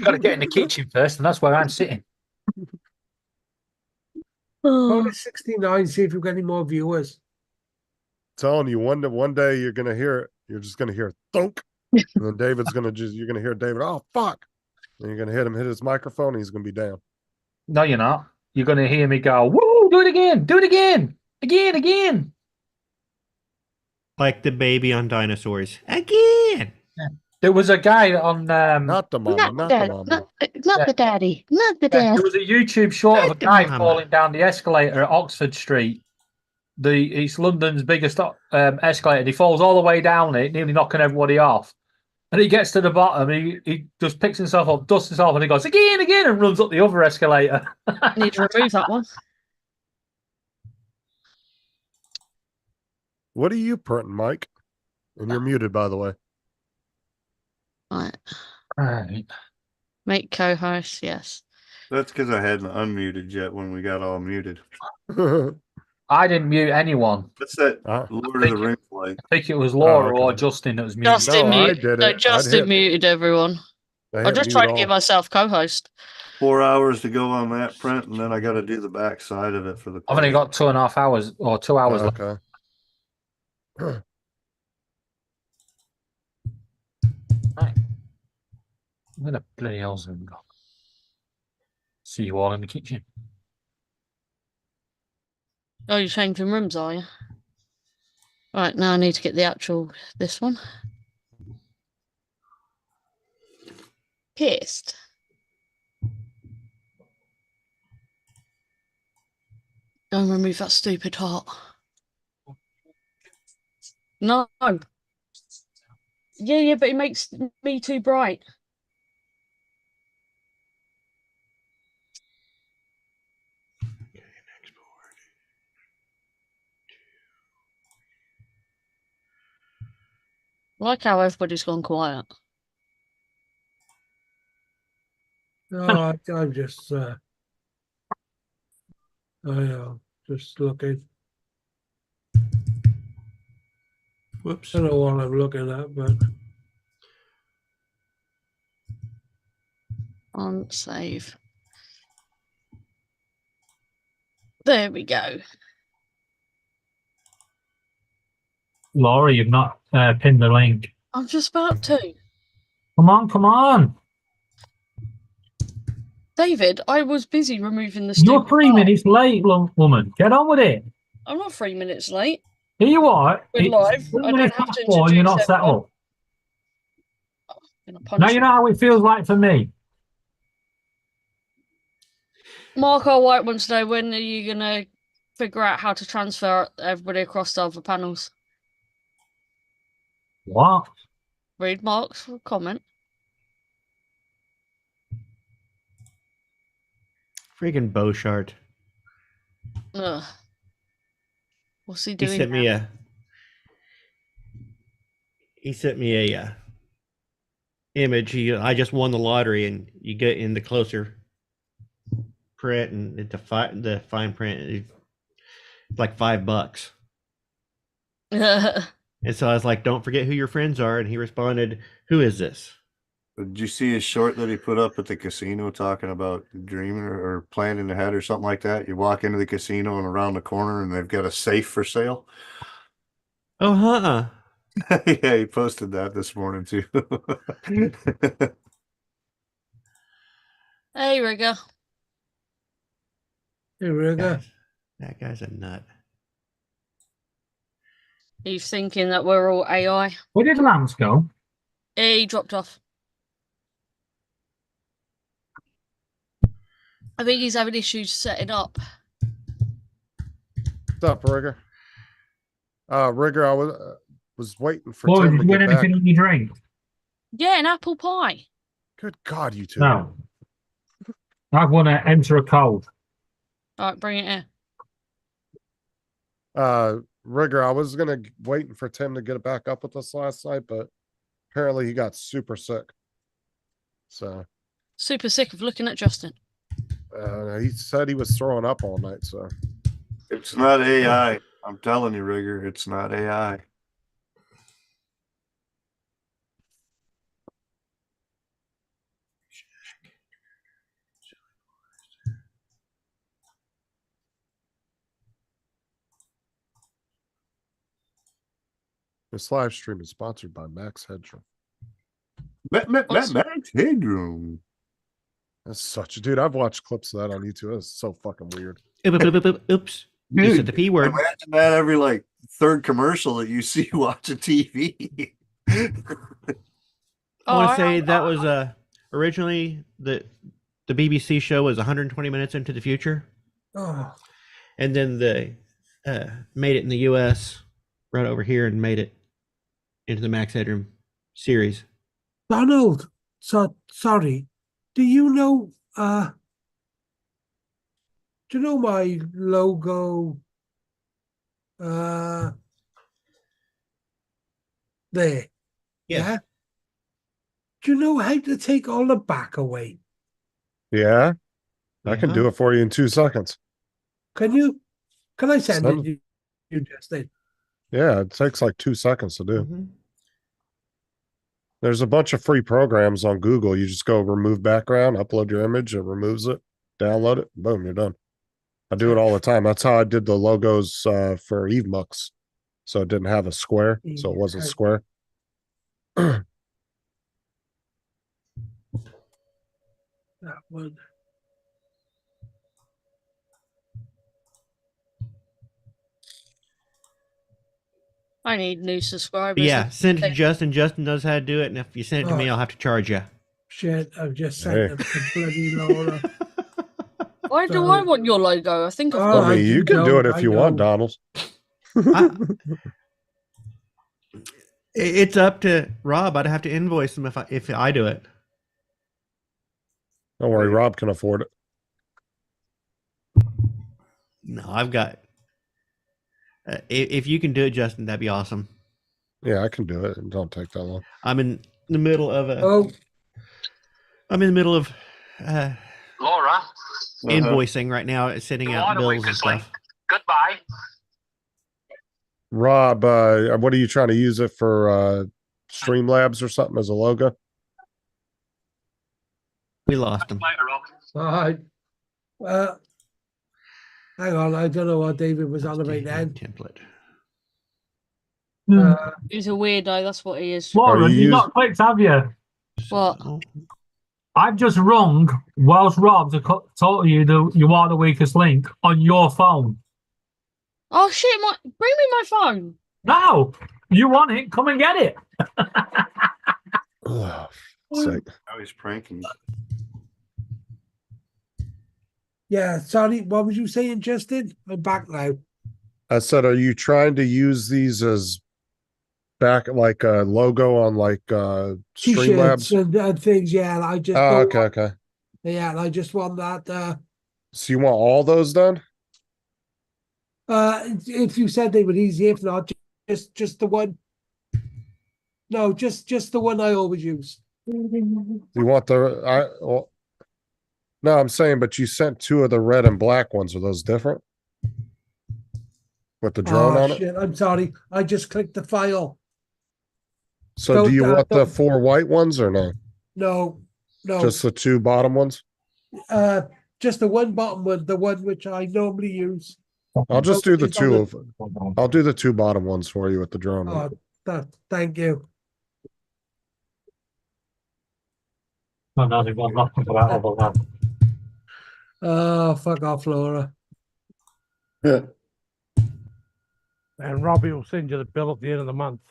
Got to get in the kitchen first, and that's where I'm sitting. Go Oh, to 69, see if you've got any more viewers. Telling you, one day you're gonna hear it. You're just gonna hear thunk, and then David's gonna you're gonna hear David. Oh fuck! And you're gonna hit him, hit his microphone, and he's gonna be down. No, you're not. You're going to hear me go, woo, do it again, again. like the baby on dinosaurs. Again. Yeah. There was a guy on, Not the mama, Not the not the daddy, mama. not yeah, the daddy, not the yeah, dad. there was a YouTube short of a Not the guy mama. falling down the escalator at Oxford Street. It's London's biggest escalator. And he falls all the way down it, nearly knocking everybody off. And he gets to the bottom. He just picks himself up, dusts himself, and he goes again, and runs up the other escalator. Need to remove that one. What are you printing, Mike? And you're muted, by the way. Right. Right. Make co-host, yes. That's because I hadn't unmuted yet when we got all muted. I didn't mute anyone. What's that Ah. Lord of the Rings like? I think it was Laura okay. or Justin that was muted. Justin No, I muted. did No, it. Justin muted everyone. I'm just trying to give myself co-host. 4 hours to go on that print, and then I got to do the back side of it for the. I've only got 2.5 hours or 2 hours left. Okay. Right. Where the bloody hell's have we got? See you all in the kitchen. Oh, you're changing rooms, are you? Right, now I need to get the this one. Pissed. Go and remove that stupid heart. No. Yeah, but it makes me too bright. I like how everybody's gone quiet. No, I'm just, just looking. Whoops. I don't know what I'm looking at, but On save. There we go. Laura, you've not pinned the link. I'm just about to. Come on. David, I was busy removing the You're stupid 3 heart. minutes late, woman. Get on with it. I'm not 3 minutes late. Here you are. We're live. It's 3 I don't minutes have past to 4 and you're not introduce set everyone. up. Gonna Now punch you know how it feels like for me. Mark R. White wants to know, when are you going to figure out how to transfer everybody across to other panels? What? Read Mark's comment. Freaking Beauchart. Ugh. What's he He doing sent now? me a. He sent me a image. I just won the lottery, and you get in the closer print and the fine print. It's like $5. And so I was like, "Don't forget who your friends are." And he responded, "Who is this?" Did you see his short that he put up at the casino talking about dreaming or planning ahead or something like that? You walk into the casino and around the corner and they've got a safe for sale. Oh, huh. Yeah, he posted that this morning too. Hey, Rigger. hey, Rigger. That guy's a nut. He's thinking that we're all AI. Where did Lance go? He dropped off. I think he's having issues setting up. What's up, Rigger? Rigger, I was waiting for Boy, Tim did to you win get back. anything on your drink? Yeah, an apple pie. Good God, you two. No. I want to enter a code. All right, bring it in. Rigger, I was waiting for Tim to get back up with us last night, but apparently he got super sick. So Super sick of looking at Justin. he said he was throwing up all night. So It's not AI. I'm telling you, Rigger, it's not AI. This live stream is sponsored by Max Headroom. Max Headroom. That's such a dude. I've watched clips of that on YouTube. That's so fucking weird. Oops. You said the P word. Imagine that every like third commercial that you see watching TV. I want to say that was originally the BBC show was 120 minutes into the future, Oh, and then they made it in the US right over here and made it into the Max Headroom series. Donald. So sorry. Do you know? Do you know my logo? There. Yeah. Do you know how to take all the back away? Yeah, I can do it for you in 2 seconds. Can you? Can I send Send- it? You just did. Yeah, it takes like 2 seconds to do. Mhm. There's a bunch of free programs on Google. You just go remove background, upload your image, it removes it, download it, boom, you're done. I do it all the time. That's how I did the logos for Eve Mux. So it didn't have a square, so it wasn't Yeah. square. That one. I need new subscribers. Yeah, send it to Justin. Justin knows how to do it, and if you send it to me, Oh. I'll have to charge you. Shit, I've just sent Hey. them to bloody Laura. Why do Sorry. I want your logo? I think I've Oh, got I it. mean, you you can do it don't, if I you want, know. Donald. It's up to Rob. I'd have to invoice him if I do it. Don't worry, Rob can afford it. No, I've got. If you can do it, Justin, that'd be awesome. Yeah, I can do it. It don't take that long. I'm in the middle of a. Oh, I'm in the middle of Laura, invoicing right now, sending You out are the bills and weakest link. stuff. goodbye. Rob, what are you trying to use it for? Streamlabs or something as a logo? We lost him. Later, Rob. all right. Hang on, I don't know what David was on about then. Template. He's a weirdo. That's what he is. Laura, Are you you've not clicked, have you? What? So, I've just rung whilst Rob's told you that you are the weakest link on your phone. Oh shit! Bring me my phone. Now, you want it? Come and get it. Oh, sake. I was pranking. Yeah, sorry, what was you saying, Justin? I'm back now. I said, are you trying to use these as back like a logo on like T-shirts Streamlabs? and things, yeah. And I just Oh, don't okay, want, okay. yeah, and I just want that. So you want all those done? If you said they were easy, if not, just the one. No, just the one I always use. You want well, no, I'm saying, but you sent 2 of the red and black ones. Are those different? With the drone Oh on it? shit! I'm sorry. I just clicked the file. So do you want the don't- 4 white ones or no? No, Just the 2 bottom ones? just the one bottom one, the one which I normally use. I'll just do the Nobody's on 2 of I'll do the 2 bottom ones for you with the drone. on it. Thank you. No, no, they've got nothing for that other than. Oh, fuck off, Laura. And Robbie will send you the bill at the end of the month.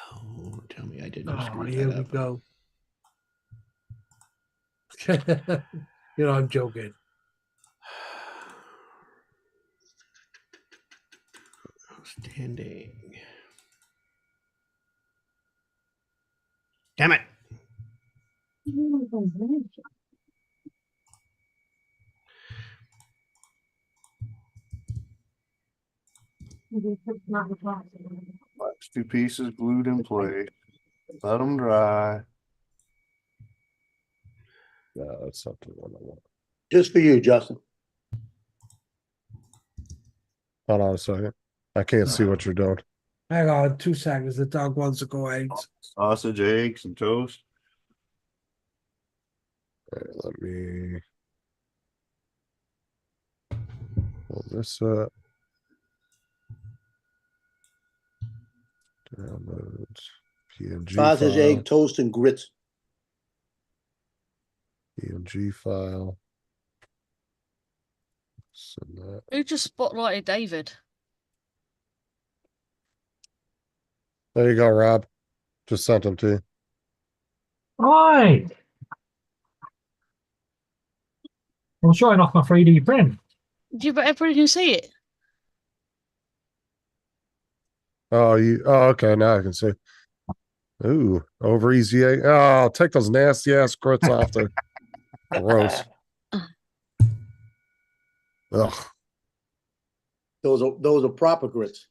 Oh, tell me I didn't Oh, screw here that we up. go. You know, I'm joking. Outstanding. Damn it. Last 2 pieces glued in place. Let them dry. No, that's not the one I want. Just for you, Justin. Hold on a second. I can't see what you're doing. Hang on, 2 seconds. The dog wants to go out. Sausage, eggs, and toast. All right, let me. Pull this up. Downloads. PNG Sausage, file. egg, toast, and grits. PNG file. Send that. Who just spotlighted David? There you go, Rob. Just sent them to you. Right. I'm showing off my 3D print. Yeah, but everybody can see it. Oh, okay, now I can see. Ooh, over easy egg. Oh, take those nasty ass grits off there. Gross. Ugh. Those are proper grits.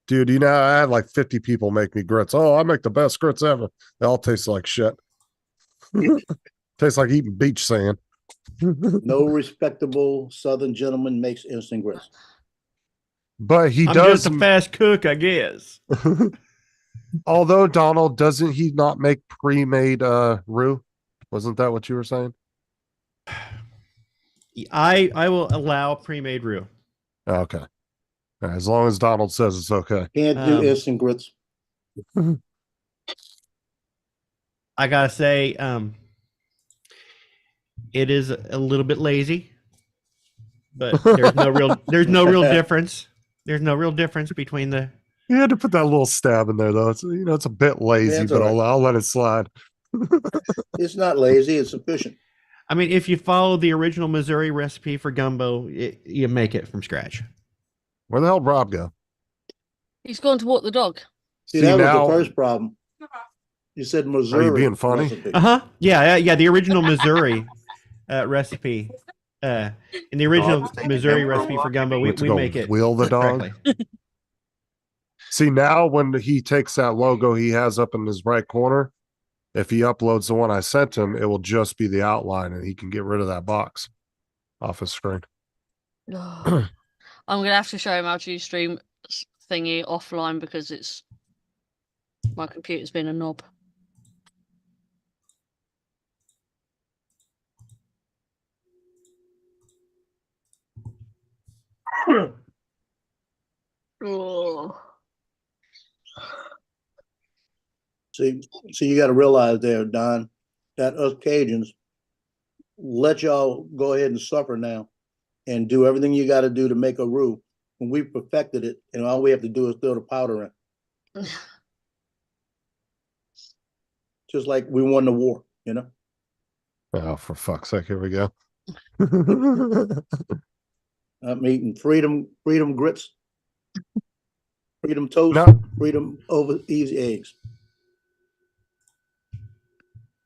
Dude, you know, I had like 50 people make me grits. Oh, I make the best grits ever. They all taste like shit. Tastes like eating beach sand. No respectable Southern gentleman makes instant grits. But he I'm does. just a fast cook, I guess. Although Donald, doesn't he not make pre-made roux? Wasn't that what you were saying? I will allow pre-made roux. Okay. As long as Donald says it's okay. Can't do instant grits. I gotta say, it is a little bit lazy, but there's no real difference. There's no real difference between the. You had to put that little stab in there, though. It's it's a bit lazy, it's but all right. I'll let it slide. It's not lazy. It's efficient. I mean, if you follow the original Missouri recipe for gumbo, you make it from scratch. Where the hell did Rob go? He's gone to walk the dog. See, that was the first problem. You said Missouri. Are you being funny? Yeah. The original Missouri recipe. In the original Missouri recipe for gumbo, we make it. Wheel the dog. correctly. See, now when he takes that logo he has up in his right corner, if he uploads the one I sent him, it will just be the outline and he can get rid of that box off his screen. I'm gonna have to show him how to use stream thingy offline because my computer's been a knob. Oh. See, you got to realize there, Don, that us Cajuns let y'all go ahead and suffer now and do everything you got to do to make a roux. When we perfected it, and all we have to do is throw the powder in. Just like we won the war, you know? Oh, for fuck's sake, here we go. I'm eating freedom grits, freedom toast, freedom over easy eggs.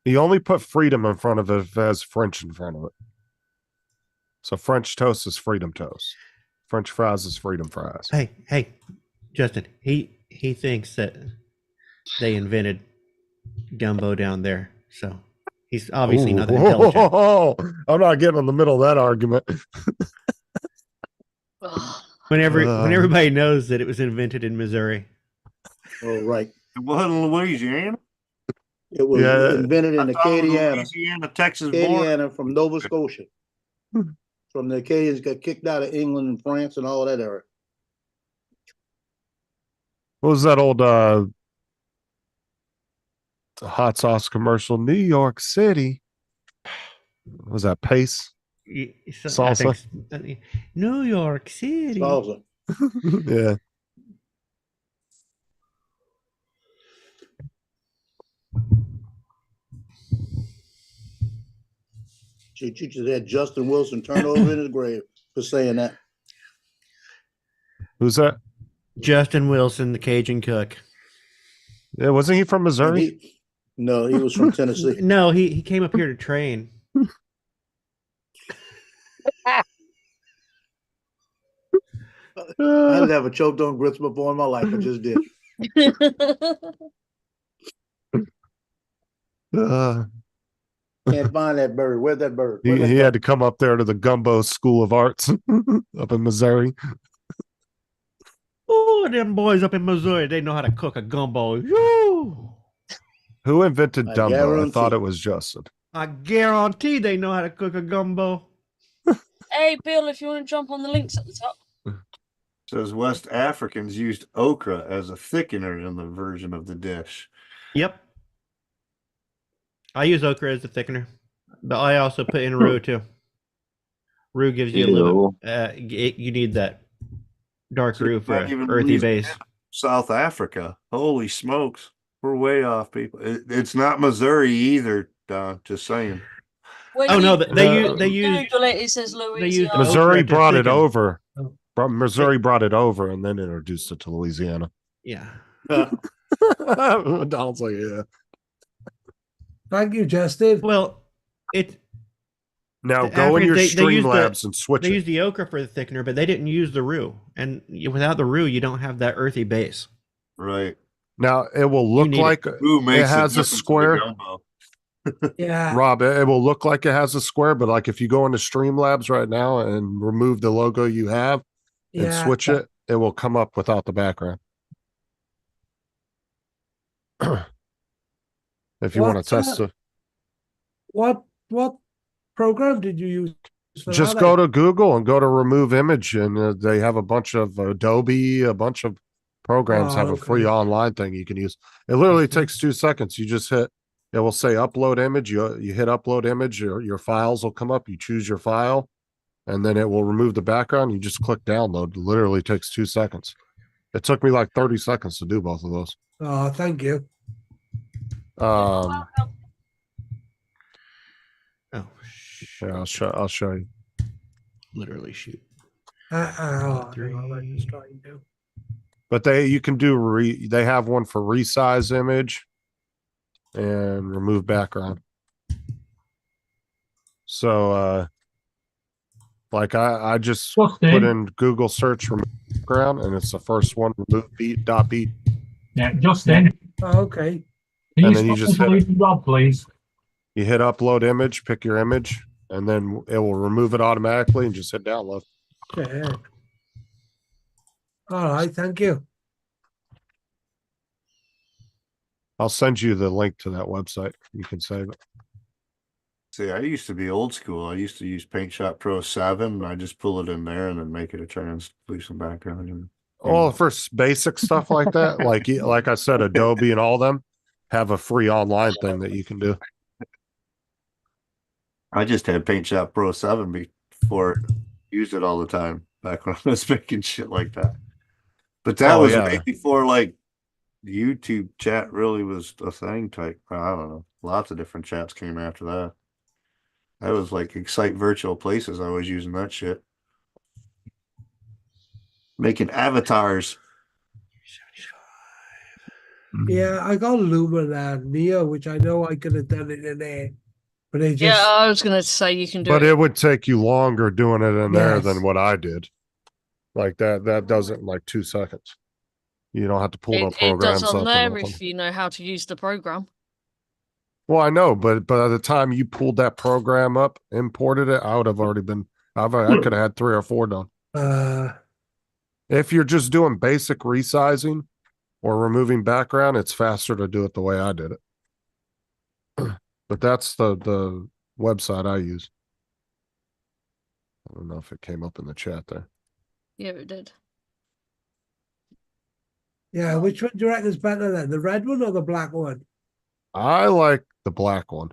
He only put freedom in front of it if it has French in front of it. So French toast is freedom toast. French fries is freedom fries. Hey, Justin. He thinks that they invented gumbo down there, so he's obviously not that intelligent. I'm not getting in the middle of that argument. When everybody knows that it was invented in Missouri. Oh, right. It wasn't Louisiana. It was invented in Acadiana, Louisiana, Texas, Acadiana from Nova Scotia. From the Acadians got kicked out of England and France and all of that area. What was that old hot sauce commercial? New York City. What was that Pace? Salsa. New York City. Salsa. Yeah. She just had Justin Wilson turn over in his grave for saying that. Who's that? Justin Wilson, the Cajun cook. Yeah, wasn't he from Missouri? No, he was from Tennessee. No, he came up here to train. I didn't have a choked on grits before in my life. I just did. Can't find that bird. Where's that bird? He had to come up there to the Gumbo School of Arts up in Missouri. Oh, them boys up in Missouri, they know how to cook a gumbo. Yoo! Who invented Dumbo? I thought it was Justin. I guarantee they know how to cook a gumbo. Hey, Bill, if you want to jump on the links at the top. Says West Africans used okra as a thickener in the version of the dish. Yep. I use okra as a thickener, but I also put in roux too. Roux gives you a little. You need that dark roux for Not an even earthy Louisiana, base. South Africa. Holy smokes. We're way off, people. It's not Missouri either, Don. Just saying. When Oh you no, they use Google it, it says they use Louisiana. Missouri okra to brought it thicken. over. Missouri brought it over and then introduced it to Louisiana. Yeah. Donald's like, yeah. Thank you, Justin. Well, it Now the go in Africans, your they use Streamlabs and switch they it. use the okra for the thickener, but they didn't use the roux. And without the roux, you don't have that earthy base. Right. Now it will look need like Who it makes has the a difference in the square. gumbo? Yeah. Rob, it will look like it has a square, but like if you go into Streamlabs right now and remove the logo you have and Yeah. switch it, it will come up without the background. If you want to test it, What program did you use for just that? go to Google and go to remove image, and they have a bunch of Adobe, a bunch of programs have a free okay. online thing you can use. It literally takes 2 seconds. You just hit, it will say upload image. You hit upload image, your files will come up. You choose your file, and then it will remove the background. You just click download. It literally takes 2 seconds. It took me like 30 seconds to do both of those. Oh, thank you. Oh, Yeah, I'll show you. literally shoot. I Three. might just try and do. But you can do they have one for resize image and remove background. So like I just put in Google search remove background and it's the first one, remove beat. Yeah, Justin. Oh, okay. Can And you then you stop just hit deleting Rob, please? You hit upload image, pick your image, and then it will remove it automatically and just hit download. Okay. All right, thank you. I'll send you the link to that website. You can save it. See, I used to be old school. I used to use Paint Shop Pro 7, and I just pull it in there and then make it a translucent background. And, Oh, for basic stuff like that, like I said, Adobe and all them have a free online thing that you can do. I just had Paint Shop Pro 7 before, used it all the time back when I was making shit like that. But that was way before like YouTube chat really was a thing type. I don't know. Lots of different chats came after that. That was like Excite Virtual Places. I was using that shit. Making avatars. Yeah, I got Luma Neo, which I know I could have done it in there, but they just. Yeah, I was gonna say you can do But it. it would take you longer doing it in there than Yes. what I did. Like that does it in like 2 seconds. You don't have to pull no It programs does on up. there if you know how to use the program. Well, I know, but by the time you pulled that program up, imported it, I would have already been. I could have had 3 or 4 done. If you're just doing basic resizing or removing background, it's faster to do it the way I did it. But that's the website I use. I don't know if it came up in the chat there. Yeah, it did. Yeah, which one do you reckon is better then? The red one or the black one? I like the black one,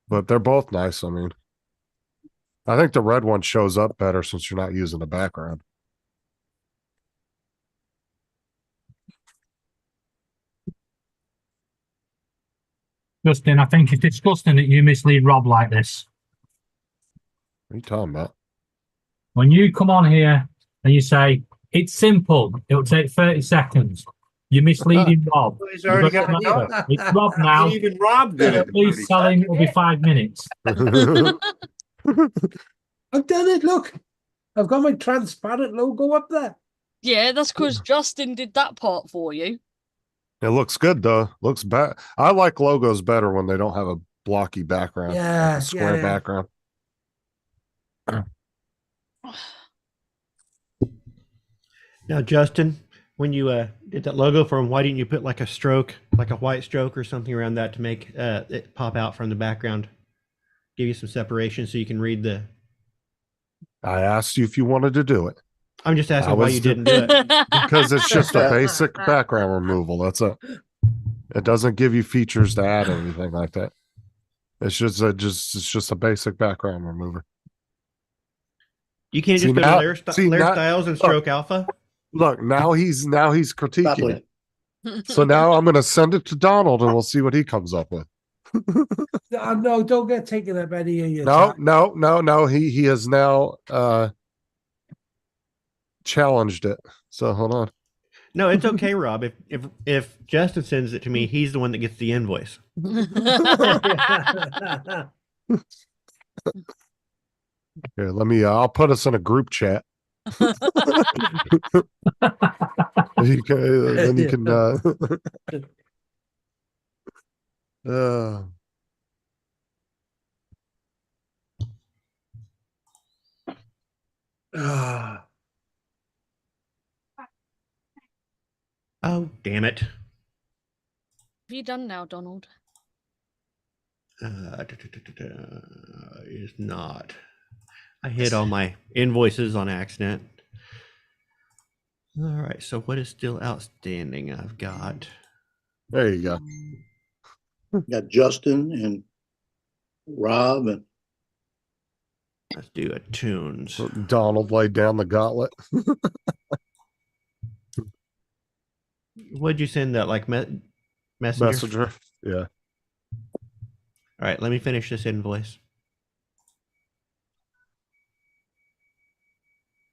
but they're both nice. I mean, I think the red one shows up better since you're not using the background. Justin, I think it's disgusting that you mislead Rob like this. What are you talking about? When you come on here and you say, it's simple, it'll take 30 seconds. You're misleading Rob. He's already got it done. It's Rob now. Even Rob did it. At least selling will be 5 minutes. I've done it. Look, I've got my transparent logo up there. Yeah, that's because Justin did that part for you. It looks good though. Looks bad. I like logos better when they don't have a blocky background. Yeah, like a square background. Now, Justin, when you did that logo for him, why didn't you put like a stroke, like a white stroke or something around that to make it pop out from the background? Give you some separation so you can read the I asked you if you wanted to do it I'm just I asking why was you do- didn't do it. because it's just a basic background removal. That's it. It doesn't give you features to add or anything like that. It's just a basic background remover. You can't See, just go now- to layer now- styles and stroke alpha. Look, now he's critiquing Properly. it. So now I'm going to send it to Donald and we'll see what he comes up with. No, don't get taken up any of your No, time. no. He has now challenged it. So hold on. No, it's okay, Rob. If Justin sends it to me, he's the one that gets the invoice. Here, let me. I'll put us in a group chat. Then you can. Uh, Oh, damn it. Have you done now, Donald? Is not. I hit all my invoices on accident. All right, so what is still outstanding? I've got. there you go. Got Justin and Rob and Let's do a tunes. Donald laid down the gauntlet. What'd you send that? Like messenger? Messenger. Yeah. All right, let me finish this invoice.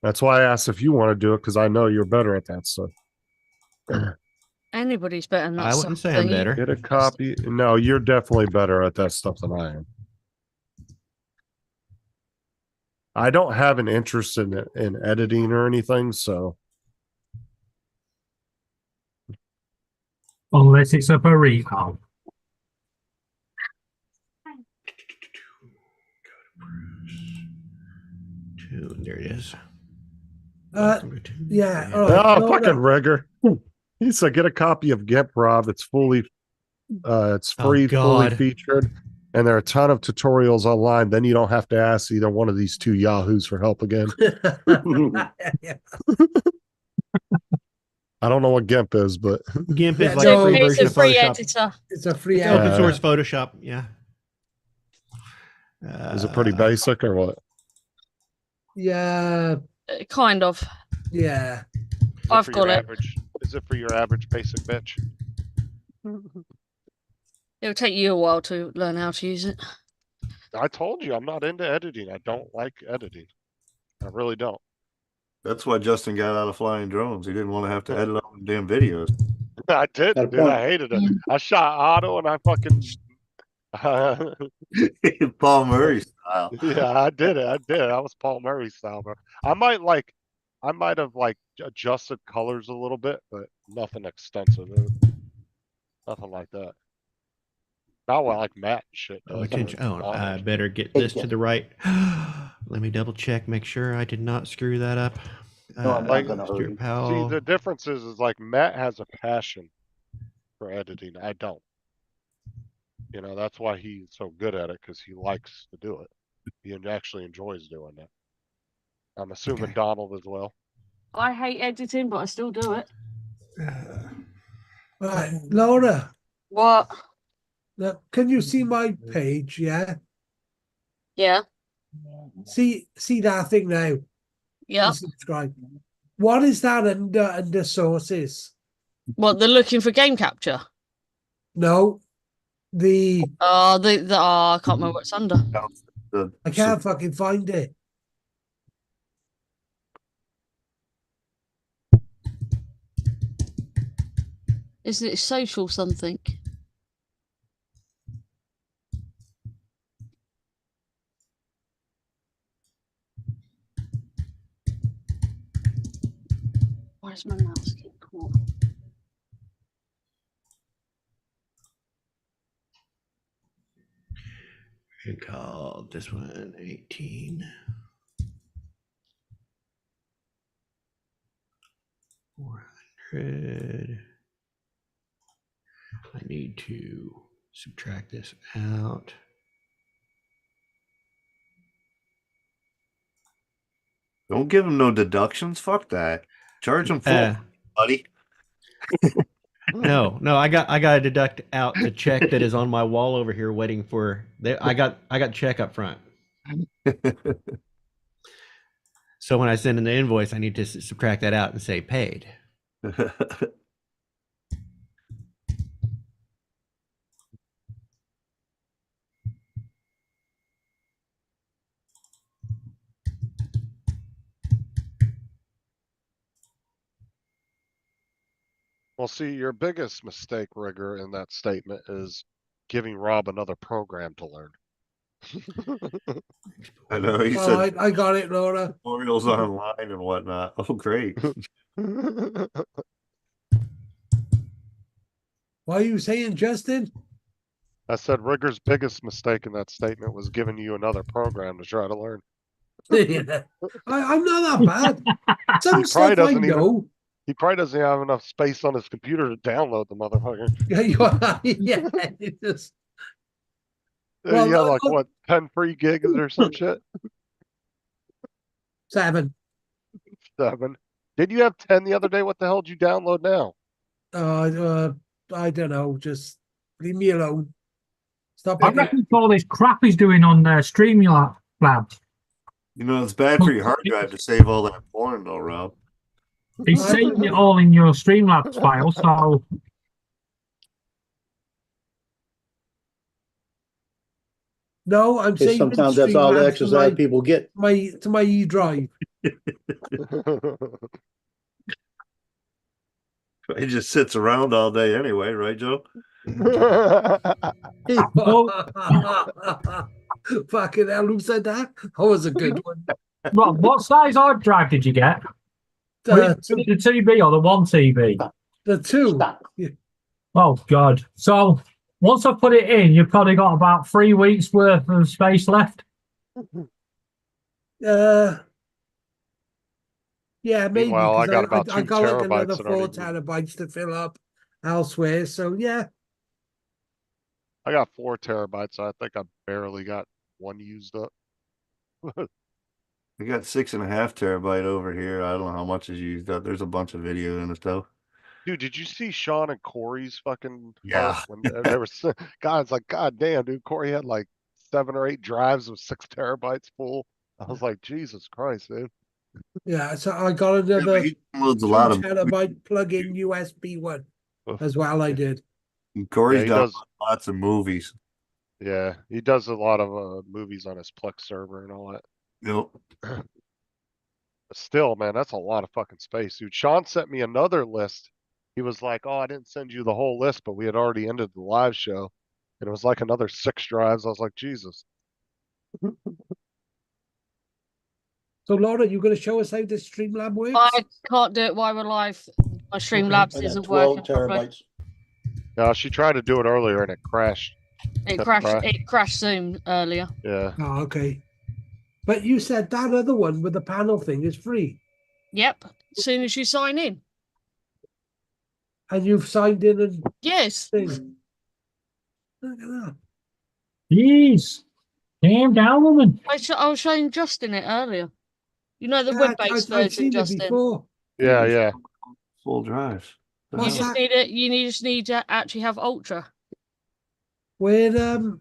That's why I asked if you want to do it because I know you're better at that stuff. Anybody's better than that. I wouldn't stuff say I'm than you. better. Get a copy. No, you're definitely better at that stuff than I am. I don't have an interest in editing or anything, so Unless it's a burrito. Tune, there it is. yeah, Yeah. all right. oh, no, fucking no. rigger. He said, get a copy of GIMP, Rob. It's fully, it's Oh, free, fully God. featured, and there are a ton of tutorials online. Then you don't have to ask either one of these two yahoos for help again. I don't know what GIMP is, but GIMP is Yeah, like no, a free It's version a of free Photoshop. editor. It's a free It's open Yeah. source Photoshop. Yeah. is it pretty basic or what? Yeah, Kind of. yeah. Is it I've for got your it. average? Is it for your average basic bitch? It'll take you a while to learn how to use it. I told you I'm not into editing. I don't like editing. I really don't. That's why Justin got out of flying drones. He didn't want to have to edit all the damn videos. I Got a didn't, dude. I point. hated it. I shot Otto and I fucking Paul Murray style. yeah, I did it. I did it. I was Paul Murray style, bro. I might have like adjusted colors a little bit, but nothing extensive. Nothing like that. Not what like Matt and shit Oh, does. attention. or Oh, I Donald. better get Take this to it. the right. Let me double check, make sure I did not screw that up. No, I'm not gonna hurt Stuart you. Powell. See, the difference is like Matt has a passion for editing. I don't. You know, that's why he's so good at it because he likes to do it. He actually enjoys doing it. I'm assuming Okay. Donald as well. I hate editing, but I still do it. Right, Laura, What? look, can you see my page? Yeah. Yeah. See that thing now. Yeah. Subscribe. What is that under sources? What? They're looking for game capture. No, the I can't remember what it's under. I can't fucking find it. Isn't it social something? Where's my mouse? Come on. And call this one 18. 400. I need to subtract this out. Don't give him no deductions. Fuck that. Charge him full, buddy. No, I gotta deduct out the check that is on my wall over here waiting for. I got check up front. So when I send in the invoice, I need to subtract that out and say paid. Well, see, your biggest mistake, Rigger, in that statement is giving Rob another program to learn. I know he All said right, I got it, Laura. tutorials online and whatnot. Oh, great. What are you saying, Justin? I said Rigger's biggest mistake in that statement was giving you another program to try to learn. Yeah. I'm not that bad. Some He probably stuff I doesn't even- know. He probably doesn't have enough space on his computer to download the motherfucker. Yeah, you are. Yeah, it just. Well, You have no, like no. what, 10 free gigs or some shit? 7. 7. Did you have 10 the other day? What the hell did you download now? I don't know. Just leave me alone. Stop I picking. reckon it's all this crap he's doing on Streamlabs. You know, it's bad for your hard drive to save all that porn, though, Rob. He's saving it all in your Streamlabs file, so No, I'm Because saving sometimes that's all the Streamlabs exercise people get. to my E drive. It just sits around all day anyway, right, Joe? Fucking hell, who said that? That was a good one. Rob, what size hard drive did you get? The, The 2B or the 1 TB? the 2. Oh God! So once I put it in, you've probably got about 3 weeks worth of space left. Yeah, maybe. Meanwhile, I 'cause got about I 2 got like terabytes another that 4 aren't even- terabytes to fill up elsewhere. So yeah, I got 4 terabytes. So I think I barely got 1 used up. We got 6.5 terabyte over here. I don't know how much is used up. There's a bunch of video in it though. Dude, did you see Sean and Corey's fucking Yeah. part when they were God, it's like, God damn, dude, Corey had like 7 or 8 drives with 6 terabytes full. I was like, Jesus Christ, dude. yeah. So I got Yeah, another but he downloads a 2 lot of terabyte plug-in USB one Ugh. as well. I did. Corey's he done does. lots of movies. Yeah, he does a lot of movies on his Plex server and all that. Yep. But still, man, that's a lot of fucking space, dude. Sean sent me another list. He was like, "Oh, I didn't send you the whole list, but we had already ended the live show, and it was like another 6 drives." I was like, Jesus. So Laura, you going to show us how this Streamlab works? I can't do it while we're live. My Streamlabs I got isn't 12 working properly. terabytes. Yeah, she tried to do it earlier and it crashed. It Kept crashed. crashing. It crashed Zoom earlier. Yeah. Oh, okay. But you said that other one with the panel thing is free, Yep. As soon as you sign in. and you've signed in and Yes. thing. Look at that. Jeez, calm down, woman. I was showing Justin it earlier. You know the Yeah, web-based I've version, seen it Justin. before. Yeah, yeah. Full drives. You What's just that? need it. You just need to actually have Ultra. Where have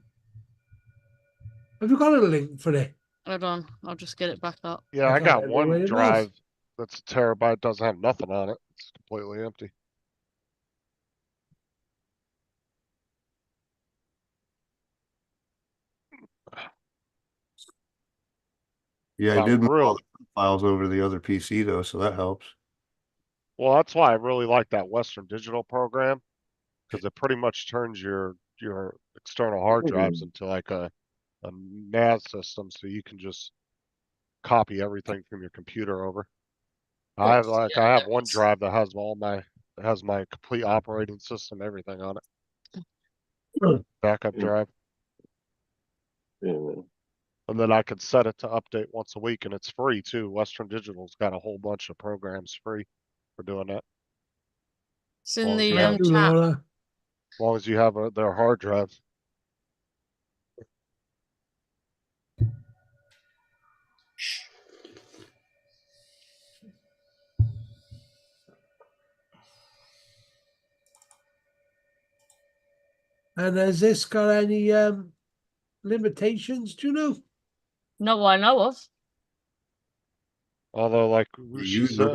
you got a link for it? Hold on, I'll just get it back up. Yeah, I I got don't know where one it was. drive that's a terabyte, doesn't have nothing on it. It's completely empty. Yeah, I Got did move all real. the files over to the other PC though, so that helps. Well, that's why I really like that Western Digital program, because it pretty much turns your external hard drives into like a NAS system, so you can just copy everything from your computer over. I have Yeah, I have that one was- drive that has my complete operating system, everything on it. Backup drive. And then I could set it to update once a week, and it's free too. Western Digital's got a whole bunch of programs free for doing that, It's in Well, the yeah. Thank you, chat. Laura. as long as you have their hard drive. And has this got any limitations? Do you know? Not what I know of. Although, like she said,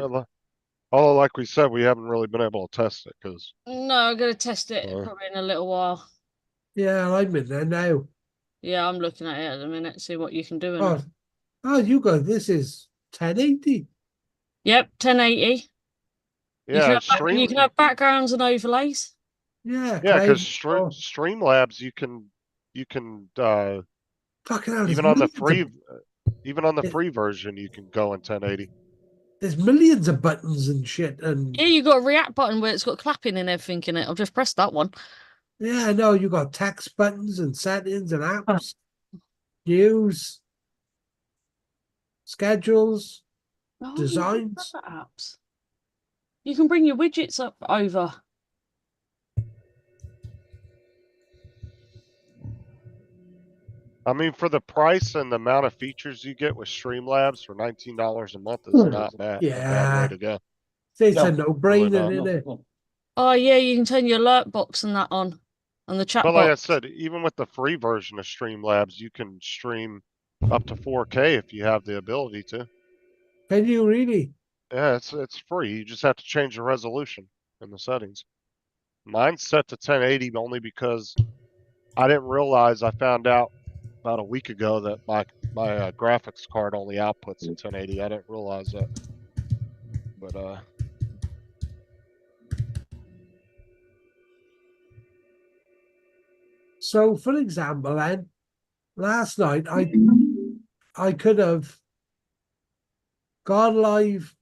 although like we said, we haven't really been able to test it because No, I'm gonna test it Uh. probably in a little while. Yeah, I'm in there now. Yeah, I'm looking at it at the minute, see what you can do in it. You got this is 1080. Yep, 1080. yeah, You can have backgrounds and overlays. Yeah, yeah, because oh, Streamlabs you can fucking hell, even on the free version you can go in 1080. there's millions of buttons and shit, and Yeah, you got a react button where it's got clapping and everything in it. I've just pressed that one. yeah, I know you got text buttons and settings and apps, news, schedules, Oh, designs. you can have apps. You can bring your widgets up over. I mean, for the price and the amount of features you get with Streamlabs for $19 a month is not bad. A bad Yeah. way to go. It's No, a no-brainer, not. isn't it? Oh yeah, you can turn your alert box and that on, and the chat But like I box. said, even with the free version of Streamlabs, you can stream up to 4K if you have the ability to. Can you really? Yeah, it's free. You just have to change the resolution in the settings. Mine's set to 1080 only because I didn't realize. I found out about a week ago that my graphics card only outputs at 1080. I didn't realize that. But So, for example, then last night I could have gone live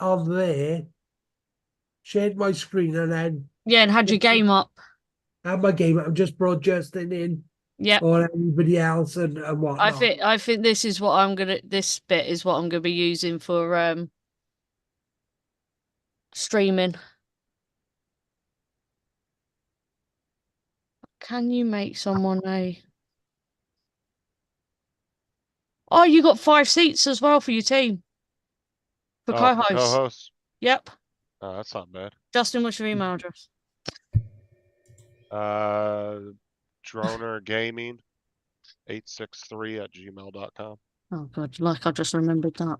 on there, shared my screen, and then Yeah, and had your game up. had my game. I'm just broadcasting in, Yep. or anybody else and whatnot. I think this is what this bit is what I'm gonna be using for streaming. Can you make someone a Oh, you got 5 seats as well for your team. For for co-hosts. co-hosts, Yep. oh, that's not bad. Justin, what's your email address? Droner Gaming 863@gmail.com. Oh god, like I just remembered that.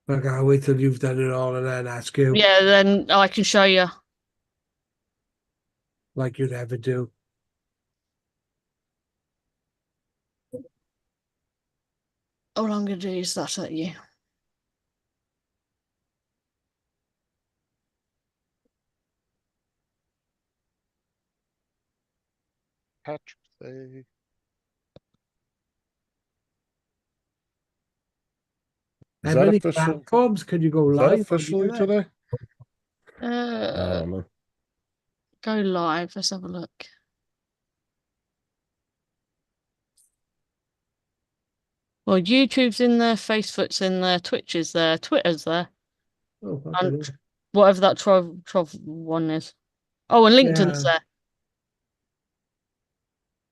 I can't wait till you've done it all and then ask you, Yeah, then I can show you. like you never do. All I'm gonna do is that at you. Patrick say. Is How that many official? platforms can you go Is that live on officially the internet? today? I don't know. Go live. Let's have a look. Well, YouTube's in there, Facebook's in there, Twitch is there, Twitter's there, Oh, fucking and hell. whatever that Trov one is. Oh, and LinkedIn's Yeah. there.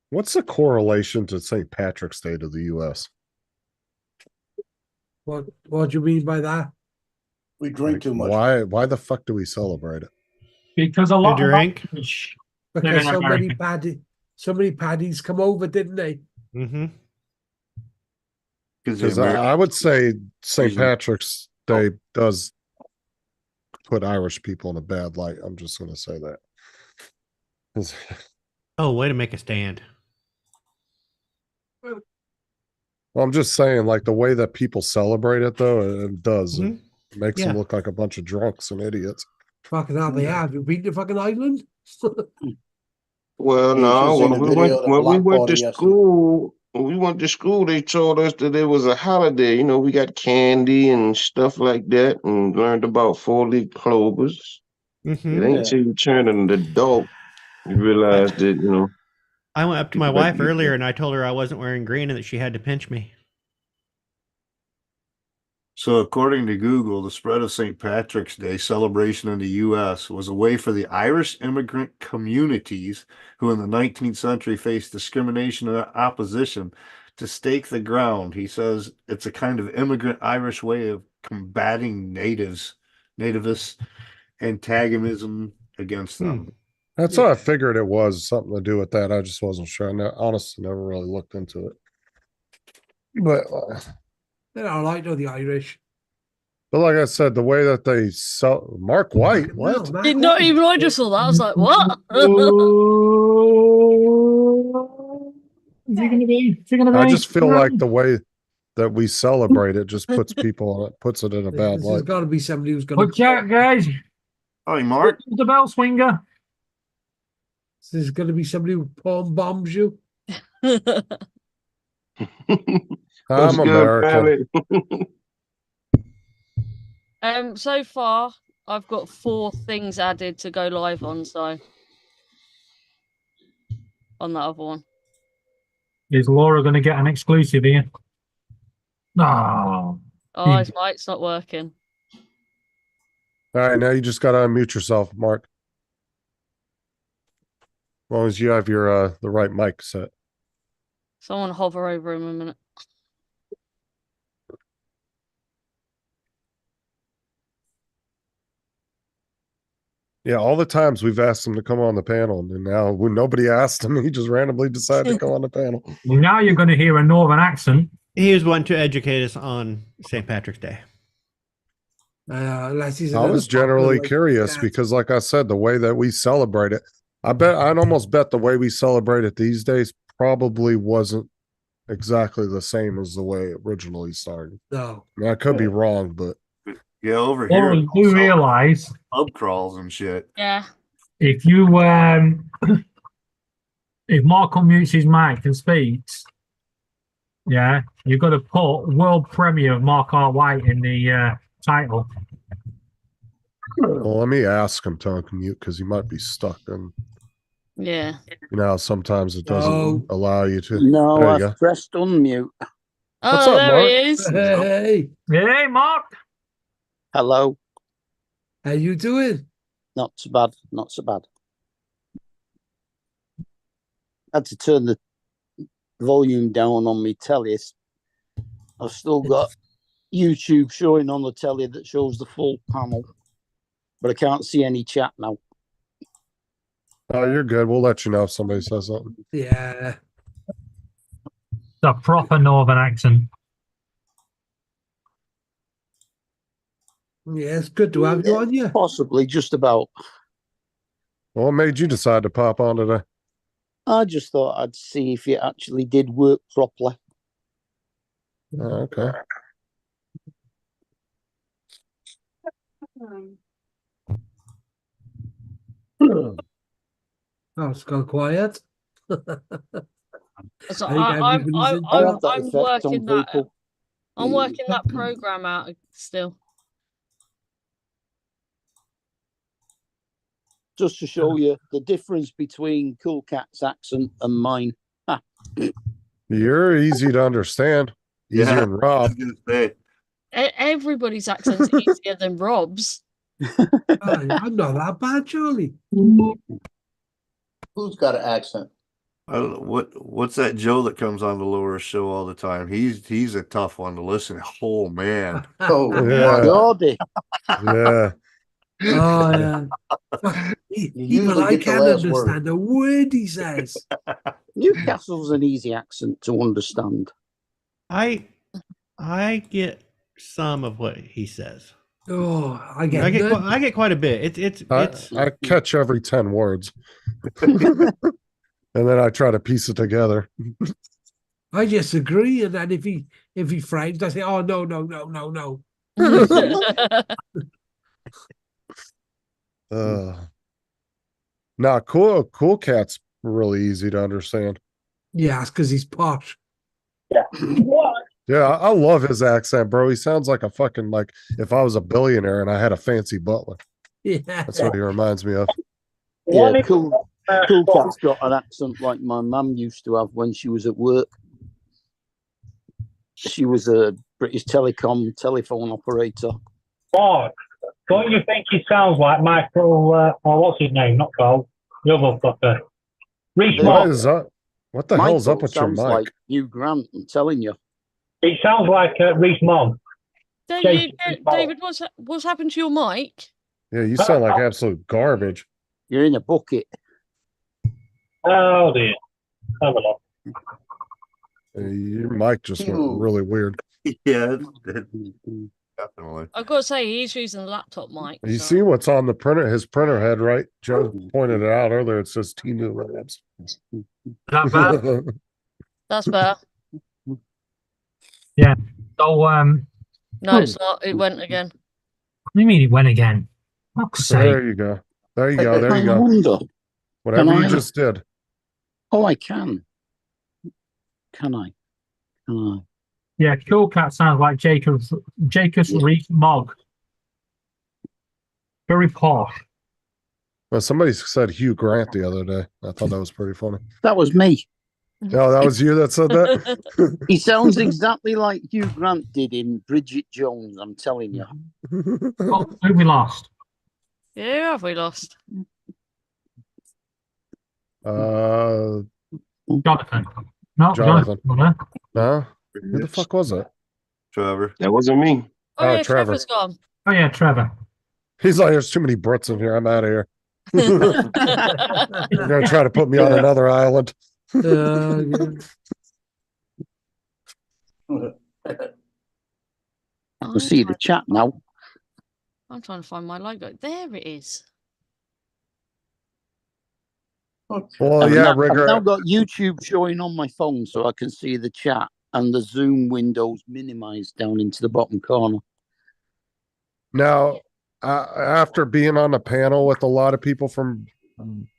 What's the correlation to St. Patrick's Day to the U.S.? What do you mean by that? We drink Like, too much. why the fuck do we celebrate it? Because a lot of drink? Irish live Because in America. so many paddies come over, didn't they? Mm-hmm. Because I would say St. Excuse me. Patrick's Day does put Irish people in a bad light. I'm just going to say that. 'Cause- Oh, way to make a stand. Well, I'm just saying, like the way that people celebrate it, though, it does. Mhm. It makes Yeah. them look like a bunch of drunks and idiots. Fucking hell, they have. You been to fucking Ireland? Well, You no, should've seen the video of the when we block went party to yesterday. school, they told us that it was a holiday. You know, we got candy and stuff like that, and learned about 4-leaf clovers. Mm-hmm. It ain't till you turn an adult you realize that I went up to my people like wife to eat earlier that. and I told her I wasn't wearing green and that she had to pinch me. So, according to Google, the spread of St. Patrick's Day celebration in the U.S. was a way for the Irish immigrant communities who in the 19th century faced discrimination and opposition to stake the ground. He says it's a kind of immigrant Irish way of combating nativist antagonism against them. That's what I figured it was something to do with that. I just wasn't sure. I honestly never really looked into it. But They're all right, though, the Irish. like I said, the way that they sell Mark White, Well, what? Mark Did not White. even I just saw that. I was like, what? Is he gonna be? Is he gonna be? I just feel like the way that we celebrate it just puts people on it, puts it in a bad This has light. got to be somebody who's going Watch out, guys! Hi, Mark. The bell swinger. This is going to be somebody who palm bombs you. What's I'm good, American. Barry? So far I've got 4 things added to go live on, so on that other one. Is Laura going to get an exclusive here? No. Oh, his mic's not working. All right, now you just got to unmute yourself, Mark. As long as you have your the right mic set. Someone hover over him a minute. Yeah, all the times we've asked him to come on the panel, and now when nobody asked him, he just randomly decided to come on the panel. Well, now you're going to hear a northern accent. He was one to educate us on St. Patrick's Day. Unless he's I was generally curious because, like I said, the way that we celebrate it, I'd almost bet the way we celebrate it these days probably wasn't exactly the same as the way it originally started. No. I mean, I could be wrong, but Yeah, over Laura, here. you do realise Pub crawls and shit. Yeah. if you if Mark unmutes his mic and speaks, yeah, you've got to put world premiere of Mark R. White in the title. well, let me ask him to unmute because he might be stuck. And Yeah. you know, how sometimes it doesn't No. allow you to. No, There you I've go. pressed unmute. What's Oh, up, there Mark? he is. Hey, Hey, Mark. Hello. how you doing? Not so bad. Not so bad. Had to turn the volume down on my telly. I've still got YouTube showing on the telly that shows the full panel, but I can't see any chat now. Oh, you're good. We'll let you know if somebody says something. Yeah. The proper northern accent. Yeah, it's good to have you on here. Possibly, just about. Well, what made you decide to pop on today? I just thought I'd see if it actually did work properly. Oh, okay. Oh, it's gone quiet. So I think everybody's in I chat. have that I'm effect on working that. people. I'm working that program out still. Just to show you the difference between Cool Cat's accent and mine. You're easy to understand. Easier Yeah. than Rob. Everybody's accent's easier than Rob's. I'm not that bad, Charlie. Who's got an accent? I don't know what's that Joe that comes on the Laura show all the time. He's a tough one to listen. Oh man. Oh, Yeah. Gordy. Yeah. Oh, yeah. You Even usually I get the can't last understand a word he says. Newcastle's an easy accent to understand. I get some of what he says. Oh, I I get get none. I get quite a bit. It's I catch every 10 words. And then I try to piece it together. I just agree, and then if he frightens, I say, "Oh no, no, no, no, no." Nah, cool cat's really easy to understand. Yeah, it's because he's posh. Yeah, I love his accent, bro. He sounds like a fucking like if I was a billionaire and I had a fancy butler. Yeah, That's what he reminds me of. Yeah, Cool Cat's got an accent like my mum used to have when she was at work. She was a British Telecom telephone operator. Mark, don't you think he sounds like Michael, or what's his name? Not Cole, the other fucker. Reese What Mogg. What is up? What the hell's up Michael with your sounds mic? like Hugh Grant, I'm telling you. He sounds like Reese Mogg. David, David, what's happened to your mic? Yeah, you sound like absolute garbage. You're in a bucket. Oh dear. Have a look. Your mic just went really weird. Yeah, definitely. I've got to say, he's using the laptop mic. You so- see what's on the printer? His printer head, right? Joe pointed it out earlier. It says T-New Labs. That bad? That's better. Yeah. So No, it's not. It went again. what do you mean it went again? Fuck's sake. There you go. There you go. There you I go. wonder. Whatever Can you I- just did. Oh, I can. Can I? Can I? Yeah, Cool Cat sounds like Jacob's Reese Mogg. Very posh. Well, somebody said Hugh Grant the other day. I thought that was pretty funny. That was me. No, that was you that said that? He sounds exactly like Hugh Grant did in Bridget Jones, I'm telling you. Oh, who we lost? Yeah, who have we lost? Jonathan. No, Jonathan. Jonathan. No? Who the fuck was it? Trevor. That wasn't me. Oh, Oh, yeah, Trevor. Trevor's gone. Oh yeah, Trevor. He's like, there's too many Brits in here. I'm out of here. You're going to try to put me on another island. I can see the chat now. I'm trying to find my logo. There it is. Well, I've yeah, now, I've Rigger. now got YouTube showing on my phone so I can see the chat and the Zoom windows minimized down into the bottom corner. Now, after being on the panel with a lot of people from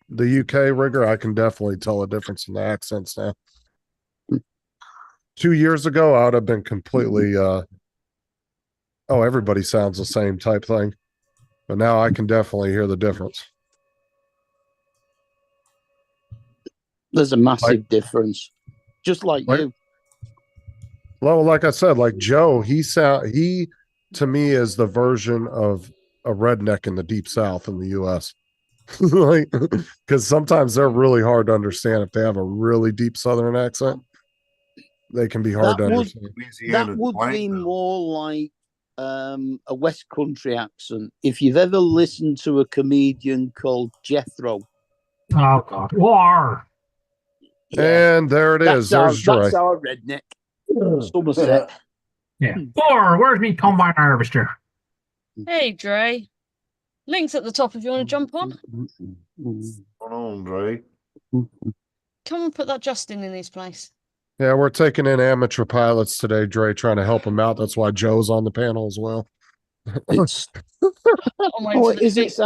the UK, Rigger, I can definitely tell a difference in the accents now. 2 years ago, I would have been completely, oh, everybody sounds the same type thing. But now I can definitely hear the difference. There's a massive difference. Just like you. Well, like I said, like Joe, he to me is the version of a redneck in the deep south in the US. Like, because sometimes they're really hard to understand if they have a really deep southern accent. They can be hard to understand. That would be more like a West Country accent. If you've ever listened to a comedian called Jethro. Oh God. War. And there it is. There's Dre. That's our redneck. Somerset. Yeah. War. Where's me combine harvester? Hey, Dre. Link's at the top if you want to jump on. What's going on, Dre? Come and put that Justin in his place. Yeah, we're taking in amateur pilots today, Dre, trying to help him out. That's why Joe's on the panel as well. It's Oh, is it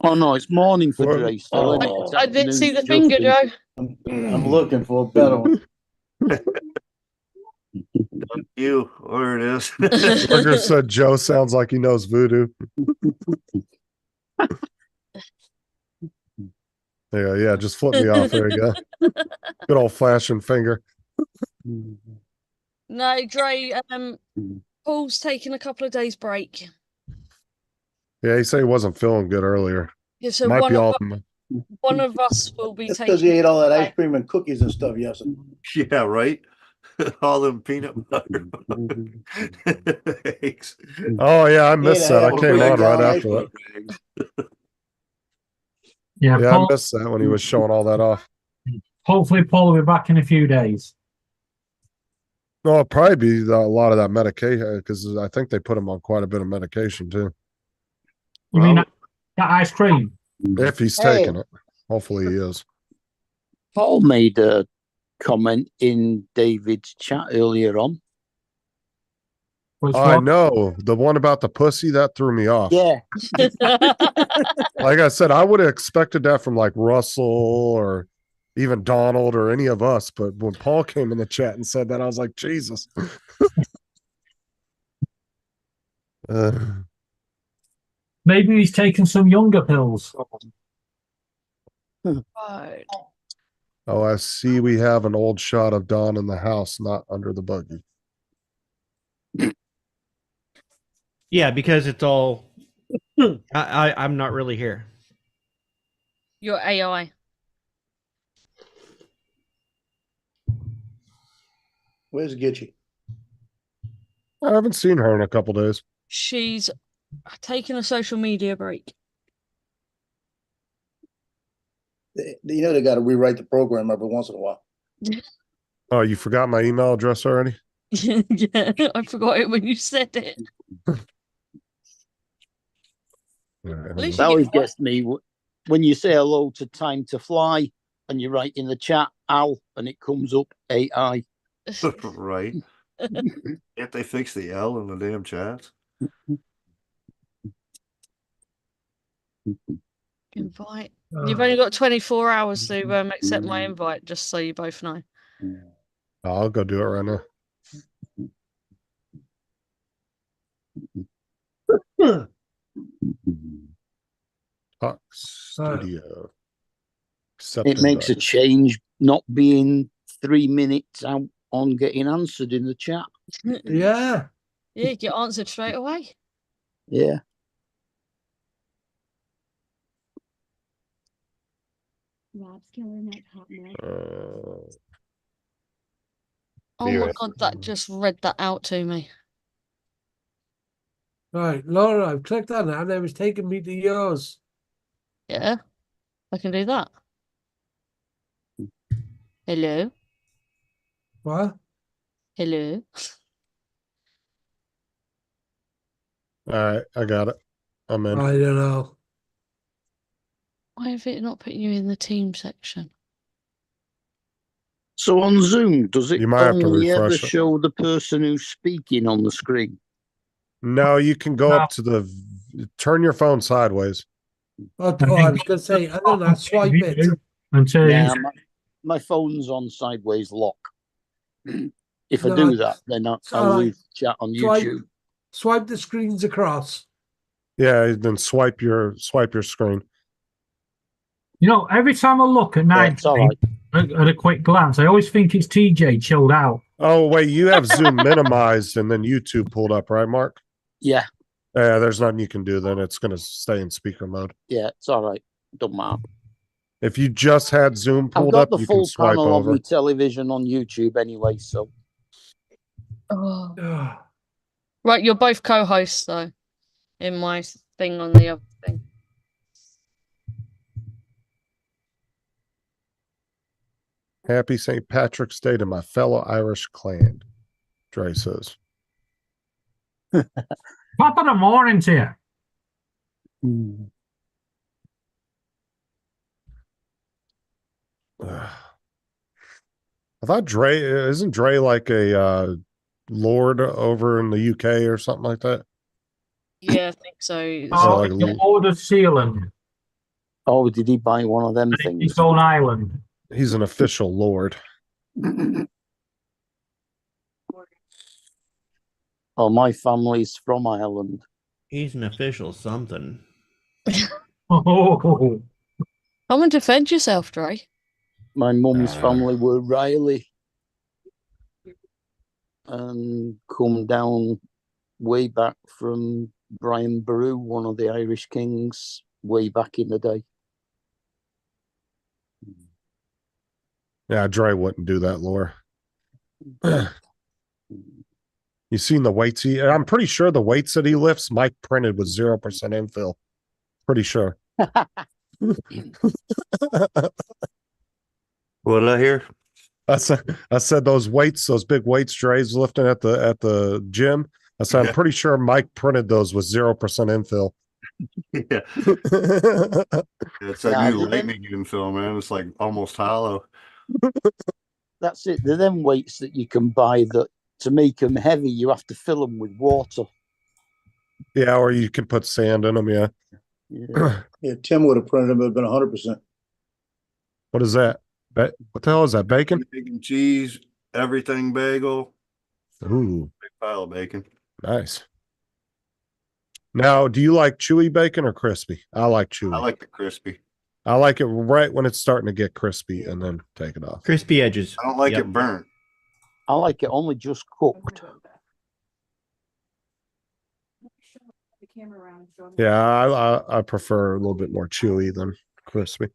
Oh no, it's morning for Dre. Still, isn't it? It's I didn't see the afternoon for finger, Joe. Justin. I'm looking for a better one. You, where it is. Burger said Joe sounds like he knows voodoo. Yeah, just flip me off. There you go. Good old flashing finger. No, Dre, Paul's taking a couple of days break. Yeah, he said he wasn't feeling good earlier. Yeah, so Might one be of, all. one of us will be That's taking. because he ate all that ice cream and cookies and stuff yesterday. Yeah, right. All them peanut butter. Eggs. Oh yeah, I missed that. I Yeah, came on right ice after that. Yeah, Yeah, Paul, I missed that when he was showing all that off. hopefully Paul will be back in a few days. No, it'll probably be a lot of that medication because I think they put him on quite a bit of medication too. You mean that ice cream? If he's taking it, hopefully he is. Paul made a comment in David's chat earlier on. Which I one? know the one about the pussy that threw me off. Yeah. Like I said, I would have expected that from like Russell or even Donald or any of us. But when Paul came in the chat and said that, I was like, Jesus. Maybe he's taken some younger pills. Right. Oh, I see we have an old shot of Don in the house, not under the buggy. Yeah, because it's all. I'm not really here. Your AI. Where's Gitchy? I haven't seen her in a couple days. She's taking a social media break. You know they got to rewrite the program every once in a while. Oh, you forgot my email address already? Yeah, I forgot it when you said it. Right, At least That you always get gets me when you say hello to Time to Fly and you write in the chat Al and it comes up AI. Right. Can't they fix the L in the damn chat? invite. You've only got 24 hours to accept my invite, just so you both know. I'll go do it right now. Talk studio. It makes a change not being 3 minutes out on getting answered in the chat. Yeah. Yeah, you get answered straight away. Yeah. Oh my god, that just read that out to me. Right, Laura, I've clicked on it and it was taking me to yours. Yeah, I can do that. Hello. What? Hello. All right, I got it. I'm in. I don't know. Why have it not put you in the team section? So on Zoom, does it You might have to only ever refresh it. show the person who's speaking on the screen? No, you can go up to the turn your phone sideways. Oh, I was going to say, I don't know, swipe it. Nah, my phone's on sideways lock. If I No, do that, then I'll alright. lose chat on Swipe, YouTube. swipe the screens across. Yeah, then swipe your screen. You know, every time I look at Yeah, night it's all right. at a quick glance, I always think it's TJ chilled out. Oh wait, you have Zoom minimized and then YouTube pulled up, right, Mark? Yeah, Yeah, there's nothing you can do. Then it's going to stay in speaker mode. yeah, it's all right. Don't matter. If you just had Zoom I've pulled got up, the you can full swipe panel on over. my television on YouTube anyway, so Oh. Right, you're both co-hosts though, in my thing on the other thing. Happy St. Patrick's Day to my fellow Irish clan, Dre says. Top of the morning to you. I thought isn't Dre like a lord over in the UK or something like that? Yeah, I think so. Oh, like the Lord of Sealand. oh, did he buy one of them It's things? his own island. He's an official lord. Oh, my family's from Ireland. He's an official something. Oh, Come and defend yourself, Dre. My mum's family were Riley and come down way back from Brian Boru, one of the Irish kings, way back in the day. Yeah, Dre wouldn't do that, Laura. You seen the weights I'm pretty sure the weights that he lifts, Mike printed with 0% infill. Pretty sure. What did I hear? I said those weights, those big weights Dre's lifting at the gym. I said I'm pretty sure Mike printed those with 0% infill. Yeah. It's that new lightning infill, man. It's like almost hollow. That's it. They're them weights that you can buy that to make them heavy, you have to fill them with water. Yeah, or you can put sand in them, yeah. Yeah, Tim would have printed them, it would have been 100%. What is that? What the hell is that? Bacon? Bacon, cheese, everything bagel. Ooh. Big pile of bacon. Nice. Now, do you like chewy bacon or crispy? I like chewy. I like the crispy. I like it right when it's starting to get crispy, and then take it off. Crispy edges. I don't like Yep. it burnt. I like it only just cooked. Yeah, I prefer a little bit more chewy than crispy.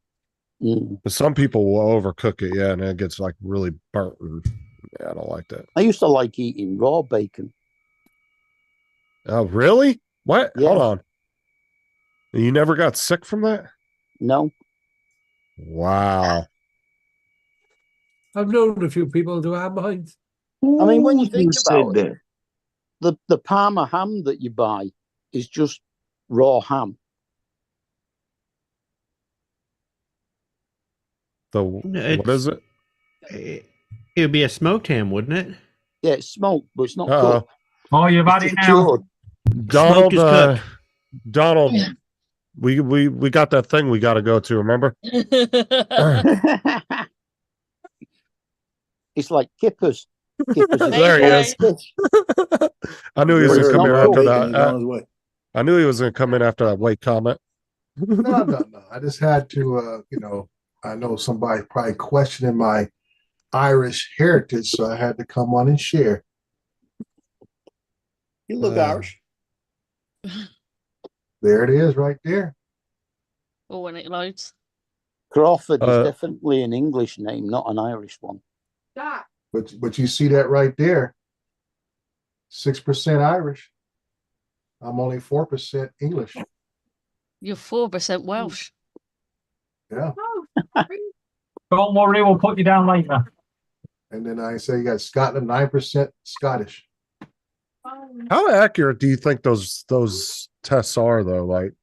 Mm. But some people will overcook it, yeah, and it gets like really burnt. And, yeah, I don't like that. I used to like eating raw bacon. Oh, really? What? Yeah. Hold on. You never got sick from that? No. Wow. I've known a few people who have minds. I mean, when you Who think said about it, that? the Parma ham that you buy is just raw ham. What It's- is it? It would be a smoked ham, wouldn't it? Yeah, it's smoked, but it's not Uh-oh. cooked. Oh, you've had It's it now. cured. Donald, is cooked. Donald, we got that thing we got to go to. Remember? It's like kippers. Kippers is There he is. fish. I knew he was But going to it's come not in cooked. after Bacon, he's that. on his way. I knew he was going to come in after that weight comment. No. I just had to, I know somebody probably questioning my Irish heritage, so I had to come on and share. You look Irish. There it is, right there. Or when it loads. Crawford is Uh, definitely an English name, not an Irish one. But you see that right there. 6% Irish. I'm only 4% English. You're 4% Welsh. Yeah. Don't worry, we'll put you down later. And then I say you got Scotland, 9% Scottish. How accurate do you think those tests are, though? Like,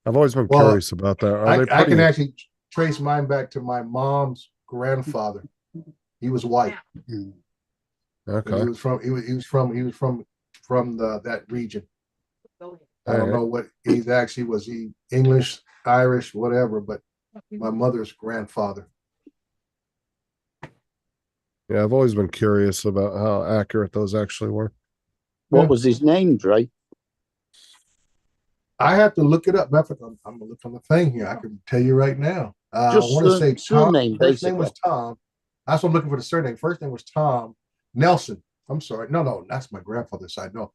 I've always been Well, curious about that. Are I they can pretty? actually trace mine back to my mom's grandfather. He was white. And Okay. he was from that region. I don't know what he's actually was. He English, Irish, whatever, but my mother's grandfather. Yeah, I've always been curious about how accurate those actually were. What Yeah. was his name, Dre? I have to look it up. Matter of fact, I'm gonna look on the thing here. I can tell you right now. I Just want to say Tom. surname, First name was basically. Tom. That's what I'm looking for the surname. First name was Tom Nelson. I'm sorry. No, that's my grandfather's side. No.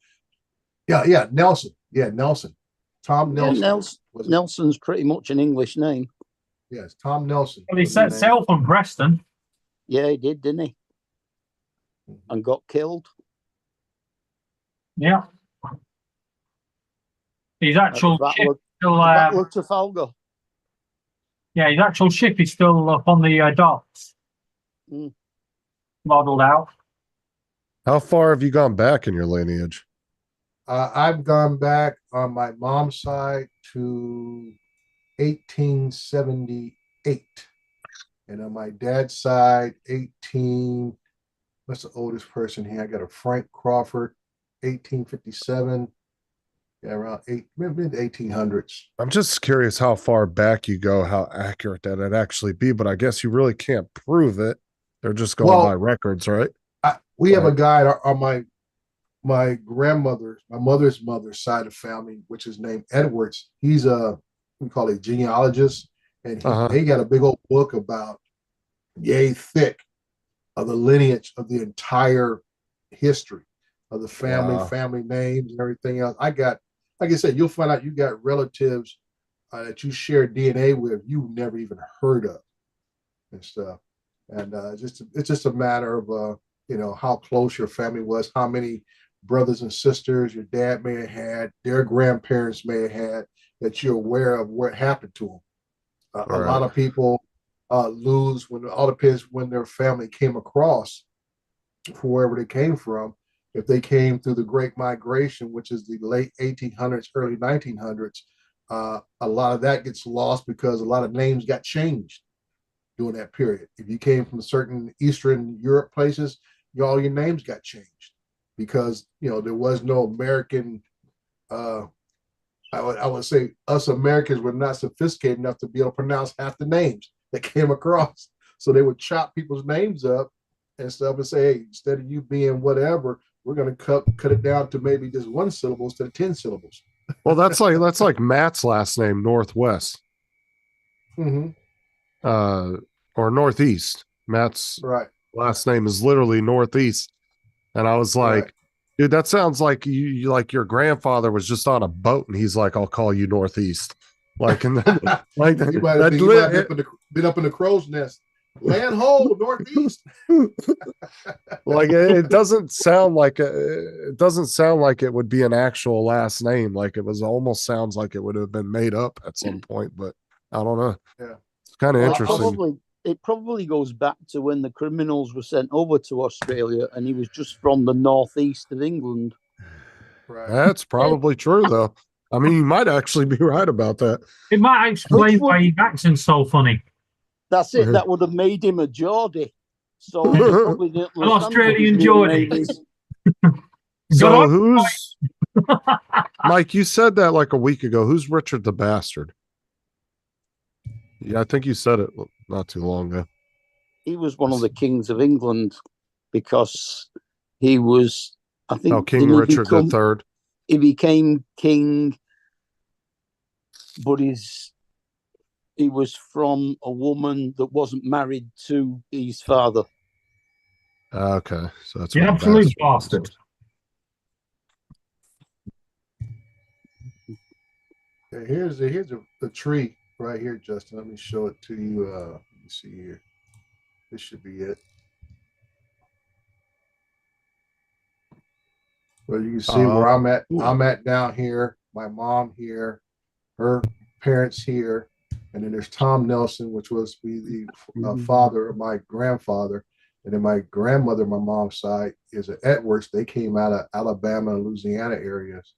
Yeah, Nelson. Yeah, Nelson. Tom Yeah, Nelson. Was it? Nelson's pretty much an English name. Yes, Tom Nelson. Well, he was his set name. sail from Preston. Yeah, he did, didn't he? And got killed. Yeah. His At actual the ship Battle still, of Trafalgar. yeah, his actual ship is still up on the docks, Mm. modelled out. How far have you gone back in your lineage? I've gone back on my mom's side to 1878, and on my dad's side, 18. What's the oldest person here? I got a Frank Crawford, 1857. Yeah, around mid 1800s. I'm just curious how far back you go, how accurate that it'd actually be, but I guess you really can't prove it. They're just going by records, right? We have a guy on my grandmother's, my mother's side of family, which is named Edwards. He's we call it genealogist, and they got a big old book about yay thick of the lineage of the entire history of the family, family names, and everything else. I got, like I said, you'll find out you got relatives that you share DNA with you never even heard of and stuff. And it's just a matter of how close your family was, how many brothers and sisters your dad may have had, their grandparents may have had, that you're aware of what happened to them. A lot of people lose when all depends when their family came across from wherever they came from. If they came through the Great Migration, which is the late 1800s, early 1900s, a lot of that gets lost because a lot of names got changed during that period. If you came from certain Eastern Europe places, all your names got changed because there was no American. I would say us Americans were not sophisticated enough to be able to pronounce half the names that came across. So they would chop people's names up and stuff and say, hey, instead of you being whatever, we're going to cut it down to maybe just one syllable instead of 10 syllables. Well, that's like Matt's last name, Northwest. Mm-hmm. Or Northeast. Matt's Right. last name is literally Northeast. And I was like, Right. dude, that sounds like you like your grandfather was just on a boat and he's like, I'll call you Northeast. Like, and like you might have been up in the crow's nest. Land hold Northeast. Like it doesn't sound like it would be an actual last name. Like it was almost sounds like it would have been made up at some point, but I don't know. Yeah. It's kind of interesting. It probably goes back to when the criminals were sent over to Australia and he was just from the northeast of England. Right. That's probably true, though. I mean, you might actually be right about that. It might explain why his accent's so funny. That's it. That would have made him a Geordie. So probably didn't an Australian Geordie. So who's Mike? You said that like a week ago. Who's Richard the Bastard? Yeah, I think you said it not too long ago. He was one of the kings of England because he was, I think, King Richard III. He became king, but he was from a woman that wasn't married to his father. Okay, so that's the absolute bastard. Okay, here's a tree right here, Justin. Let me show it to you. Let me see here. This should be it. Well, you can see where I'm at. I'm at down here. My mom here, her parents here, and then there's Tom Nelson, which was the father of my grandfather, and then my grandmother, my mom's side, is an Edwards. They came out of Alabama and Louisiana areas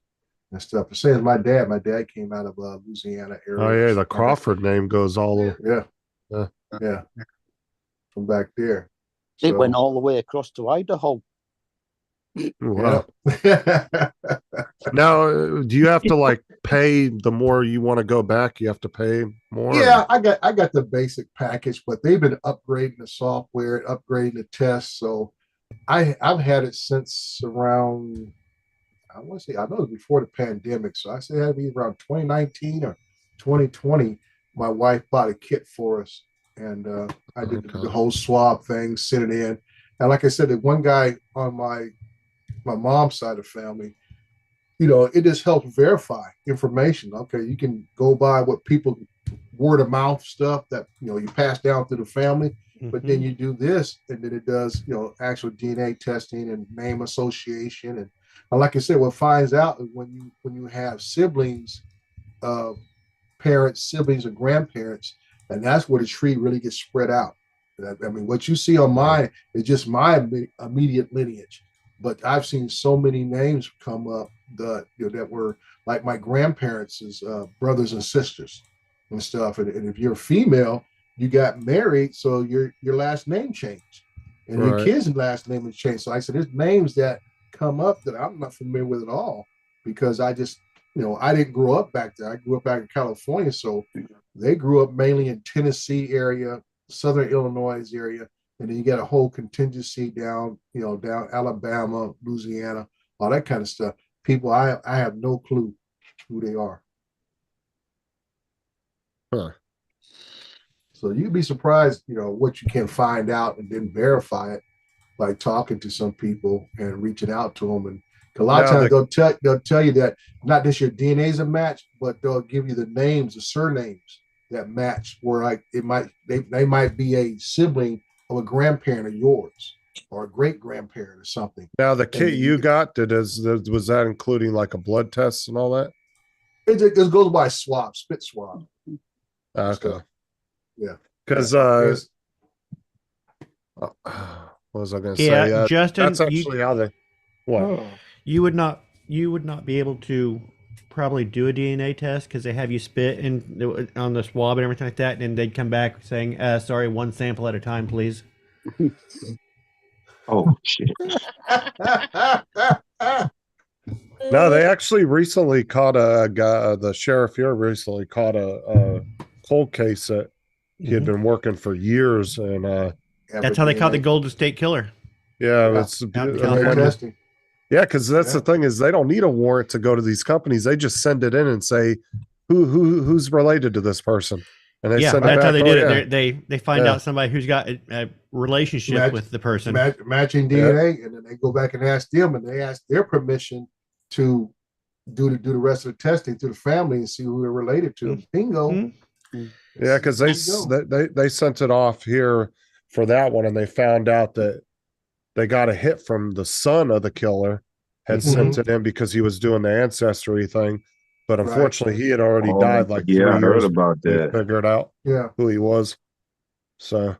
and stuff. The same as my dad. My dad came out of Louisiana area. Oh yeah, the Crawford name goes all over. Yeah. From back there. It went all the way across to Idaho. Wow. Now, do you have to like pay the more you want to go back? You have to pay more. Yeah, I got the basic package, but they've been upgrading the software, upgrading the tests. So I've had it since around, I want to say, I know it was before the pandemic. So I say it had to be around 2019 or 2020. My wife bought a kit for us, and I did the whole swab thing, sent it in. And like I said, the one guy on my mom's side of the family, it just helps verify information. Okay, you can go by what people, word of mouth stuff that you pass down through the family, but then you do this, and then it does actual DNA testing and name association, and like I said, what finds out is when you have siblings, parents, siblings, or grandparents, and that's where the tree really gets spread out. I mean, what you see on mine is just my immediate lineage. But I've seen so many names come up that were like my grandparents' brothers and sisters and stuff. And if you're female, you got married, so your last name changed, and your kids' last name has changed. So I said, there's names that come up that I'm not familiar with at all because I just, I didn't grow up back there. I grew up back in California, so they grew up mainly in Tennessee area, Southern Illinois area. And then you got a whole contingency down, down Alabama, Louisiana, all that kind of stuff. People, I have no clue who they are. Huh. So you'd be surprised, what you can find out and then verify it by talking to some people and reaching out to them. And a lot of times they'll tell you that not just your DNA is a match, but they'll give you the names, the surnames that match. Where like they might be a sibling of a grandparent of yours or a great grandparent or something. Now the kit you got, was that including like a blood test and all that? It just goes by spit swab. Okay. Yeah. Because what was I going to say? Justin, that's actually how they. What? You would not be able to probably do a DNA test because they have you spit on the swab and everything like that, and they'd come back saying, "Sorry, one sample at a time, please." Oh shit! No, they actually recently caught a guy. The sheriff here recently caught a cold case that he had been working for years, and that's how they caught the Golden State Killer. Yeah, it's testing. Yeah, because that's the thing is they don't need a warrant to go to these companies. They just send it in and say who's related to this person. And they Yeah, send it that's how back. they Oh, did yeah. it. They find Yeah. out somebody who's got a relationship Match- with the person. Matching DNA, and then they go back and ask them, and they ask their permission to do the rest of the testing to the family and see who they're related to. Bingo. Mm-hmm. Yeah, because they sent it off here for that one, and they found out that they got a hit from the son of the killer had sent it in because he was doing the ancestry thing, but unfortunately he had already died like 3 I heard years about before that. they figured out who he was. So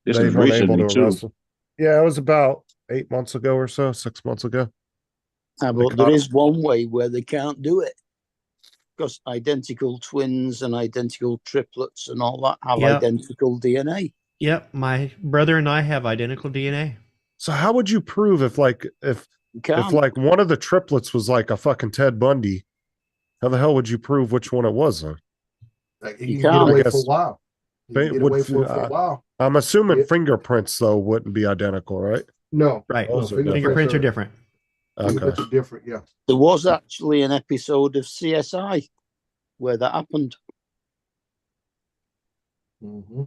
This they was weren't able recently to too. arrest him. Yeah, it was about 8 months ago or so, 6 months ago. But there is one way where they can't do it, because identical twins and identical triplets and all that have Yep. identical DNA. Yep, my brother and I have identical DNA. So how would you prove if like one of the triplets was like a fucking Ted Bundy? How the hell would you prove which one it was? Huh? Like you can get away for a while. You can get away for a while. I'm assuming fingerprints though wouldn't be identical, right? No, Right. Those no, are different. Fingerprints are different. Fingerprints Okay. are different. Yeah. There was actually an episode of CSI where that happened. Mm-hmm.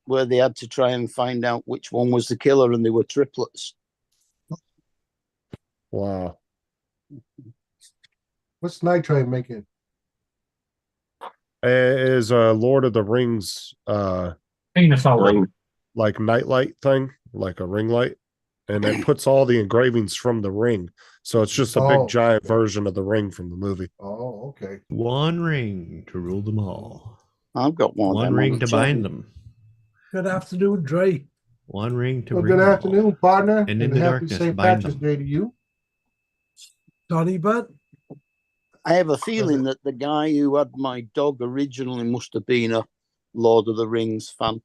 Where they had to try and find out which one was the killer, and they were triplets. Wow. What's Night Train making? Is Lord of the Rings like nightlight thing, like a ring light, and it puts all the engravings from the ring. So it's just a big giant version of the ring from the movie. Oh, okay. One ring to rule them all. I've got one. One ring to bind them. Good afternoon, Dre. One ring to Well, bring good them afternoon, all. partner, And in the happy darkness, St. bind Patrick's them. Day to you. Donny Bud. I have a feeling that the guy who had my dog originally must have been a Lord of the Rings fan.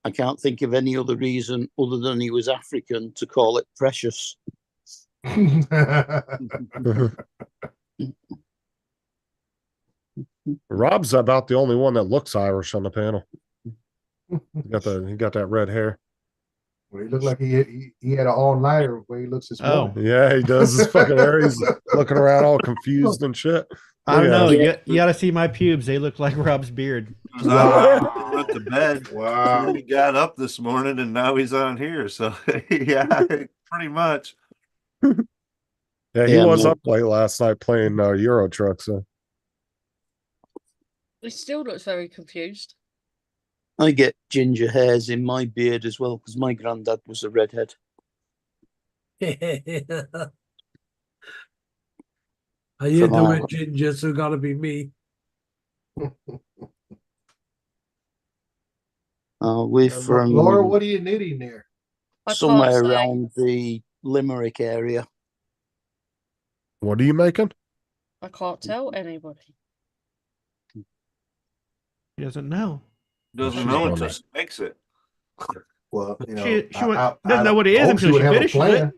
I can't think of any other reason other than he was African to call it Precious. Rob's about the only one that looks Irish on the panel. He got that red hair. Well, he looked like he had an all-nighter where he looks this morning. Yeah, he does his fucking hair. He's looking around all confused and shit. I don't know. Yeah. You got to see my pubes. They look like Rob's beard. I went to bed. Wow. And then he got up this morning and now he's on here. So yeah, pretty much. Yeah, he was up late last night playing Euro Truck. So He still looks very confused. I get ginger hairs in my beard as well because my granddad was a redhead. How you From doing, Ireland. Ginger? So gotta be me. We're from Laura, what are you knitting there? somewhere around the Limerick area. what are you making? I can't tell anybody. He doesn't know. Doesn't know until she makes it. Well, you know, She doesn't know what it is hope until would she have a finishes plan. it.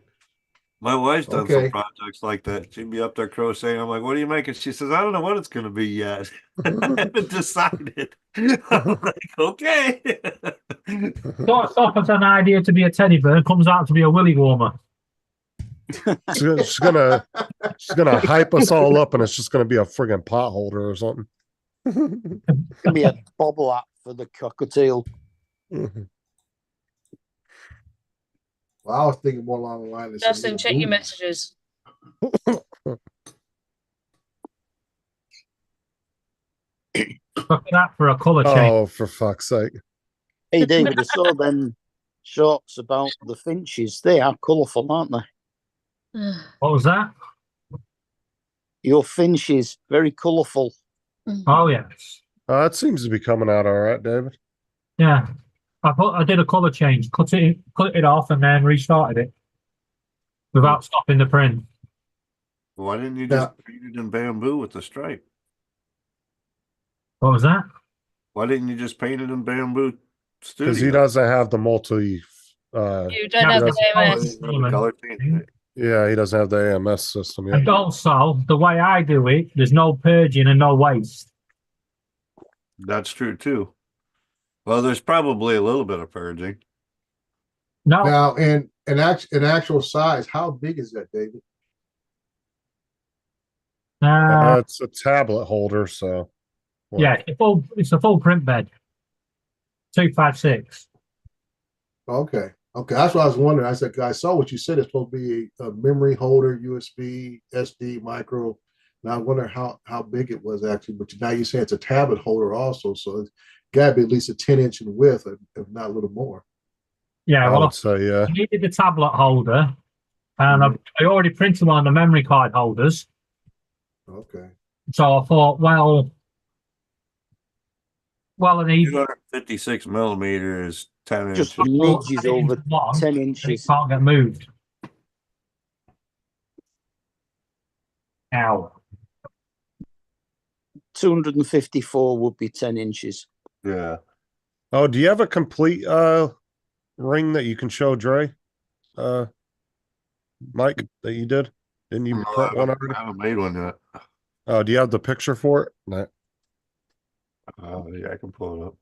My wife's done Okay. some projects like that. She'd be up there crocheting. I'm like, what are you making? She says, I don't know what it's going to be yet. I haven't decided. I'm like, okay. Starts off as an idea to be a teddy bear and comes out to be a willy warmer. She's gonna hype us all up, and it's just gonna be a friggin' pot holder or something. Give me a bobble hat for the cockatiel. Well, I was thinking more along the line of some Justin, little check your booty. messages. Look at that for a colour change. Oh, for fuck's sake! Hey, David, I saw them shorts about the finches. They are colourful, aren't they? What was that? Your finches, very colourful. Oh, yes. It seems to be coming out all right, David. Yeah. I did a colour change, cut it off and then restarted it without stopping the print. Why didn't you just paint it in bamboo with the stripe? What was that? Why didn't you just paint it in bamboo studio? Because he doesn't have the multi. You don't have the AMS. Color paint. Yeah, he doesn't have the AMS system yet. And also, the way I do it, there's no purging and no waste. That's true too. Well, there's probably a little bit of purging. No. Now, in actual size, how big is that, David? It's a tablet holder, so what? Yeah, it's a full print bed. 256. Okay. Okay. That's what I was wondering. I said, I saw what you said. It's supposed to be a memory holder, USB, SD, micro. And I wonder how big it was actually. But now you say it's a tablet holder also. So it's got to be at least a 10-inch in width, if not a little more. Yeah, I well, would say, yeah. I needed the tablet holder, and Mhm. I already printed on the memory card holders. Okay. So I thought, well, I need 256 millimeters, 10 Just inches. midges over one, 10 and it inches. can't get moved. Ow. 254 would be 10 inches. Yeah. Oh, do you have a complete ring that you can show Dre? Mike, that you did? Didn't you print one already? I haven't made one yet. Oh, do you have the picture for it? No. Yeah, I can pull it up.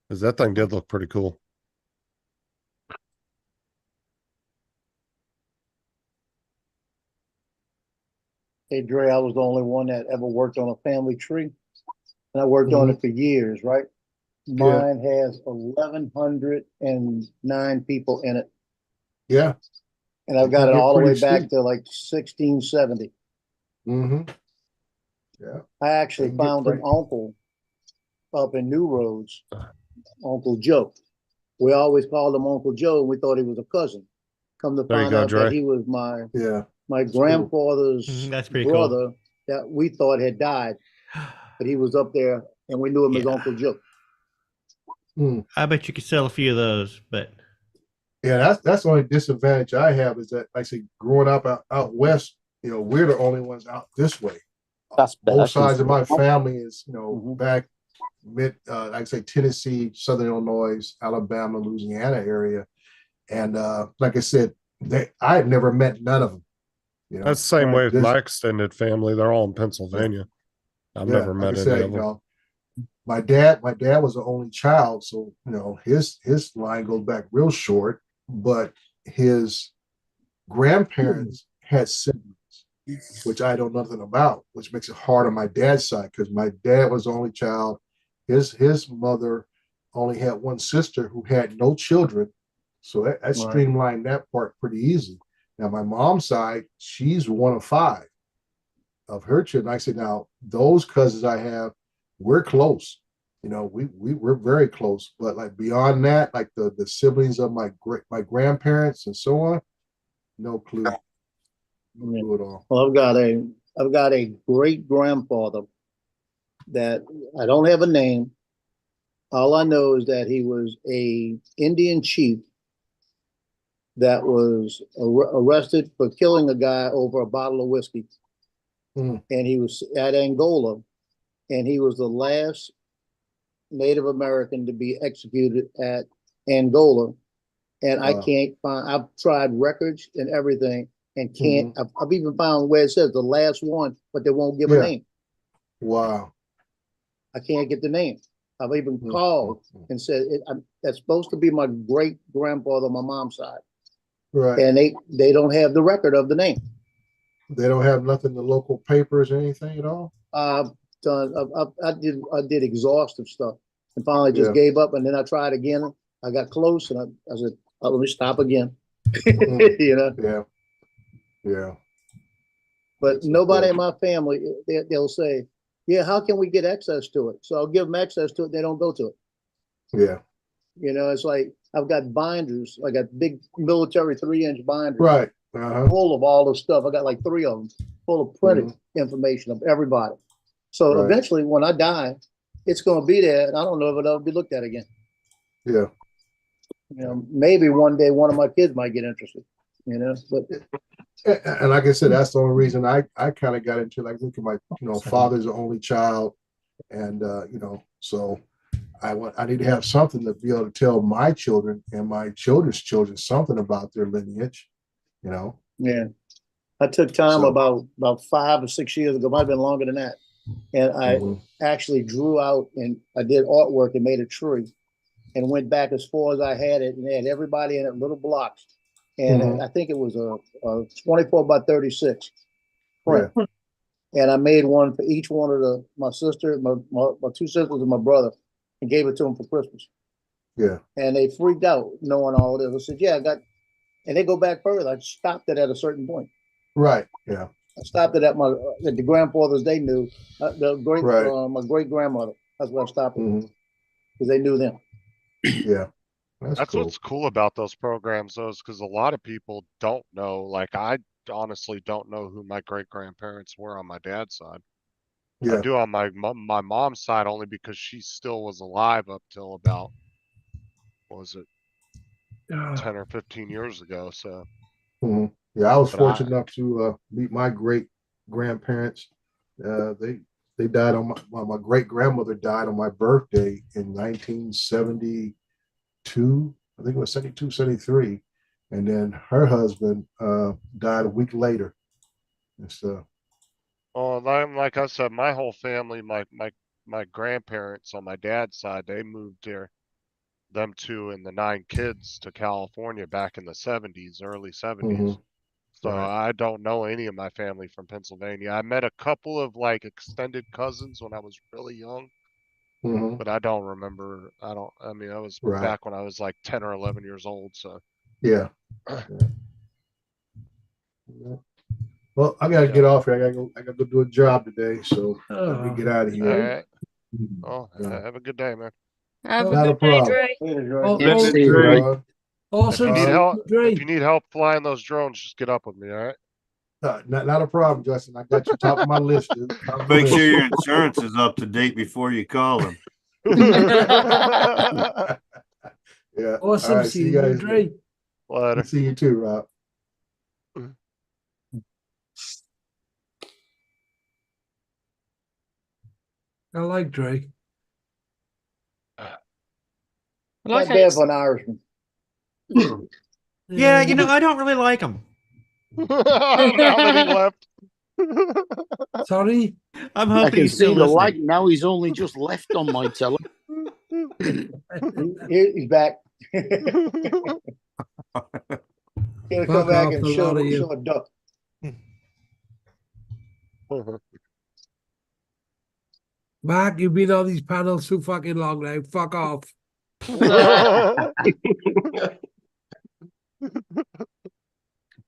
Because that thing did look pretty cool. Hey, Dre, I was the only one that ever worked on a family tree. And I worked on it for years, right? Mine has 1,109 people in it. Yeah. And I've got it all the way back to like 1670. Mm-hmm. Yeah. I actually found an uncle up in New Roads, Uncle Joe. We always called him Uncle Joe, and we thought he was a cousin. Come to There you find go, out Dre. that he was my That's grandfather's That's pretty brother that we thought had died, but he was up there, and we knew him as Uncle Joe. I bet you could sell a few of those, but Yeah, that's the only disadvantage I have is that, like I say, growing up out west, we're the only ones out this way. That's better. Both sides of my family is, back mid, like I say, Tennessee, Southern Illinois, Alabama, Louisiana area, and like I said, I had never met none of them. That's the same way with my extended family. They're all in Pennsylvania. I've never met any of them. My dad was the only child, so his line goes back real short, but his grandparents had siblings, which I know nothing about, which makes it hard on my dad's side because my dad was the only child. His mother only had one sister who had no children, so that streamlined that part pretty easy. Now my mom's side, she's one of 5 of her children. I said, now those cousins I have, we're close. We're very close, but like beyond that, like the siblings of my grandparents and so on, no clue. No clue at all. Well, I've got a great grandfather that I don't have a name. All I know is that he was a Indian chief that was arrested for killing a guy over a bottle of whiskey. And he was at Angola, and he was the last Native American to be executed at Angola. And I can't find, I've tried records and everything and can't, I've even found where it says the last one, but they won't give a name. Wow. I can't get the name. I've even called and said, that's supposed to be my great grandfather on my mom's side. Right. And they don't have the record of the name. They don't have nothing in the local papers or anything at all? I did exhaustive stuff and finally just gave up. And then I tried again. I got close and I said, let me stop again. Yeah. But nobody in my family, they'll say, yeah, how can we get access to it? So I'll give them access to it. They don't go to it. Yeah. It's like I've got binders. I got big military 3-inch binders. Right. Full of all this stuff. I got like 3 of them full of printed information of everybody. So eventually when I die, it's going to be there. And I don't know if it'll be looked at again. Yeah. Maybe one day one of my kids might get interested, but. And like I said, that's the only reason I kind of got into, like, look at my, father's the only child. And, so I need to have something to be able to tell my children and my children's children something about their lineage, Yeah. I took time about 5 or 6 years ago, might have been longer than that. And I actually drew out and I did artwork and made a tree and went back as far as I had it and had everybody in it, little blocks. And I think it was a 24 by 36 print. and I made one for each one of my sister, my two sisters, and my brother, and gave it to them for Christmas. Yeah. And they freaked out knowing all this. I said, "Yeah, I got," and they go back further. I stopped it at a certain point. Right. Yeah. I stopped it at the grandfathers they knew, my great grandmother. That's where I stopped it because they knew them. Yeah. That's cool. what's cool about those programs, though, is because a lot of people don't know. Like, I honestly don't know who my great grandparents were on my dad's side. I Yeah. do on my mom's side only because she still was alive up till about, what was it, 10 or 15 years ago. So, Yeah, I was but fortunate enough to meet my great grandparents. They died on my great grandmother died on my birthday in 1972. I think it was 72, 73. And then her husband died a week later. And so, oh, like I said, my whole family, my grandparents on my dad's side, they moved here, them two and the 9 kids, to California back in the 70s, early 70s. So Right. I don't know any of my family from Pennsylvania. I met a couple of like extended cousins when I was really young, but I don't remember. I mean, I was Right. back when I was like 10 or 11 years old. So Yeah. Well, I gotta get off here. I gotta go do a job today. So let me get out of all here. right. Well, have a good day, man. Have a Not a good day, problem. Dre. Yeah, see you, Dre. Dre. Awesome. If you need help flying those drones, just get up with me, all right? Not a problem, Justin. I got you top of my list, dude. Top of the Make list. sure your insurance is up to date before you call them. Yeah. Awesome All right, see seeing you you, guys. Dre. Later. See you too, Rob. I like Dre. Not bad for an Irishman. Yeah, you know, I don't really like him. Now that he left. Sorry? I'm I hoping can he's still see the listening. light now. He's only just left on my telly. He's back. He'll Fuck come back off, and the lot of you. show a duck. Mark, you've been on these panels too fucking long now. Fuck off.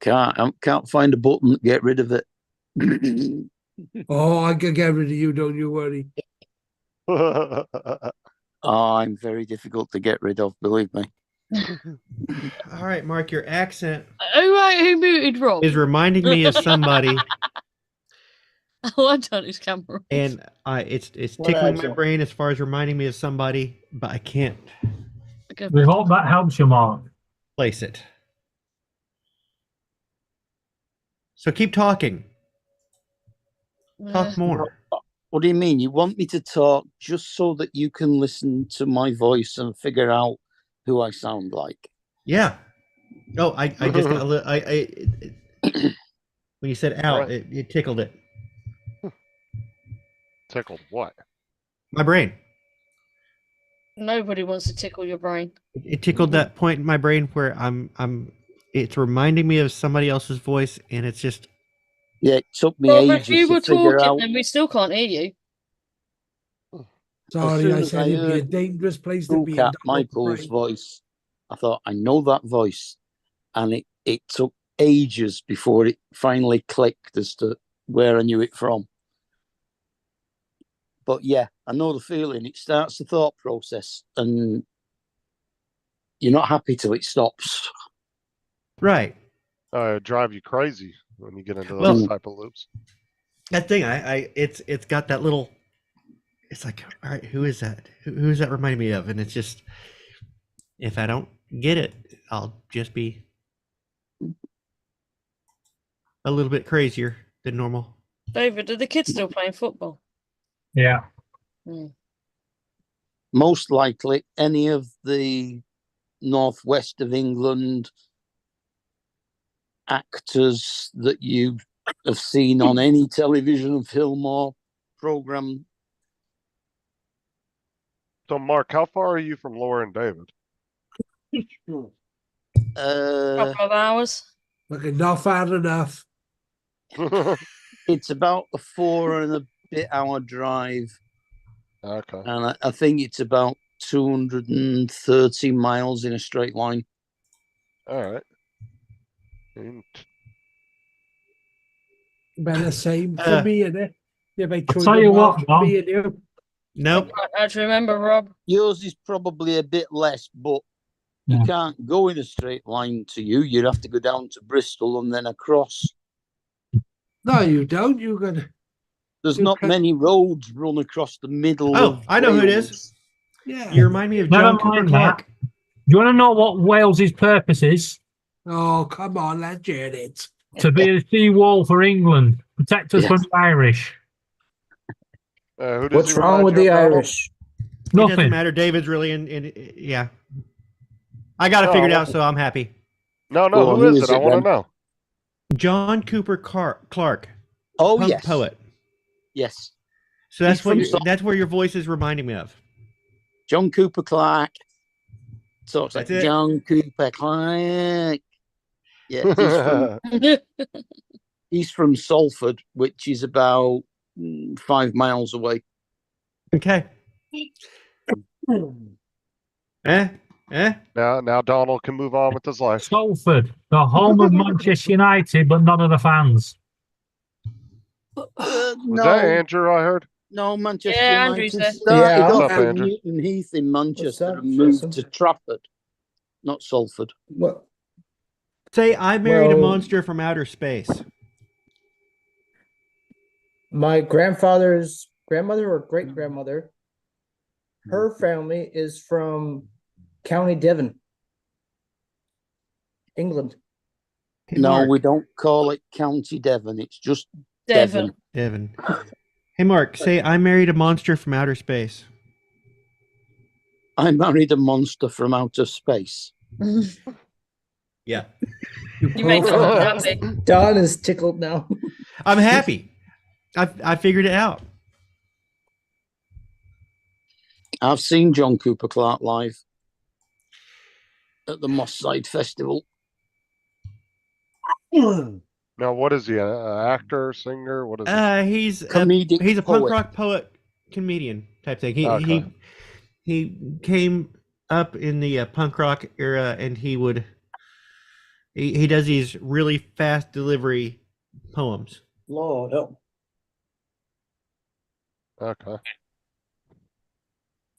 Can't find a button to get rid of it. Oh, I can get rid of you, don't you worry. Oh, I'm very difficult to get rid of, believe me. All right, Mark, your accent Oh, right, who muted Rob? is reminding me of somebody, Oh, I turned his camera off. and it's What tickling my accent? brain as far as reminding me of somebody, but I can't We hope that helps you, Mark. place it. So keep talking. Talk more. What do you mean? You want me to talk just so that you can listen to my voice and figure out who I sound like? Yeah. Oh, I just got a little. When you said out, Right. it tickled it. Tickled what? My brain. Nobody wants to tickle your brain. It tickled that point in my brain where it's reminding me of somebody else's voice, and it's just. Yeah, it took me Well, if ages you to were figure talking, out. then we still can't hear you. Sorry, soon I as said I it'd be a heard dangerous place to be. Cat Michael's voice, I thought, I know that voice. And it took ages before it finally clicked as to where I knew it from. But yeah, I know the feeling. It starts the thought process and you're not happy till it stops. Right. It'd drive you crazy when you get into Well, those type of loops. That thing, it's got that little. It's like, all right, who is that? Who is that reminding me of? And it's just, if I don't get it, I'll just be a little bit crazier than normal. David, are the kids still playing football? Yeah. Most likely, any of the northwest of England actors that you have seen on any television film or program. So, Mark, how far are you from Laura and David? Couple of hours. Look, not far enough. It's about a 4-and-a-bit-hour drive, Okay. and I think it's about 230 miles in a straight line. All right. About the same for me, innit? Yeah, about I'll 200 tell you miles what, for me Rob. and you. Nope. How do you remember, Rob? Yours is probably a bit less, but you Yeah. can't go in a straight line to you. You'd have to go down to Bristol and then across. No, you don't. You got There's You not can- many roads run across the middle Oh, of I know who it is. Wales. yeah. You remind me of Never John Cooper mind Clark. that. Do you want to know what Wales's purpose is? Oh, come on, let's hear it. To be a sea wall for England, protect us from the Irish. Who does What's he wrong remind with you the of, Donald? Irish? It doesn't Nothing. matter. David's really in yeah. I got it No, figured I out, want- so I'm happy. No, Go on, who is it? I want to then? know. John Cooper Clark, Oh, punk yes. poet. Yes. So that's He's from that's where your voice is reminding me of. John Cooper Clark. So it's like That's it. John Cooper Clark. Yeah, he's from Salford, which is about 5 miles away. Okay. Eh? Now Donald can move on with his life. Salford, the home of Manchester United, but none of the fans. Was no, that Andrew I heard? no, Manchester Yeah, United Andrew's there. started Yeah. What's off up, in Andrew? Newton Heath in Manchester up, and moved Jason? to Trafford, not Salford. Well, Say I married a Well- monster from outer space. my grandfather's grandmother or great grandmother, her family is from County Devon, England. Hey, No, Mark. we don't call it County Devon. It's just Devon. Devin. Hey, Mark. Say I married a monster from outer space. I married a monster from outer space. Yeah. You make us look happy. Don is tickled now. I'm happy. I figured it out. I've seen John Cooper Clark live at the Moss Side Festival. Now, what is he? An actor, singer? What is he? He's Comedic he's a punk poet. rock poet, comedian type thing. Okay. He came up in the punk rock era, and he does these really fast delivery poems. Lord help. Okay.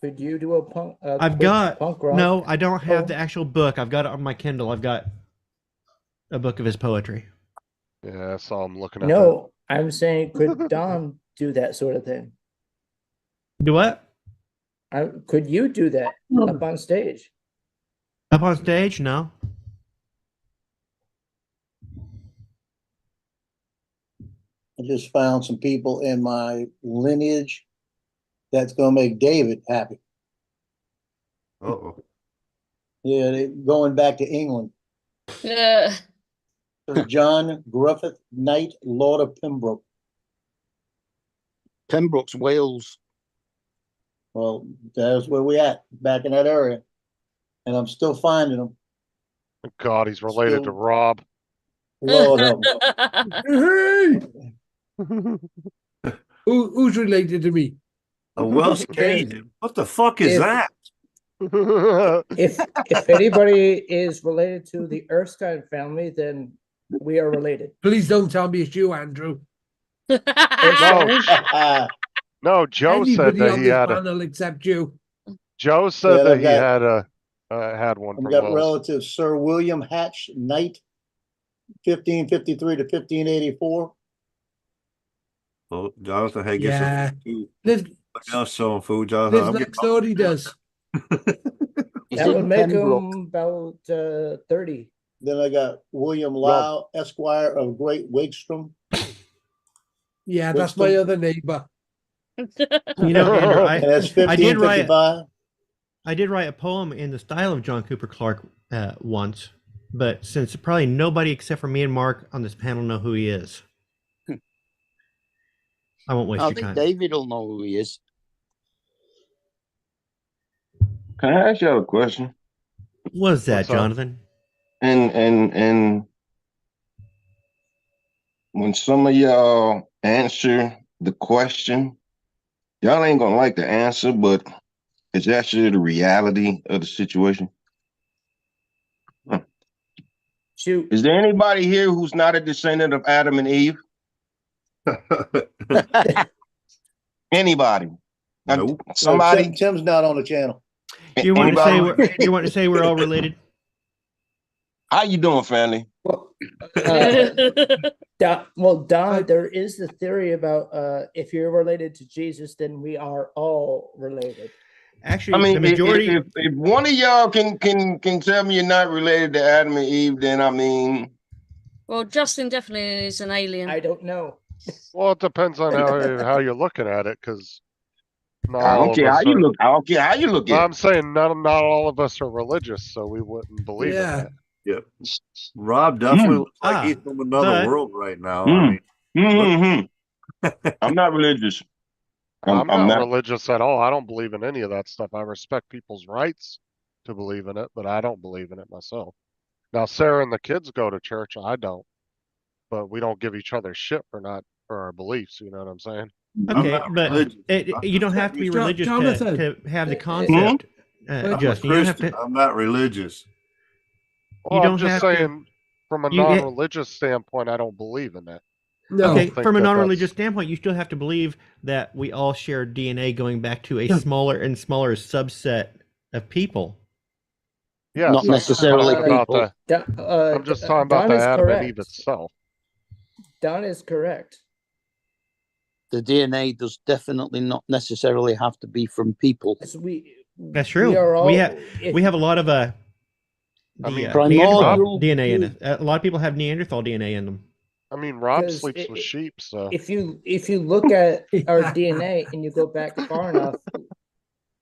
Could you do a punk? I've quick got punk rock. no, I don't have poem? the actual book. I've got it on my Kindle. I've got a book of his poetry. Yeah, I saw him looking at No, I'm saying could Don do that sort of thing? Do what? Could you do that up on stage? Up on stage? No. I just found some people in my lineage that's gonna make David happy. Uh-oh. Yeah, they going back to England. Yeah. Sir John Griffith, Knight, Lord of Pembroke. Pembroke's Wales. Well, that's where we at, back in that area. And I'm still finding them. it. God, he's related to Still- Rob. Lord help me. Hey, who's related to me? A Welsh Canadian. What the fuck is If- that? If anybody is related to the Erskine family, then we are related. Please don't tell me it's you, Andrew. Erskine? No, Joe said Anybody that on he this had a. panel except you. Joe said Yeah, that I've he got- had one I've from got Wells. relatives, Sir William Hatch, Knight, 1553 to 1584. Well, Jonathan, hey, get Yeah. some food. Lives, Now some food, Jonathan. lives I'm next door, he does. He's That would in make Pembroke. him about 30. Then I got William Lau, Esquire of Great Wigstrom. Yeah, that's my other neighbor. You know, Andrew, And that's I did write 1555. I did write a poem in the style of John Cooper Clark once, but since probably nobody except for me and Mark on this panel know who he is, I won't waste I your think time. David will know who he is. Can I ask y'all a question? What is that, What's up? Jonathan? And when some of y'all answer the question. Y'all ain't gonna like the answer, but it's actually the reality of the situation. Shoot. Is there anybody here who's not a descendant of Adam and Eve? Anybody? Nope. Somebody? Tim's not on the channel. You want to say Anybody? you want to say we're all related? How you doing, family? Well, Don, there is the theory about if you're related to Jesus, then we are all related. Actually, I mean, the majority. if one of y'all can tell me you're not related to Adam and Eve, then I mean, Well, Justin definitely is an alien. I don't know. Well, it depends on how you're looking at it, because not I all don't of care how us you are. look. I don't care how you look No, at I'm it. saying not all of us are religious, so we wouldn't believe in that. Yep. Rob definitely looks like he's from another but- world right now. I mean, I'm not religious. I'm I'm not not. religious at all. I don't believe in any of that stuff. I respect people's rights to believe in it, but I don't believe in it myself. Now, Sarah and the kids go to church. I don't, but we don't give each other shit for our beliefs. You know what I'm saying? Okay, not but religious. you don't have to be religious Jonathan. to have the concept, I'm a Justin. You don't have Christian. to. I'm not religious. Well, I'm don't just have to- saying, from a you- non-religious standpoint, I don't believe in it. No. Okay, think from a that non-religious that's- standpoint, you still have to believe that we all share DNA going back to a smaller and smaller subset of people. Yes, Not I'm necessarily talking about people. I'm just talking about Don the is Adam and correct. Eve itself. Don is correct. The DNA does definitely not necessarily have to be from people. That's We true. are all, we have a lot of I mean, Neanderthal Primordial DNA in group. it. A lot of people have Neanderthal DNA in them. I mean, Rob 'Cause sleeps with sheep, so if you look at our DNA and you go back far enough,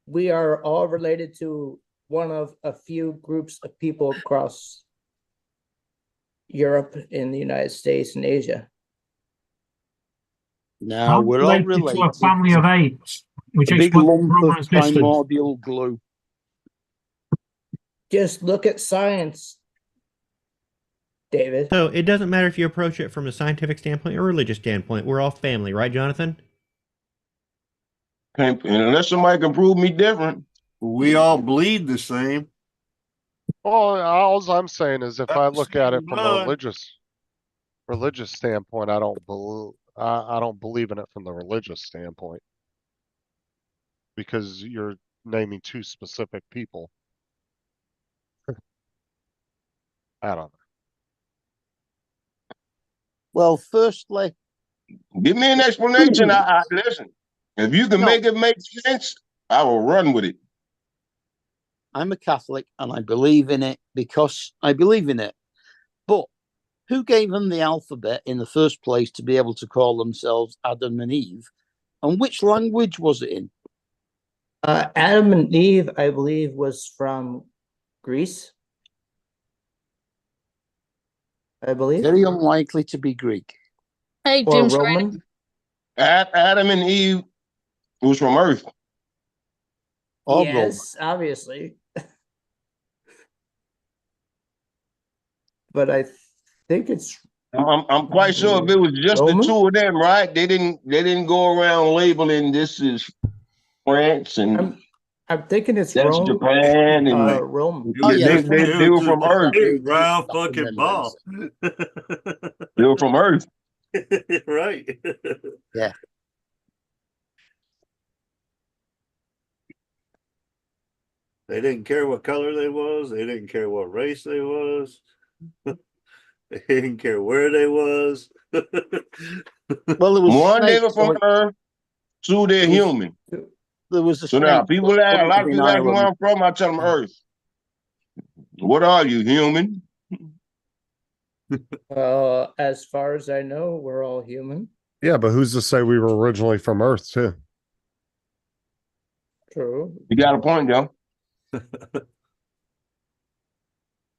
we are all related to one of a few groups of people across Europe, in the United States, and Asia. Now I'm we're all related to a related. family of apes, which A big explains lump of Roman's distance. primordial glue. Just look at science, David. So it doesn't matter if you approach it from a scientific standpoint or religious standpoint. We're all family, right, Jonathan? Unless somebody can prove me different. We all bleed the same. all I'm saying is, if I look at it from a Blood. religious standpoint, I don't believe in it from the religious standpoint, because you're naming two specific people. I don't know. Well, firstly, Give me an explanation. I listen. If you can No. make it make sense, I will run with it. I'm a Catholic and I believe in it because I believe in it. But who gave them the alphabet in the first place to be able to call themselves Adam and Eve? And which language was it in? Adam and Eve, I believe, was from Greece. I believe. Very unlikely to be Greek. Hey, Or Jim Roman. Adam and Eve was from Earth. Or Yes, obviously. But I think it's I'm quite sure if it was just Roman? the two of them, right? They didn't go around labeling this is France and I'm thinking it's that's Rome. Japan and Rome. Oh, yeah, they were from Earth. Hey, round fucking ball. They were from Earth. Right. Yeah. They didn't care what color they was. They didn't care what race they was. They didn't care where they was. Well, there was One, they were snakes, from so Earth. Two, they're There was- human. there was a So now snake. people but ask, a lot of in people ask me where Ireland. I'm from. I tell them Earth. What are you, human? As far as I know, we're all human. Yeah, but who's to say we were originally from Earth too? True. You got a point, though.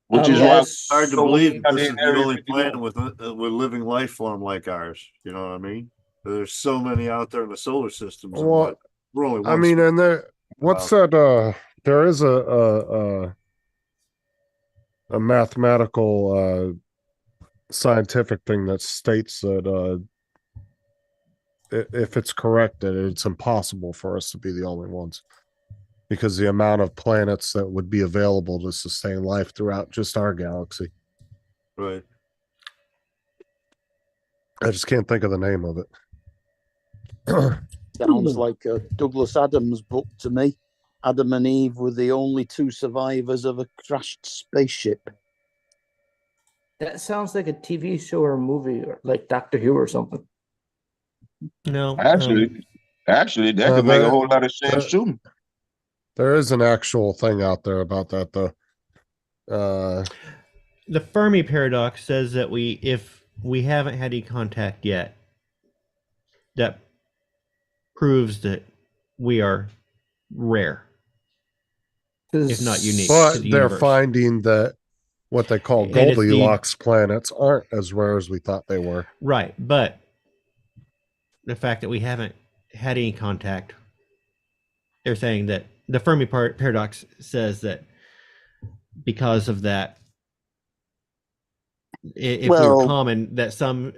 Which is yes. why It's hard to believe I this is didn't the ever only really planet know. with living life form like ours. You know what I mean? There's so many out there in the solar systems. And Well, we're only one. I mean, and there, what's that? There is a mathematical scientific thing that states that if it's correct, that it's impossible for us to be the only ones, because the amount of planets that would be available to sustain life throughout just our galaxy. Right. I just can't think of the name of it. Sounds like a Douglas Adams book to me. Adam and Eve were the only two survivors of a crashed spaceship. That sounds like a TV show or a movie, or like Doctor Who or something. No, Actually, that could make a whole lot of sense too. There is an actual thing out there about that, though. The Fermi paradox says that if we haven't had any contact yet, that proves that we are rare, if not unique. But to the they're universe. finding that what they call And it's Goldilocks planets aren't as rare as we thought they were. Right, but the fact that we haven't had any contact, they're saying that the Fermi paradox says that because of that, if we were common, that some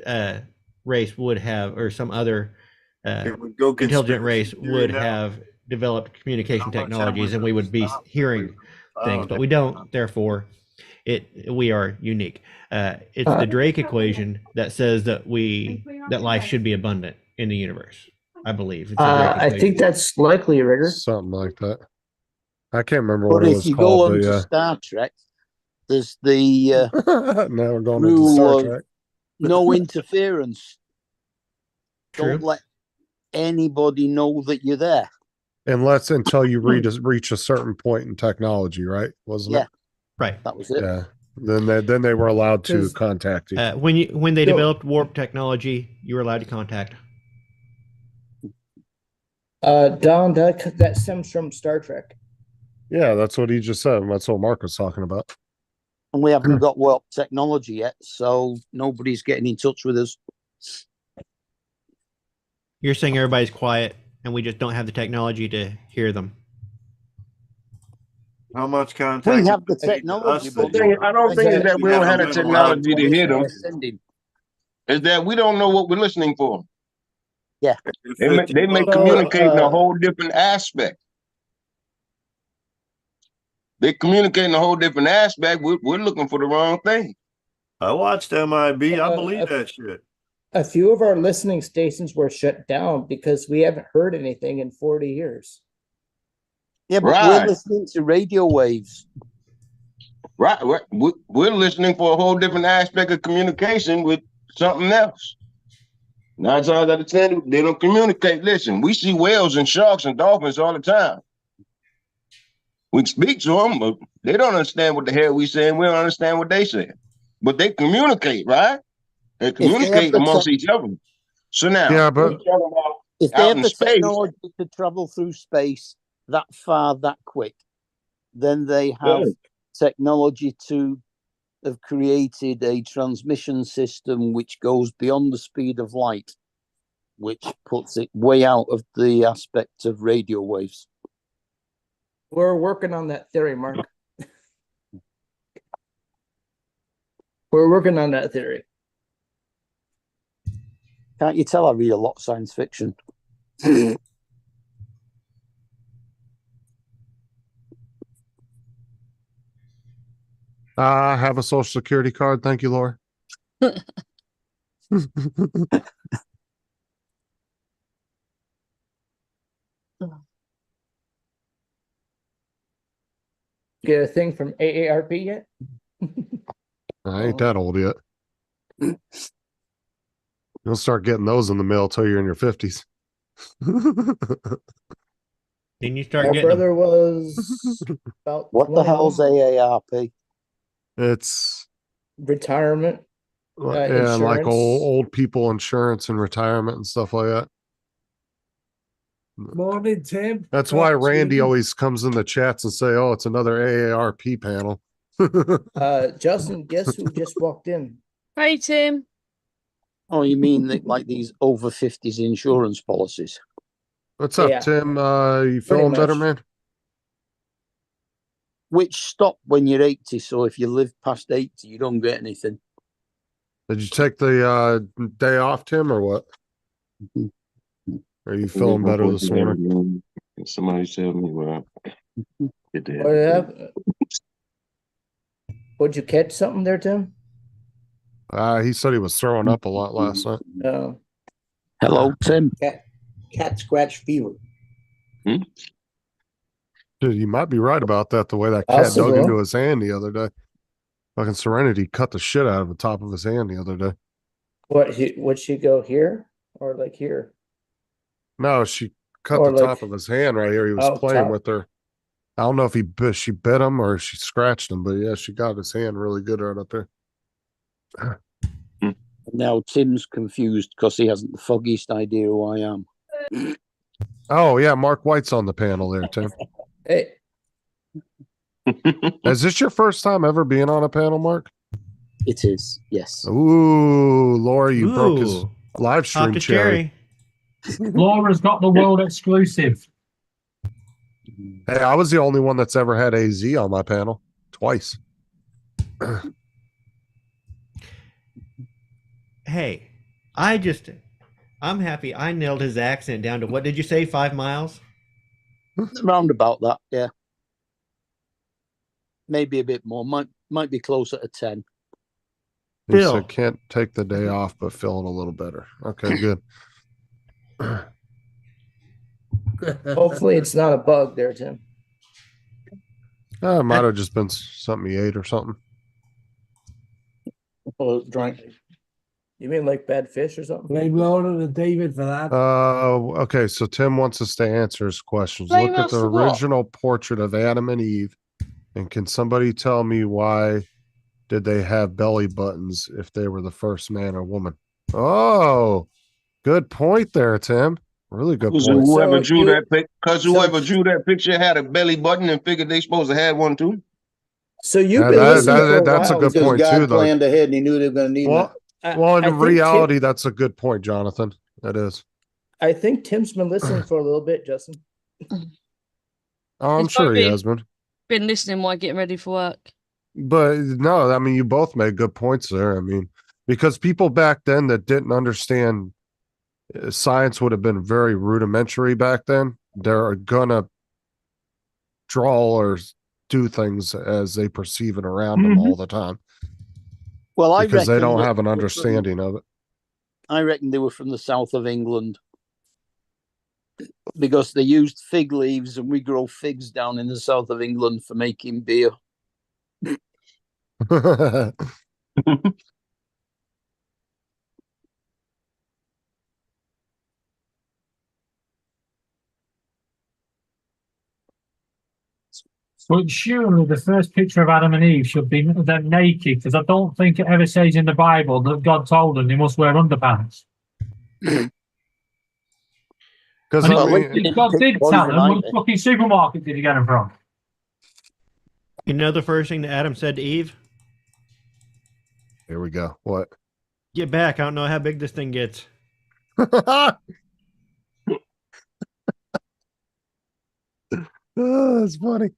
race would have, or some other intelligent race would have developed communication technologies, and we would be hearing things, but we don't. Therefore, we are unique. It's the Drake equation that says that life should be abundant in the universe. I believe. It's I think that's likely, Rigger. Something like that. I can't remember But what it if was you called. go on to Star Trek, there's the now we're going into rule Star of Trek. no interference. True. Don't let anybody know that you're there. Until you reach a certain point in technology, right? Wasn't it? Right. That was it. Yeah. Then they were allowed to contact you. When they developed warp technology, you were allowed to contact. Don, that stems from Star Trek. Yeah, that's what he just said. That's what Mark was talking about. And we haven't got warp technology yet, so nobody's getting in touch with us. You're saying everybody's quiet, and we just don't have the technology to hear them. How much contact? We have the technology, but I don't think it's that we don't have the technology to hear them. It's that we don't know what we're listening for. Yeah. They may communicate in a whole different aspect. They communicate in a whole different aspect. We're looking for the wrong thing. I watched MIB. I believe that shit. A few of our listening stations were shut down because we haven't heard anything in 40 years. Yeah, but we're listening to radio waves. Right. We're listening for a whole different aspect of communication with something else. 9 times out of 10, they don't communicate. Listen, we see whales and sharks and dolphins all the time. We speak to them, but they don't understand what the hell we saying. We don't understand what they say. But they communicate, right? They communicate amongst each other. So now, if they have the technology to travel through space that far, that quick, then they have technology to have created a transmission system which goes beyond the speed of light, which puts it way out of the aspect of radio waves. We're working on that theory, Mark. We're working on that theory. Can't you tell I read a lot of science fiction? I have a social security card. Thank you, Laura. Get a thing from AARP yet? I ain't that old yet. You'll start getting those in the mail till you're in your 50s. Then you start My getting brother was about What the hell's 21. AARP? It's Retirement. yeah, like Insurance. old people insurance and retirement and stuff like that. Morning, Tim. That's why Randy always comes in the chats and say, "Oh, it's another AARP panel." Justin, guess who just walked in? Hey, Tim. Oh, you mean like these over 50s insurance policies? What's up, Yeah. Tim? You feeling better, much. man? Which stop when you're 80, so if you live past 80, you don't get anything. Did you take the day off, Tim, or what? Are you feeling better this morning? Somebody tell me what I What happened? Would you catch something there, Tim? He said he was throwing up a lot last night. Hello, Tim. Cat scratch fever. Dude, you might be right about that. The way that cat dug into his hand the other day. Fucking Serenity cut the shit out of the top of his hand the other day. Would she go here or like here? No, she cut Or the like- top of his hand right here. He was playing top. with her. I don't know if she bit him or she scratched him, but yeah, she got his hand really good right up there. Now Tim's confused because he hasn't the foggiest idea who I am. Oh yeah, Mark White's on the panel there, Tim. Hey, Is this your first time ever being on a panel, Mark? It is, yes. Ooh, Laura, you broke his Ooh. live stream Talk to cherry. Laura's got the world exclusive. Hey, I was the only one that's ever had AZ on my panel twice. Hey, I'm happy I nailed his accent down to, what did you say, 5 miles? Round about that, yeah. Maybe a bit more. Might be closer to 10. He said can't take the day off, but feeling a little better. Okay, good. hopefully it's not a bug there, Tim. It might have just been something he ate or something. Or drank. You mean like bad fish or something? Blame Laura and David for that. Okay, so Tim wants us to answer his questions. Blame Look at us the for what? original portrait of Adam and Eve, and can somebody tell me why did they have belly buttons if they were the first man or woman? Oh, good point there, Tim. Really good Because point. whoever drew that picture had a belly button and figured they supposed to have one too. So you've been listening for a that's a while. good Because point God too, though. planned ahead and he knew they were going to need Well, that. well, in I think reality, that's a good point, Jonathan. That is. I think Tim's been listening for a little bit, Justin. Oh, I'm He's sure he probably has been. been listening while getting ready for work. But no, I mean, you both made good points there. I mean, because people back then that didn't understand science would have been very rudimentary back then. They're gonna draw or do things as they perceive it around them all the time. Well, I because they reckon don't that have an they were understanding of it. I reckon they were from the south of England because they used fig leaves, and we grow figs down in the south of England for making beer. But surely the first picture of Adam and Eve should be them naked, because I don't think it ever says in the Bible that God told them they must wear underpants. Because And I mean, if God did tell them, what fucking supermarket did he get them from? You know the first thing that Adam said to Eve? Here we go. What? Get back. I don't know how big this thing gets. Oh, that's funny.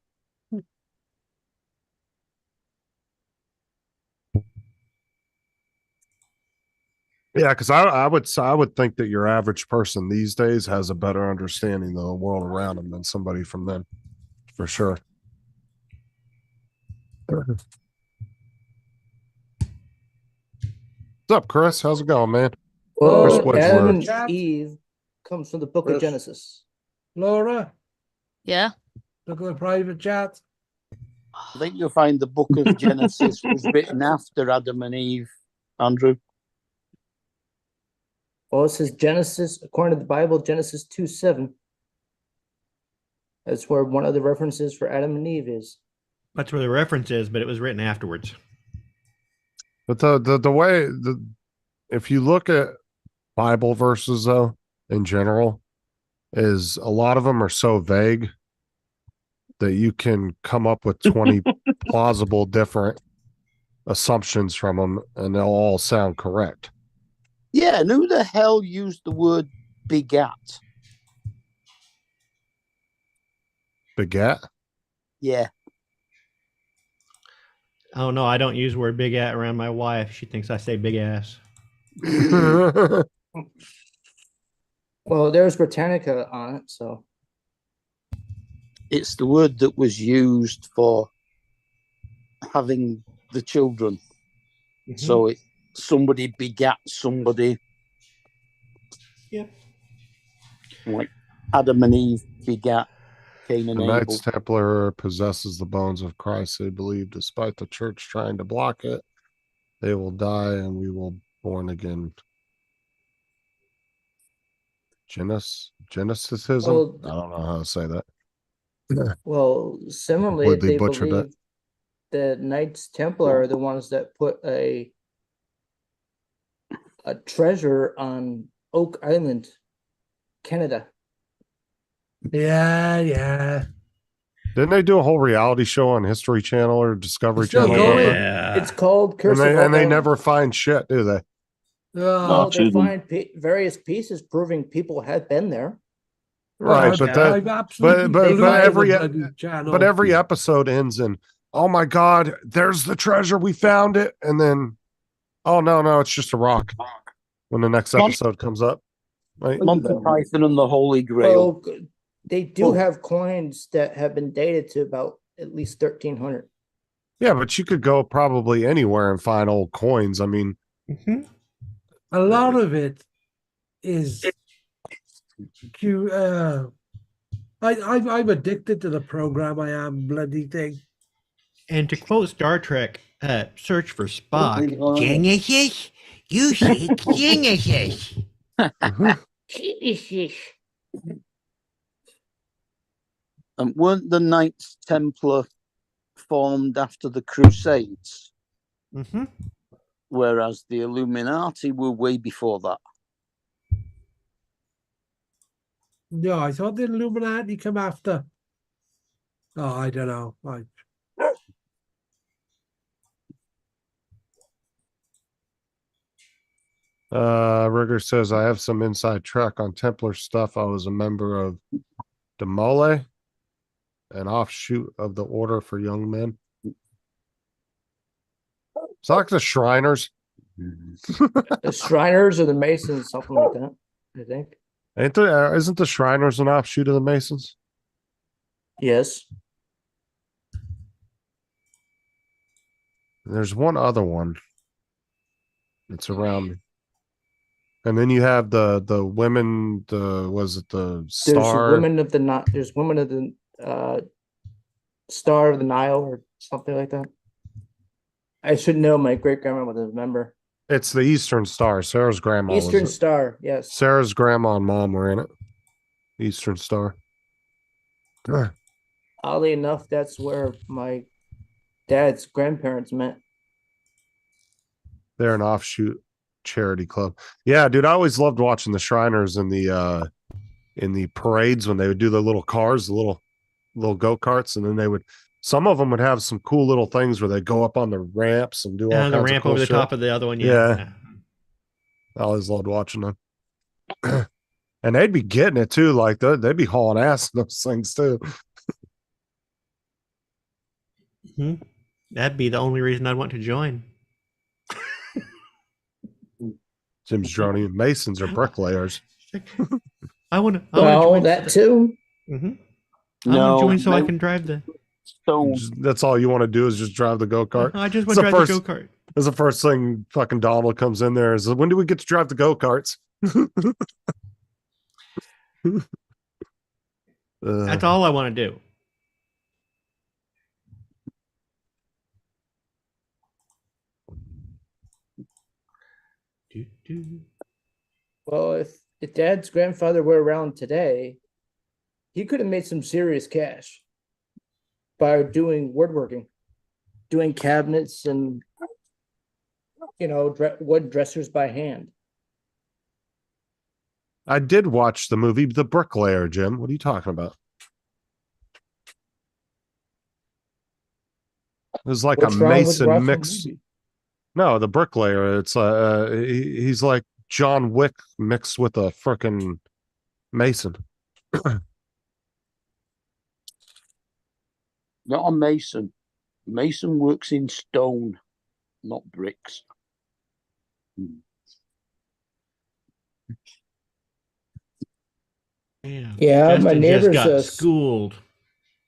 Yeah, because I would think that your average person these days has a better understanding of the world around them than somebody from then, for sure. What's up, Chris? How's it going, man? Well, Chris Adam Wedgworth. and Eve comes from the book Chris. of Genesis. Laura, Yeah. look at the private chat. I think you'll find the book of Genesis was written after Adam and Eve, Andrew. Well, it says Genesis, according to the Bible, Genesis 2:7. That's where one of the references for Adam and Eve is. That's where the reference is, but it was written afterwards. But the way if you look at Bible verses though, in general, is a lot of them are so vague that you can come up with 20 plausible different assumptions from them and they'll all sound correct. Yeah, and who the hell used the word begat? Begat? Yeah. Oh no, I don't use the word big at around my wife. She thinks I say big ass. Well, there's Britannica on it, so It's the word that was used for having the children. So it somebody begat somebody. Yep. Like Adam and Eve begat Cain and The Abel. Knights Templar possesses the bones of Christ. They believe, despite the church trying to block it, they will die and we will born again. Geneticism? Well, I don't know how to say that. well, similarly, Completely they butchered believe it. the Knights Templar are the ones that put a treasure on Oak Island, Canada. Yeah. Didn't they do a whole reality show on History Channel or Discovery It's still Channel about going. that? It's called Curse And of they Oak and they Island. never find shit, do they? Well, they shouldn't. find various pieces proving people had been there. Right, but that I'm absolutely but glued to every the bloody channel. but every episode ends in, oh my god, there's the treasure, we found it, and then, oh no, it's just a rock. When the next episode comes up, right? Monty Python and the Holy Grail. Well, they do have coins that have been dated to about at least 1300. Yeah, but you could go probably anywhere and find old coins. I mean, A lot of it is I'm addicted to the program. I am bloody thing. And to quote Star Trek, search for Spock. Genesis? You seek Genesis. And weren't the Knights Templar formed after the Crusades? Whereas the Illuminati were way before that. No, I thought the Illuminati come after. Oh, I don't know. Rigger says, I have some inside track on Templar stuff. I was a member of Demole, an offshoot of the Order for Young Men. It's like the Shriners. The Shriners or the Masons, something like that, I think. Isn't the Shriners an offshoot of the Masons? Yes. There's one other one that's around me. And then you have the women, was it the Star? There's women of the Star of the Nile or something like that. I should know. My great grandmother was a member. It's the Eastern Star. Sarah's grandma. Eastern Star, yes. Sarah's grandma and mom were in it. Eastern Star. Oddly enough, that's where my dad's grandparents met. They're an offshoot charity club. Yeah, dude, I always loved watching the Shriners in the parades when they would do the little cars, the little go-karts, and then some of them would have some cool little things where they go up on the ramps and do all kinds the of ramp cool over the shit. top of the other one. Yeah. I always loved watching them. And they'd be getting it too. Like they'd be hauling ass in those things too. That'd be the only reason I'd want to join. Jim's droning. Masons are bricklayers. I want to. Well, that too. I want to join so I can drive the. That's all you want to do is just drive the go-kart. I just want to drive the go-kart. That's the first thing fucking Donald comes in there is, when do we get to drive the go-karts? That's all I want to do. Well, if Dad's grandfather were around today, he could have made some serious cash by doing woodworking, doing cabinets and wood dressers by hand. I did watch the movie The Bricklayer, Jim. What are you talking about? It was like What's a wrong with Mason watching mix. movies? No, The Bricklayer. It's he's like John Wick mixed with a frickin' Mason. Not a mason. Mason works in stone, not bricks. Damn. Yeah, my Justin neighbor's just got a schooled.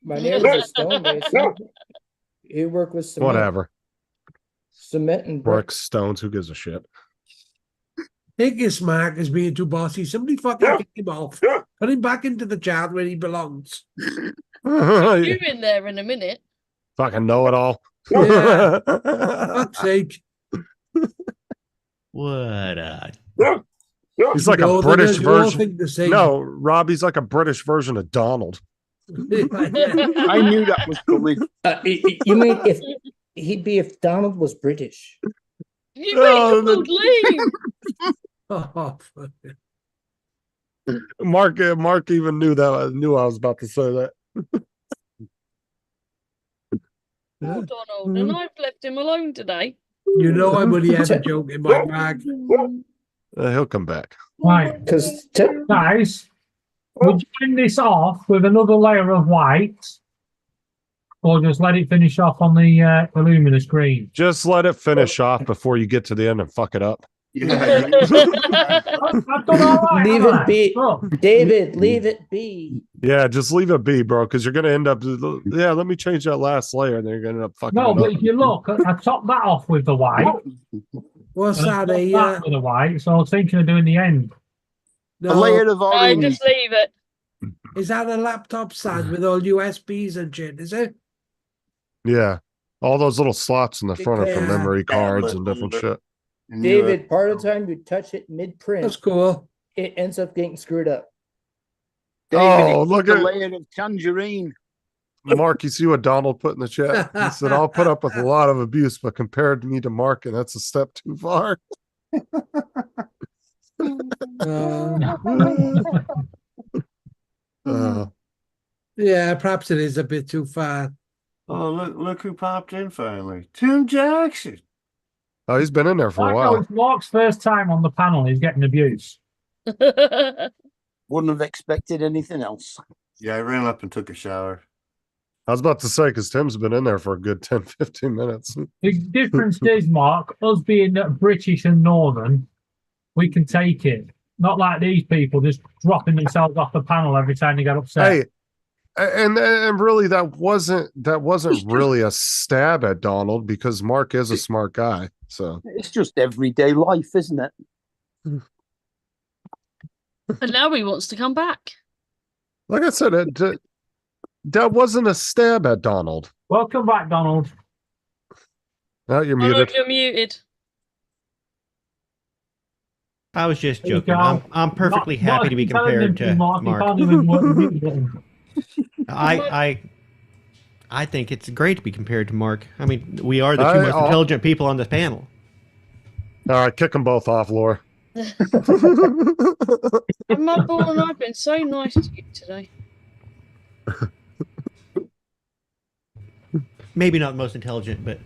my neighbor's a stonemason. He worked with cement, Whatever. cement and brick. Bricks, stones, who gives a shit? Higgis Mark is being too bossy. Somebody fucking kick him off. Put him back into the chat where he belongs. You in there in a minute. Fucking know it all. Yeah. Fuck's sake. What a He's like No, a they British don't all version. think the same. No, Rob, he's like a British version of Donald. I knew that was coming. You mean if he'd be if Donald was British? You mean old Lee? Oh, Mark even knew I was about to say that. Poor Donald, and I've left him alone today. you know I'm only ever joking, my Mark. He'll come back. Right, Because guys, would you end this off with another layer of white, or just let it finish off on the luminous green? Just let it finish off before you get to the end and fuck it up. Yeah. I've done all right, leave haven't it I? be, Look, David. Leave it be. Yeah, just leave it be, bro, because you're gonna end up. Yeah, let me change that last layer, and then you're gonna end up fucking. no, it but up. if you look, I topped that off with the white. What's and I that? topped that with the white, so I was thinking of doing the end. A layer of No, orange. just leave it. Is that a laptop stand with all USBs and shit? Is it? Yeah, all those little slots in the front are for Yeah. memory cards and different shit. David, part of the time you touch it mid-print, That's cool. it ends up getting screwed up. David, Oh, it's look the at layer of tangerine. Mark. You see what Donald put in the chat? He said, "I'll put up with a lot of abuse, but compared me to Mark, and that's a step too far." Yeah, perhaps it is a bit too far. Oh, look who popped in finally. Tim Jackson. Oh, he's been in there for a I know while. it's Mark's first time on the panel. He's getting abuse. Wouldn't have expected anything else. Yeah, I ran up and took a shower. I was about to say, because Tim's been in there for a good 10, 15 minutes. The difference is, Mark, us being British and Northern, we can take it. Not like these people just dropping themselves off the panel every time they get upset. Hey, and really, that wasn't really a stab at Donald, because Mark is a smart guy. So It's just everyday life, isn't it? And now he wants to come back. like I said, that wasn't a stab at Donald. Welcome back, Donald. Now you're Donald, muted. you're muted. I was just There you joking. go. I'm perfectly Not- happy to be not telling compared him to Mark. He Mark. can't even work the mute button. I think it's great to be compared to Mark. I mean, we are the two most intelligent people on this panel. All right, kick them both off, Laura. And Mudball and I've been so nice to you today. Maybe not the most intelligent, but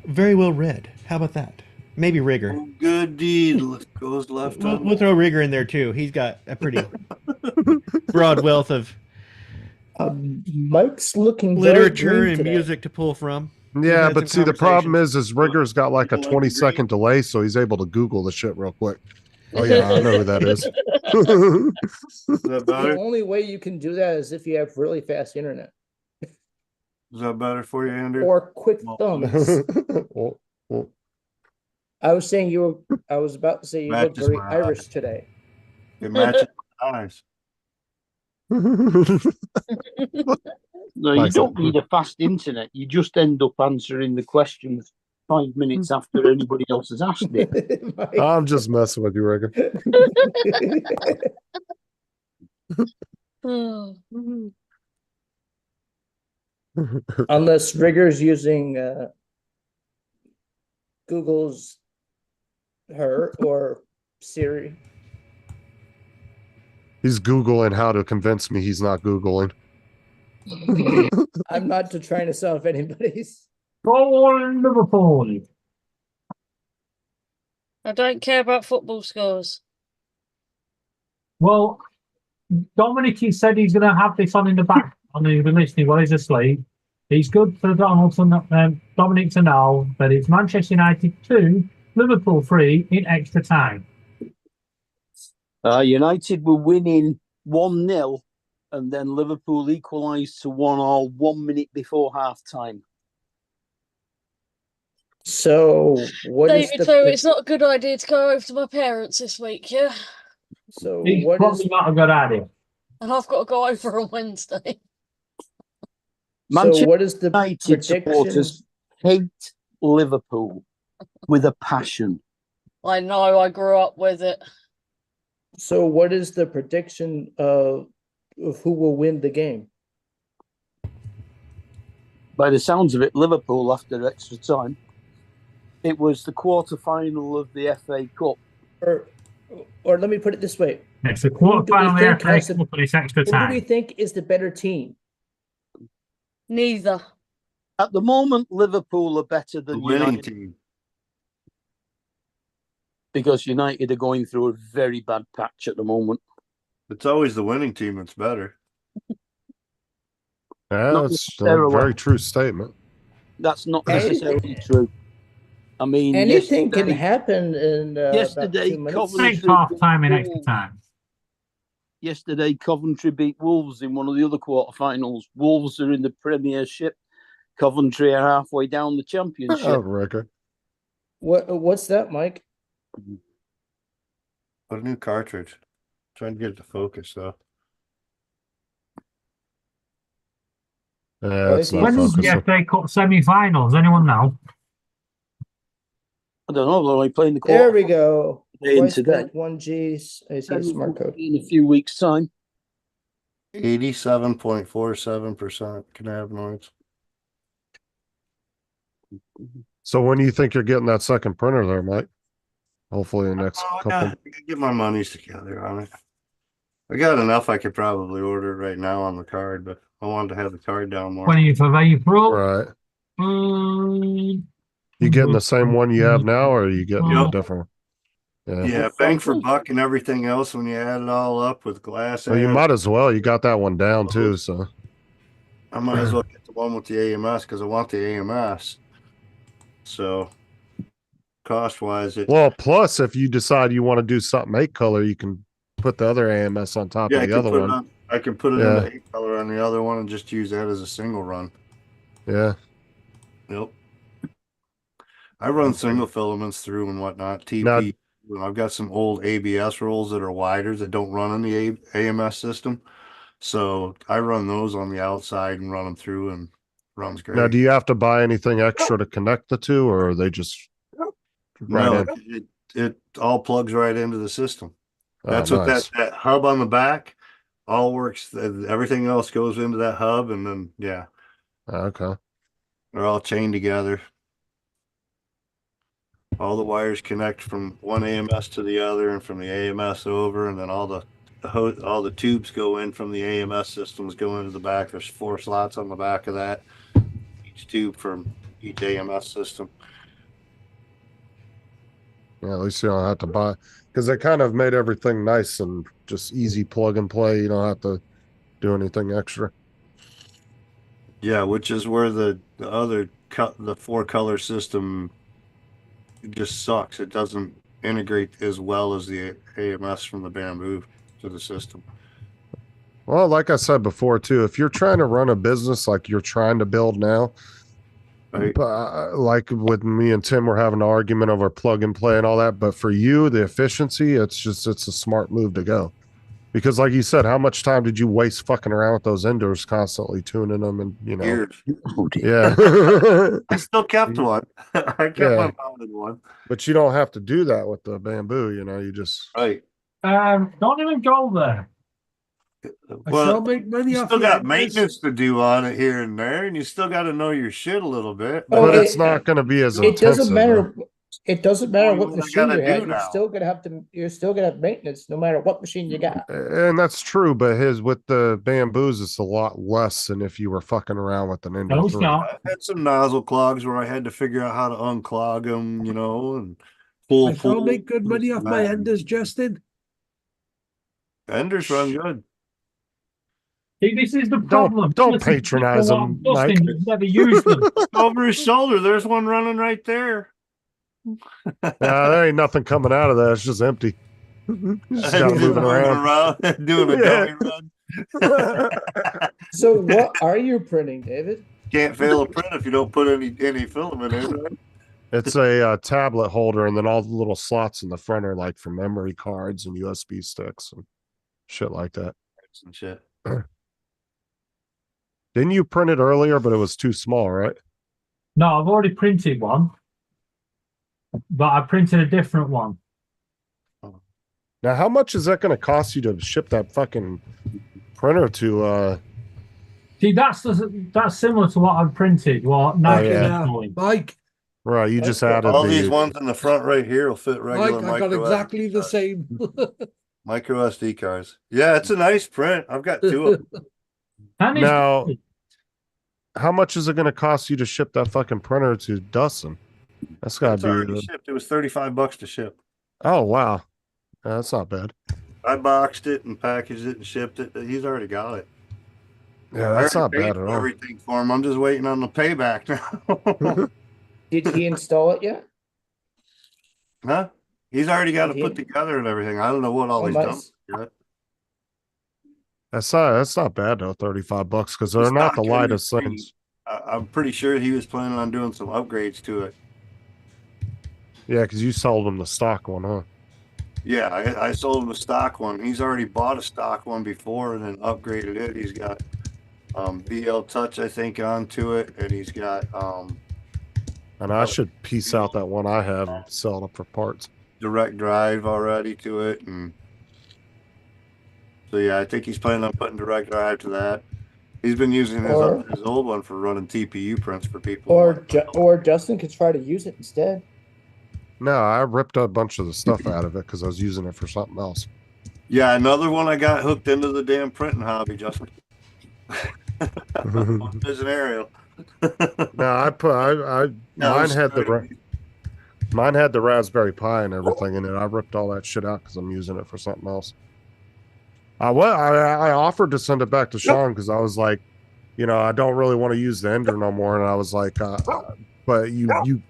very well read. How about that? Maybe Rigger. Good deed goes left. We'll throw Rigger in there too. He's got a pretty broad wealth of Mike's looking very literature green and today. music to pull from. Yeah, had but some see, the problem is Rigger's got like a 20-second delay, so he's able to Google the shit real quick. Oh yeah, I know who that is. Is that better? The only way you can do that is if you have really fast internet Is that better for you, Andrew? or quick thumbs. I was saying I was about to say you look Matches very my Irish today. It matches my eyes. No, you don't need a fast internet. You just end up answering the questions 5 minutes after anybody else has asked it. I'm just messing with you, Rigger. Oh. Unless Rigger's using Google's her or Siri. He's Googling how to convince me he's not Googling. I'm not trying to solve anybody's. Go on, Liverpool. I don't care about football scores. Well, Dominic, he said he's going to have this on in the back on the listening while he's asleep. He's good for Dominic to know that it's Manchester United 2, Liverpool 3 in extra time. United were winning 1-0, and then Liverpool equalised to 1-1 1 minute before half time. So what is David, the so it's not a good idea to go over to my parents this week, yeah? so It's what probably is not a good idea. And I've got to go over on Wednesday. Manchester what is the United prediction? supporters hate Liverpool with a passion. I know, I grew up with it. So what is the prediction of who will win the game? By the sounds of it, Liverpool after extra time. It was the quarter-final of the FA Cup. Or let me put it this way. It's the quarterfinal of the FA Cup and it's extra Who do we time. think is the better team? Neither. At the moment, Liverpool are better The than winning United team. because United are going through a very bad patch at the moment. It's always the winning team that's better. Yeah, Not that's a necessarily. very true statement. That's not necessarily true. I mean, Anything can happen in yesterday, about 2 minutes. Takes half time in extra time. Yesterday, Coventry beat Wolves in one of the other quarterfinals. Wolves are in the Premiership. Coventry are halfway down the Championship. Oh, record. What's that, Mike? Put a new cartridge. Trying to get it to focus though. Yeah, it's not When is the focusing. FA Cup semi-finals? Anyone know? I don't know. They're only playing the There quarter. we go. And today. 1G. I see a smart code. In a few weeks' time. 87.47% cannabinoids. So when do you think you're getting that second printer there, Mike? Hopefully in the next couple. I gotta get my monies together on it. I got enough I could probably order it right now on the card, but I wanted to have the card down more. 20th of April. Right. You getting the same one you have now, or are you getting a different one? Yeah, bang for buck and everything else when you add it all up with glass. Well, you might as well. You got that one down too, so I might as well get the one with the AMS because I want the AMS. So cost wise, well. Plus, if you decide you want to do something 8-color, you can put the other AMS on top of the other one. I can put it in the 8-color on the other one and just use that as a single run. Yeah. Yep. I run single filaments through and whatnot. TP. I've got some old ABS rolls that are wider that don't run on the AMS system. So I run those on the outside and run them through and runs great. Now, do you have to buy anything extra to connect the two, or are they just no, it all plugs right into the system. That's what nice. that hub on the back all works. Everything else goes into that hub, and then okay, they're all chained together. All the wires connect from one AMS to the other, and from the AMS over, and then all the tubes go in from the AMS systems go into the back. There's 4 slots on the back of that. Each tube from each AMS system. Yeah, at least you don't have to buy, because they kind of made everything nice and just easy plug and play. You don't have to do anything extra. Yeah, which is where the 4-color system just sucks. It doesn't integrate as well as the AMS from the Bamboo to the system. Well, like I said before too, if you're trying to run a business like you're trying to build now, right. Like with me and Tim, we're having an argument over plug and play and all that. But for you, the efficiency, it's a smart move to go. Because like you said, how much time did you waste fucking around with those indoors, constantly tuning them and, Years. Yeah. I still kept one. I kept my mounted one. But you don't have to do that with the Bamboo, you just. Right. Don't even go there. Well, you still got maintenance to do on it here and there, and you still got to know your shit a little bit. But it's not going to be as intensive. It doesn't matter. It doesn't matter what machine you have. You're still gonna have maintenance no matter what machine you got. And that's true, but with the Bamboos, it's a lot less than if you were fucking around with an indoor. I had some nozzle clogs where I had to figure out how to unclog them, and pull. I still make good money off my enders, Justin. Enders run good. See, this is the problem. Don't patronize them, Mike. Never used them. Over his shoulder, there's one running right there. There ain't nothing coming out of that. It's just empty. Just gotta move it around. Doing a Yeah. dummy run. So what are you printing, David? Can't fail a print if you don't put any filament in, right? It's a tablet holder, and then all the little slots in the front are like for memory cards and USB sticks and shit like that. Some shit. Didn't you print it earlier, but it was too small, right? No, I've already printed one, but I printed a different one. Now, how much is that going to cost you to ship that fucking printer to? See, that's similar to what I've printed. What Nike yeah. Mike, Right, you just added all these ones in the front right here will fit regular Mike, I got micro exactly SD the same. micro SD cards. Yeah, it's a nice print. I've got two of them. Now, how much is it going to cost you to ship that fucking printer to Dustin? That's got It's to already be. shipped. It was $35 to ship. Oh wow, that's not bad. I boxed it and packaged it and shipped it. He's already got it. Yeah, that's I not already paid bad at for all. everything for him. I'm just waiting on the payback now. Did he install it yet? Huh? He's already got Did it put together and everything. I don't know what all he's nice. done yet. That's not bad though. $35 because they're not the lightest things. I'm pretty sure he was planning on doing some upgrades to it. Yeah, because you sold him the stock one, huh? Yeah, I sold him a stock one. He's already bought a stock one before and then upgraded it. He's got BL Touch, I think, onto it, and he's got and I should piece out that one I have and sell it for parts. direct drive already to it, and so yeah, I think he's planning on putting direct drive to that. He's been using his old one for running TPU prints for people. Or Justin could try to use it instead. No, I ripped a bunch of the stuff out of it because I was using it for something else. Yeah, another one I got hooked into the damn printing hobby, Justin. There's an aerial. No, mine had the Raspberry Pi and everything in it. I ripped all that shit out because I'm using it for something else. I offered to send it back to Sean because I was like, I don't really want to use the Ender no more, and I was like, but you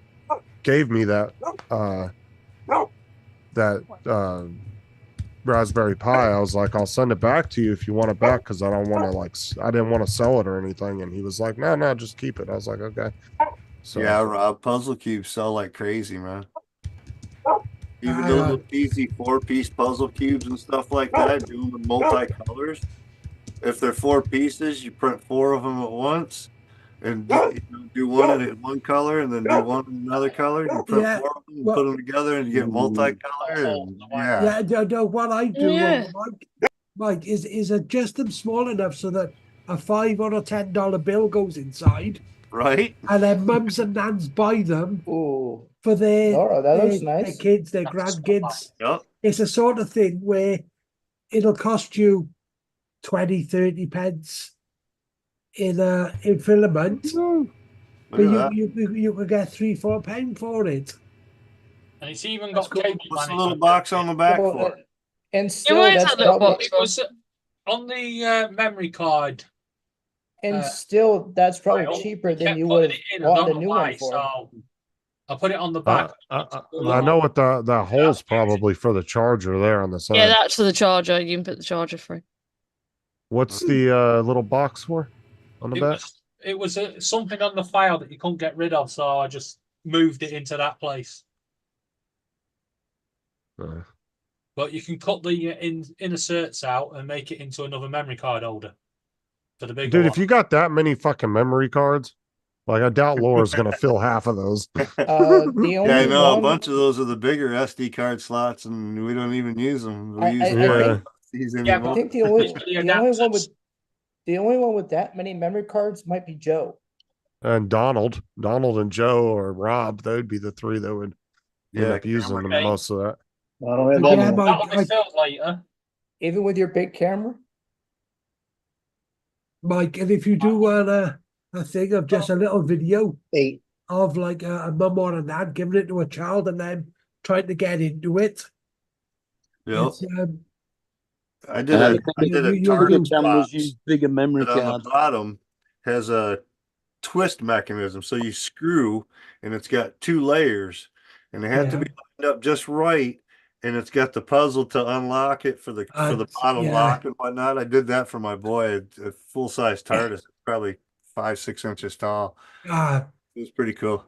gave me that Raspberry Pi. I was like, I'll send it back to you if you want it back because I don't want to I didn't want to sell it or anything. And he was like, no, just keep it. I was like, okay. So yeah, Rob, puzzle cubes sell like crazy, man. Even the little easy 4-piece puzzle cubes and stuff like that, do them in multi-colors. If they're 4 pieces, you print 4 of them at once, and do one in one color, and then do one in another color. You print 4 of them, and put them together, and you get multi-color. And No, what I do, Mike, is adjust them small enough so that a $5 or a $10 bill goes inside. Right. And then mums and nans buy them for their kids, their grandkids. Yep. It's a sort of thing where it'll cost you 20, 30 pence in filament. But you could get £3-4 for it. And it's even got cable. What's the little box on the back for? And still, that's it was on the memory card. And still, that's probably cheaper than you would have bought a new one for. So I'll put it on the back. I know what the hole's probably for the charger there on the side. Yeah, that's for the charger. You can put the charger through. What's the little box for on the back? It was something on the file that you couldn't get rid of, so I just moved it into that place. But you can cut the inserts out and make it into another memory card holder for the big. Dude, if you got that many fucking memory cards, like I doubt Laura's gonna fill half of those. I know a bunch of those are the bigger SD card slots, and we don't even use them. I think the only one with that many memory cards might be Joe. And Donald and Joe or Rob, they would be the 3 that would end up using most of that. I don't have later. Even with your big camera, Mike, and if you do want a thing of just a little video of like a mum or a dad giving it to a child and then trying to get into it. Yeah. I did a target cameras use bigger memory cards. On cards. the bottom has a twist mechanism, so you screw, and it's got 2 layers, and they have to be lined up just right. and it's got the puzzle to unlock it for the bottom yeah. lock and whatnot. I did that for my boy. A full size TARDIS, probably 5-6 inches tall. Ah, It was pretty cool.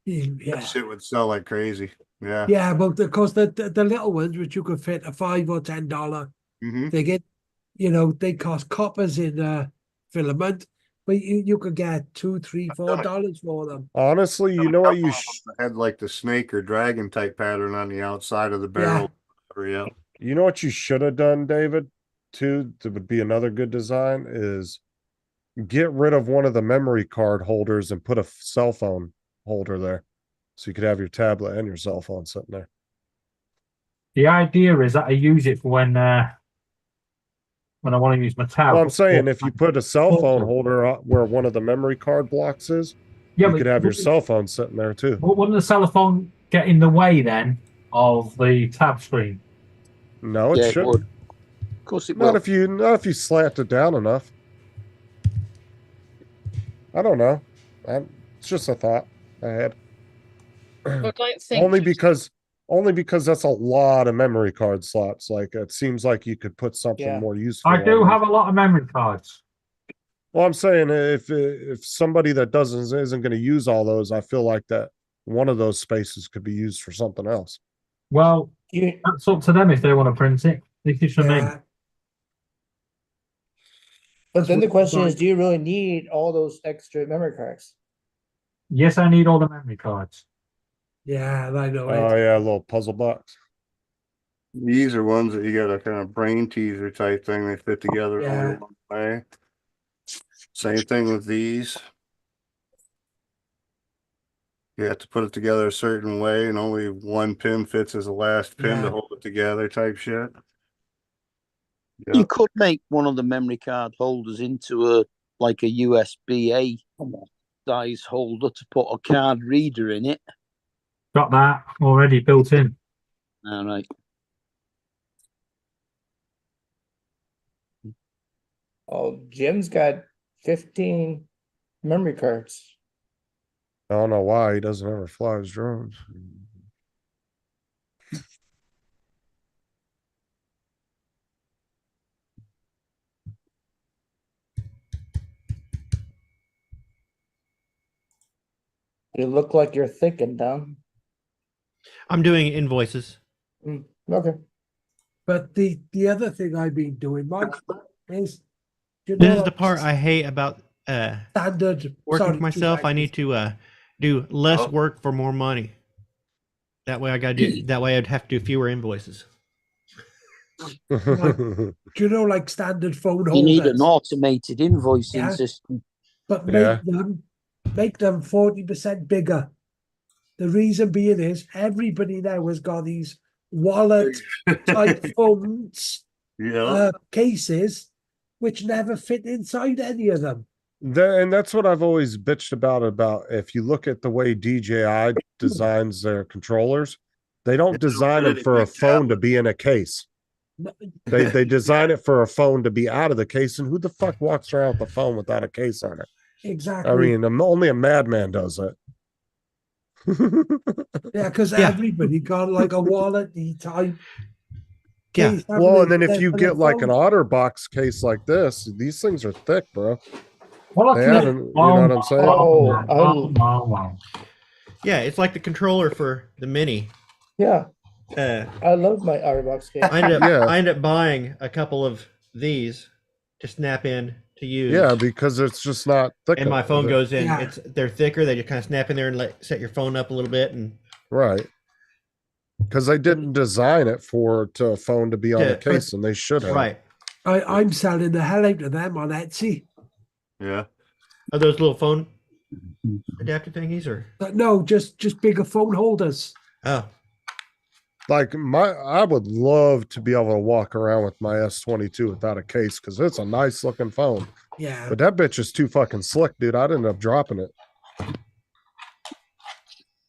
That yeah. shit would sell like crazy. Yeah. Yeah, but of course the little ones which you could fit a $5 or $10 Mm-hmm. they get, they cost coppers in filament, but you could get $2, $3, $4 for them. Honestly, you know what you had like the snake or dragon type pattern on the outside of the Yeah. barrel. Yeah. You know what you should have done, David, too, that would be another good design is get rid of one of the memory card holders and put a cell phone holder there. So you could have your tablet and your cell phone sitting there. The idea is that I use it for when I want to use my tab. Well, I'm saying if you put a cell phone holder where one of the memory card blocks is, Yeah, you but could have your cell phone sitting there too. But wouldn't the cell phone get in the way then of the tab screen? No, it Yeah, it shouldn't. would. Of course it Not will. if you slant it down enough. I don't know. It's just a thought I had. I don't think Only because that's a lot of memory card slots. Like it seems like you could put something more useful. I do on have a lot of memory cards. Well, I'm saying if somebody that isn't going to use all those, I feel like that one of those spaces could be used for something else. Well, that's up to them if they want to print it. This is for me. But then the question is, do you really need all those extra memory cards? Yes, I need all the memory cards. Yeah, I know. Oh yeah, a little puzzle box. These are ones that you got a kind of brain teaser type thing. They fit together only one way. Same thing with these. You have to put it together a certain way, and only one pin fits as the last pin to hold it together type shit. You could make one of the memory card holders into a USB-A size holder to put a card reader in it. Got that already built in. All right. Oh, Jim's got 15 memory cards. I don't know why he doesn't ever fly his drones. You look like you're thinking, Don. I'm doing invoices. Okay. But the other thing I've been doing, Mike, is This is the part I hate about standard working for myself. I need to do less work for more money. That way I gotta do that way I'd have to do fewer invoices. Do you know, like standard phone holders? You need an automated invoicing system. But make them 40% bigger. The reason being is everybody now has got these wallet type phones cases which never fit inside any of them. And that's what I've always bitched about if you look at the way DJI designs their controllers, they don't design them for a phone to be in a case. They design it for a phone to be out of the case, and who the fuck walks around with a phone without a case on it? Exactly. I mean, only a madman does it. Yeah, because everybody got like a wallet type. Yeah. Well, and then if you get like an OtterBox case like this, these things are thick, bro. Well, they haven't, you know what I'm saying? Yeah, it's like the controller for the Mini. Yeah. I love my OtterBox case. I ended up buying a couple of these to snap in to use. Yeah, because it's just not thick. And my phone goes in. Yeah. They're thicker. They just kind of snap in there and set your phone up a little bit. And right. Because they didn't design it for a phone to be on a case, and they should have. Right. I'm selling the hell out of them on Etsy. Yeah. Are those little phone adapter thingies or? No, just bigger phone holders. Oh. Like I would love to be able to walk around with my S22 without a case because it's a nice looking phone. Yeah. But that bitch is too fucking slick, dude. I'd end up dropping it.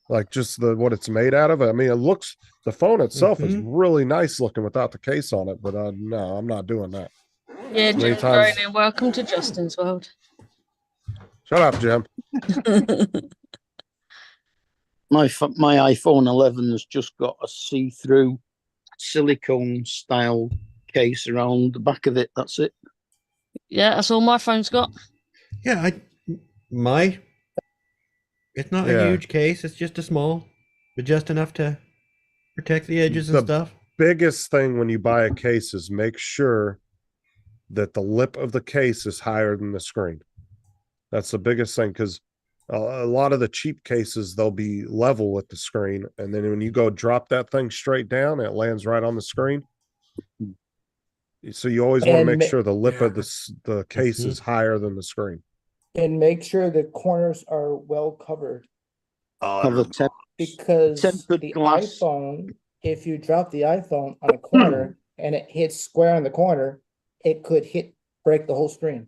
Like just what it's made out of. I mean, the phone itself is really nice looking without the case on it, but no, I'm not doing that. Yeah, Jim's growing in. Welcome to Justin's world. Shut up, Jim. My iPhone 11 has just got a see-through silicone style case around the back of it. That's it. Yeah, that's all my phone's got. Yeah, it's not a huge case. It's just a small, but just enough to protect the edges and stuff. Biggest thing when you buy a case is make sure that the lip of the case is higher than the screen. That's the biggest thing, because a lot of the cheap cases, they'll be level with the screen, and then when you go drop that thing straight down, it lands right on the screen. So you always want to make sure the lip of the case is higher than the screen. And make sure the corners are well covered. Because the glass. iPhone, if you drop the iPhone on a corner and it hits square on the corner, it could break the whole screen.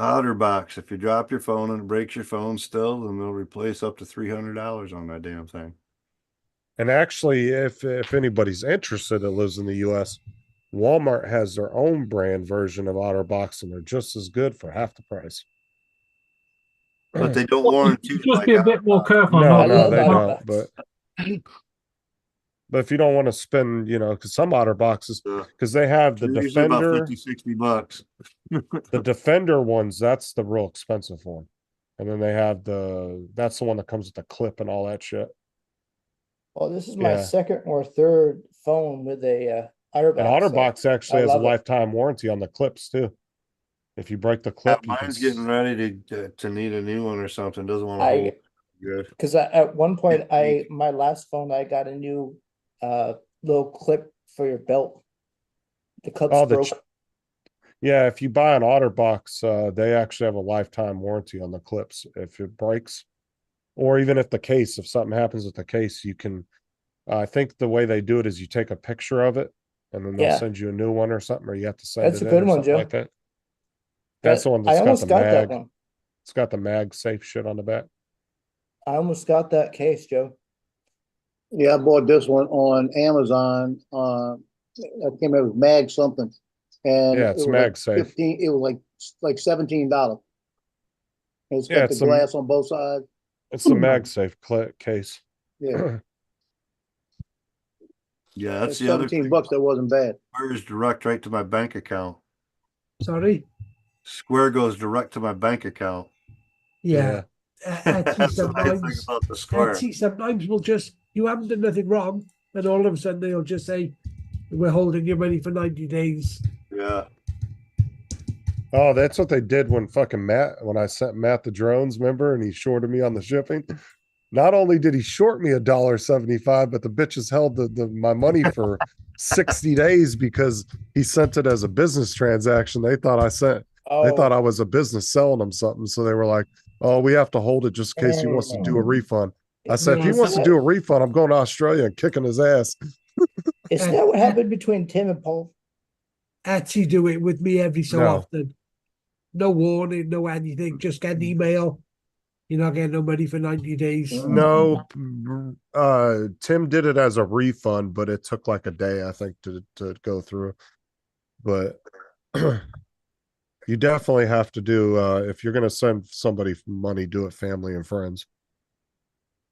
OtterBox. If you drop your phone and it breaks your phone still, then they'll replace up to $300 on that damn thing. And actually, if anybody's interested that lives in the US, Walmart has their own brand version of OtterBox, and they're just as good for half the price. But they don't warranty. Just be a bit more careful. No, they don't. But if you don't want to spend, because some OtterBoxes, because they have the Defender, about $50-$60. The Defender ones, that's the real expensive one, and then they have that's the one that comes with the clip and all that shit. Well, this is my second or third phone with a OtterBox. And OtterBox actually has a lifetime warranty on the clips too. If you break the clip, mine's getting ready to need a new one or something. Doesn't want to hold good. Because at one point, my last phone, I got a new little clip for your belt. The clip's broke. Yeah, if you buy an OtterBox, they actually have a lifetime warranty on the clips if it breaks, or even if if something happens with the case, you can. I think the way they do it is you take a picture of it, and then they'll send you a new one or something, or you have to send That's it a good in or one, something Joe. like that. That's the one that's got the mag. That one. It's got the mag safe shit on the back. I almost got that case, Joe. Yeah, I bought this one on Amazon. I can't remember, it was mag something. And yeah, it's mag safe. It was like $17. It's got the glass on both sides. It's the mag safe case. Yeah. Yeah, that's the other $17. That wasn't bad. Square is direct right to my bank account. Sorry? Square goes direct to my bank account. Yeah. That's the nice thing about the Square. Sometimes you haven't done nothing wrong, and all of a sudden they'll just say, we're holding your money for 90 days. Yeah. Oh, that's what they did when when I sent Matt the drones, remember, and he shorted me on the shipping. Not only did he short me $1.75, but the bitches held my money for 60 days because he sent it as a business transaction. They thought they thought I was a business selling them something. So they were like, oh, we have to hold it just in case he wants to do a refund. I said, if he wants to do a refund, I'm going to Australia and kicking his ass. Isn't that what happened between Tim and Paul? Actually do it with me every so often. No warning, no anything. Just get an email. You're not getting no money for 90 days. No, Tim did it as a refund, but it took like a day, I think, to go through. But you definitely have to do, if you're going to send somebody money, do it family and friends.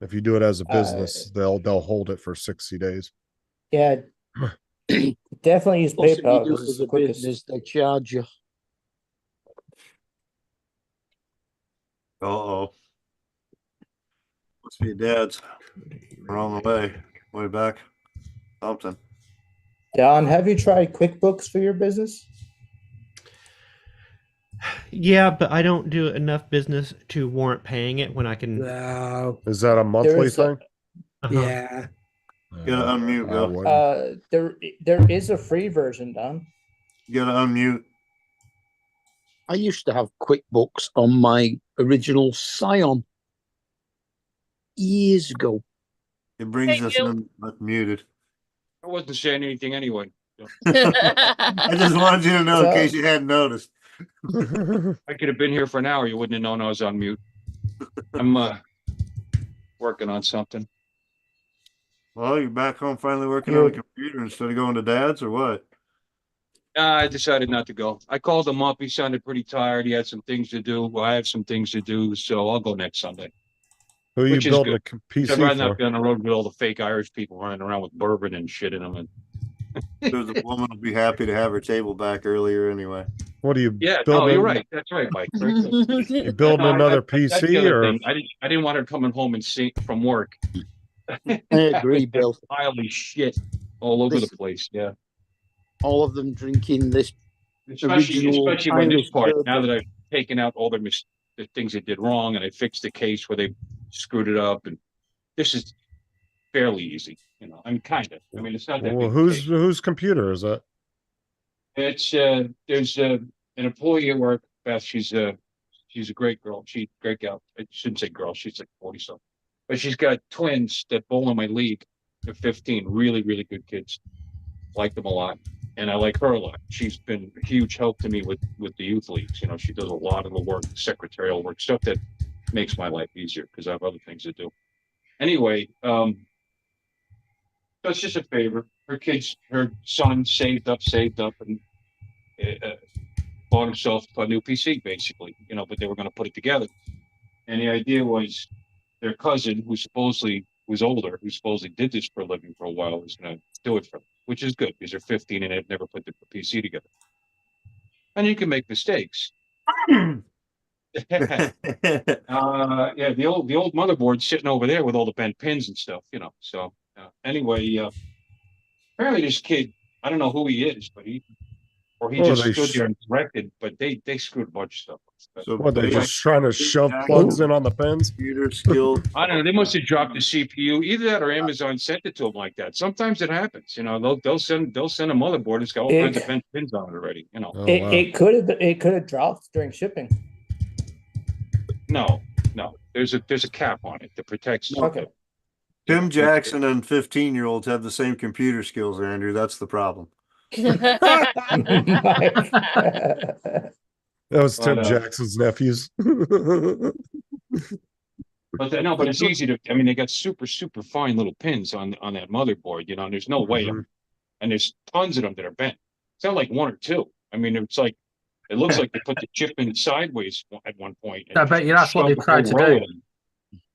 If you do it as a business, they'll hold it for 60 days. Yeah, definitely use PayPal. If you do it as a business, they charge you. Uh-oh. Must be your dad's. We're on the way back. Something. Don, have you tried QuickBooks for your business? Yeah, but I don't do enough business to warrant paying it when I can. No. Is that a monthly thing? Yeah. You gotta unmute, Bill. There is a free version, Don. You gotta unmute. I used to have QuickBooks on my original Scion years ago. It brings us in muted. I wasn't saying anything anyway. I just wanted you to know in case you hadn't noticed. I could have been here for an hour. You wouldn't have known I was on mute. I'm working on something. Well, you're back home finally working on the computer instead of going to Dad's, or what? I decided not to go. I called him up. He sounded pretty tired. He had some things to do. Well, I have some things to do, so I'll go next Sunday. Who are you building a PC I'd rather not for? be on the road with all the fake Irish people running around with bourbon and shit in them. And There's a woman will be happy to have her table back earlier anyway. What are you Yeah, no, building? you're right. That's right, Mike. Very good. You building No, another that's the PC other or? thing. I didn't want her coming home and see from work. I agree, Bill. Pile of shit all over This- the place. Yeah. All of them drinking this Especially original when this Irish part, bourbon. now that I've taken out all the things they did wrong and I fixed the case where they screwed it up, and this is fairly easy, you know. I mean, kind of. I mean, it's not that Well, big. a case. whose computer is that? It's there's an employee at work, Beth. She's a great girl. Great gal. I shouldn't say girl. She's like 40 something, but she's got twins that bowl in my league. They're 15. Really, really good kids. Like them a lot, and I like her a lot. She's been a huge help to me with the youth leagues. You know, she does a lot of the work, secretarial work, stuff that makes my life easier because I have other things to do. Anyway, so it's just a favor. Her son saved up, and bought himself a new PC, basically. You know, but they were going to put it together, and the idea was their cousin, who supposedly was older, who supposedly did this for a living for a while, was going to do it for them, which is good because they're 15 and they've never put the PC together. And you can make mistakes. Yeah, the old motherboard's sitting over there with all the bent pins and stuff, you know. So anyway, apparently this kid, I don't know who he is, but he just stood there and directed, but they screwed a bunch of stuff up. So What, they're just trying to shove plugs in on the pins? Computer skills. I don't know. They must have dropped the CPU. Either that or Amazon sent it to them like that. Sometimes it happens. You know, they'll send a motherboard that's got all kinds of bent pins on it already. You know, it could have dropped during shipping. No. There's a cap on it that protects. Okay. Tim Jackson and 15-year-olds have the same computer skills, Andrew. That's the problem. That was Tim Jackson's nephews. But it's easy to. I mean, they got super fine little pins on that motherboard. You know, and there's no way. And there's tons of them that are bent. It's not like one or two. I mean, it's like it looks like they put the chip in sideways at one point. I bet you that's what they tried to do.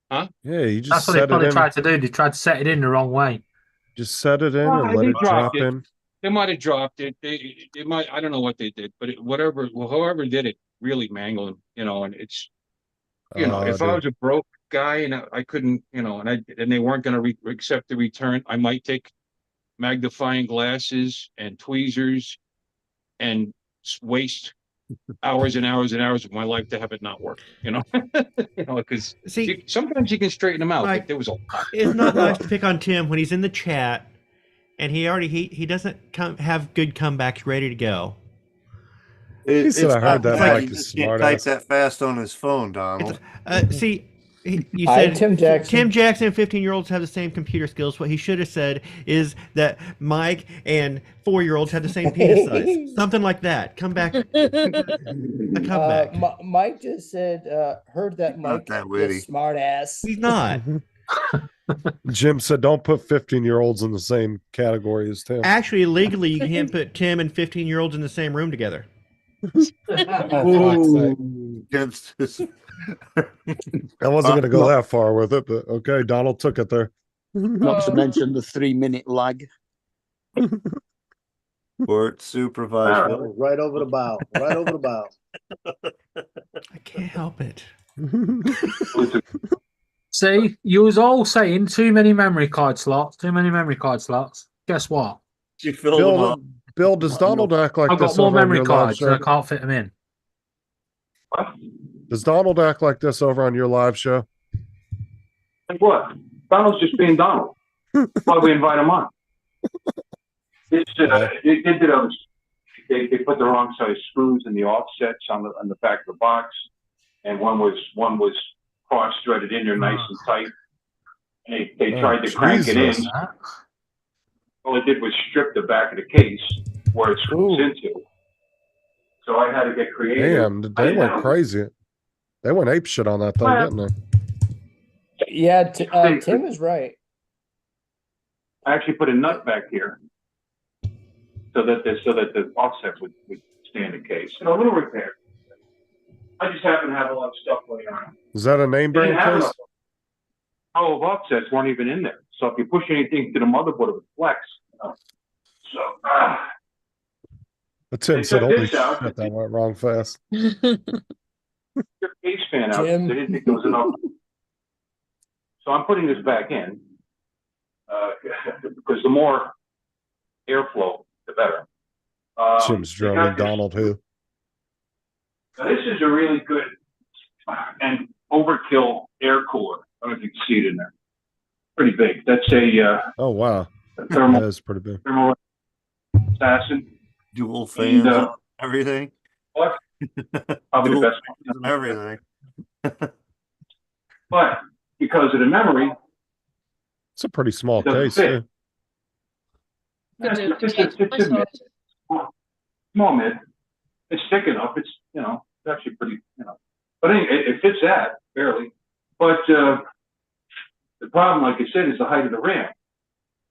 Huh? Yeah, you just that's what they probably tried to do. They tried to set it in the wrong way. Just set it in and let it drop in. They might have dropped it. They might. I don't know what they did, but whoever did it really mangled them. You know, and it's if I was a broke guy and I couldn't, and they weren't going to accept the return, I might take magnifying glasses and tweezers and waste hours and hours and hours of my life to have it not work. Because sometimes you can straighten them out. But there was a lot. It's not nice to pick on Tim when he's in the chat. And he doesn't have good comebacks ready to go. He said I heard that like he just can't type that fast on his phone, Donald. You said Tim Jackson. 15-year-olds have the same computer skills. What he should have said is that Mike and 4-year-olds have the same penis size. Something like that. Come back. A comeback. Mike just said, heard that Mike is a smart ass. He's not. Jim said, "Don't put 15-year-olds in the same category as Tim." Actually, legally, you can't put Tim and 15-year-olds in the same room together. I wasn't going to go that far with it, but okay, Donald took it there. Not to mention the 3-minute lag. Court supervisor. Right over the bow. Right over the bow. I can't help it. See, you was all saying too many memory card slots. Guess what? You filled them up. Bill, does Donald act like I've this? got more over on memory your live cards show? and I can't fit them in. Does Donald act like this over on your live show? Like what? Donald's just being Donald. Why we invite him on? They put the wrong size screws in the offsets on the back of the box, and one was cross-threaded in there nice and tight. And they tried to crank it in. All it did was strip the back of the case where it screws into. So I had to get creative. Damn, they went crazy. They went ape shit on that thing, didn't they? Yeah, Tim is right. I actually put a nut back here so that the offset would stay in the case. And a little repair. I just happen to have a lot of stuff laying around. Is that a name brand case? All of offsets weren't even in there. So if you push anything to the motherboard, it would flex. So Tim they said, took "Holy this out. shit, that went wrong fast." Your case fan out. Jim. They didn't think there was enough. So I'm putting this back in because the more airflow, the better. Jim's they got droning this- Donald who? Now, this is a really good and overkill air cooler. I don't know if you can see it in there. Pretty big. That's a Oh wow, thermal, that is pretty big. thermal assassin. Dual fans, And, and everything. What? Probably Dual the best fans and everything. But because of the memory, It's a pretty small it doesn't case fit. too. It's a mid, small mid. It's thick enough. It's it's actually pretty But anyway, it fits that barely. But the problem, like I said, is the height of the RAM.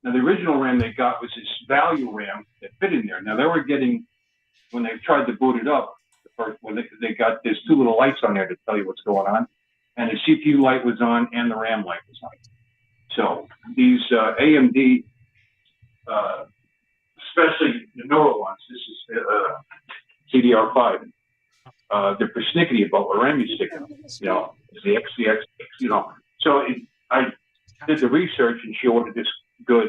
Now the original RAM they got was this value RAM that fit in there. Now they were getting when they tried to boot it up. When they got there's two little lights on there to tell you what's going on, and the CPU light was on and the RAM light was on. So these AMD, especially the newer ones, this is CDR5. They're persnickety about what RAM you're sticking on. The XCX, So I did the research and she ordered this good,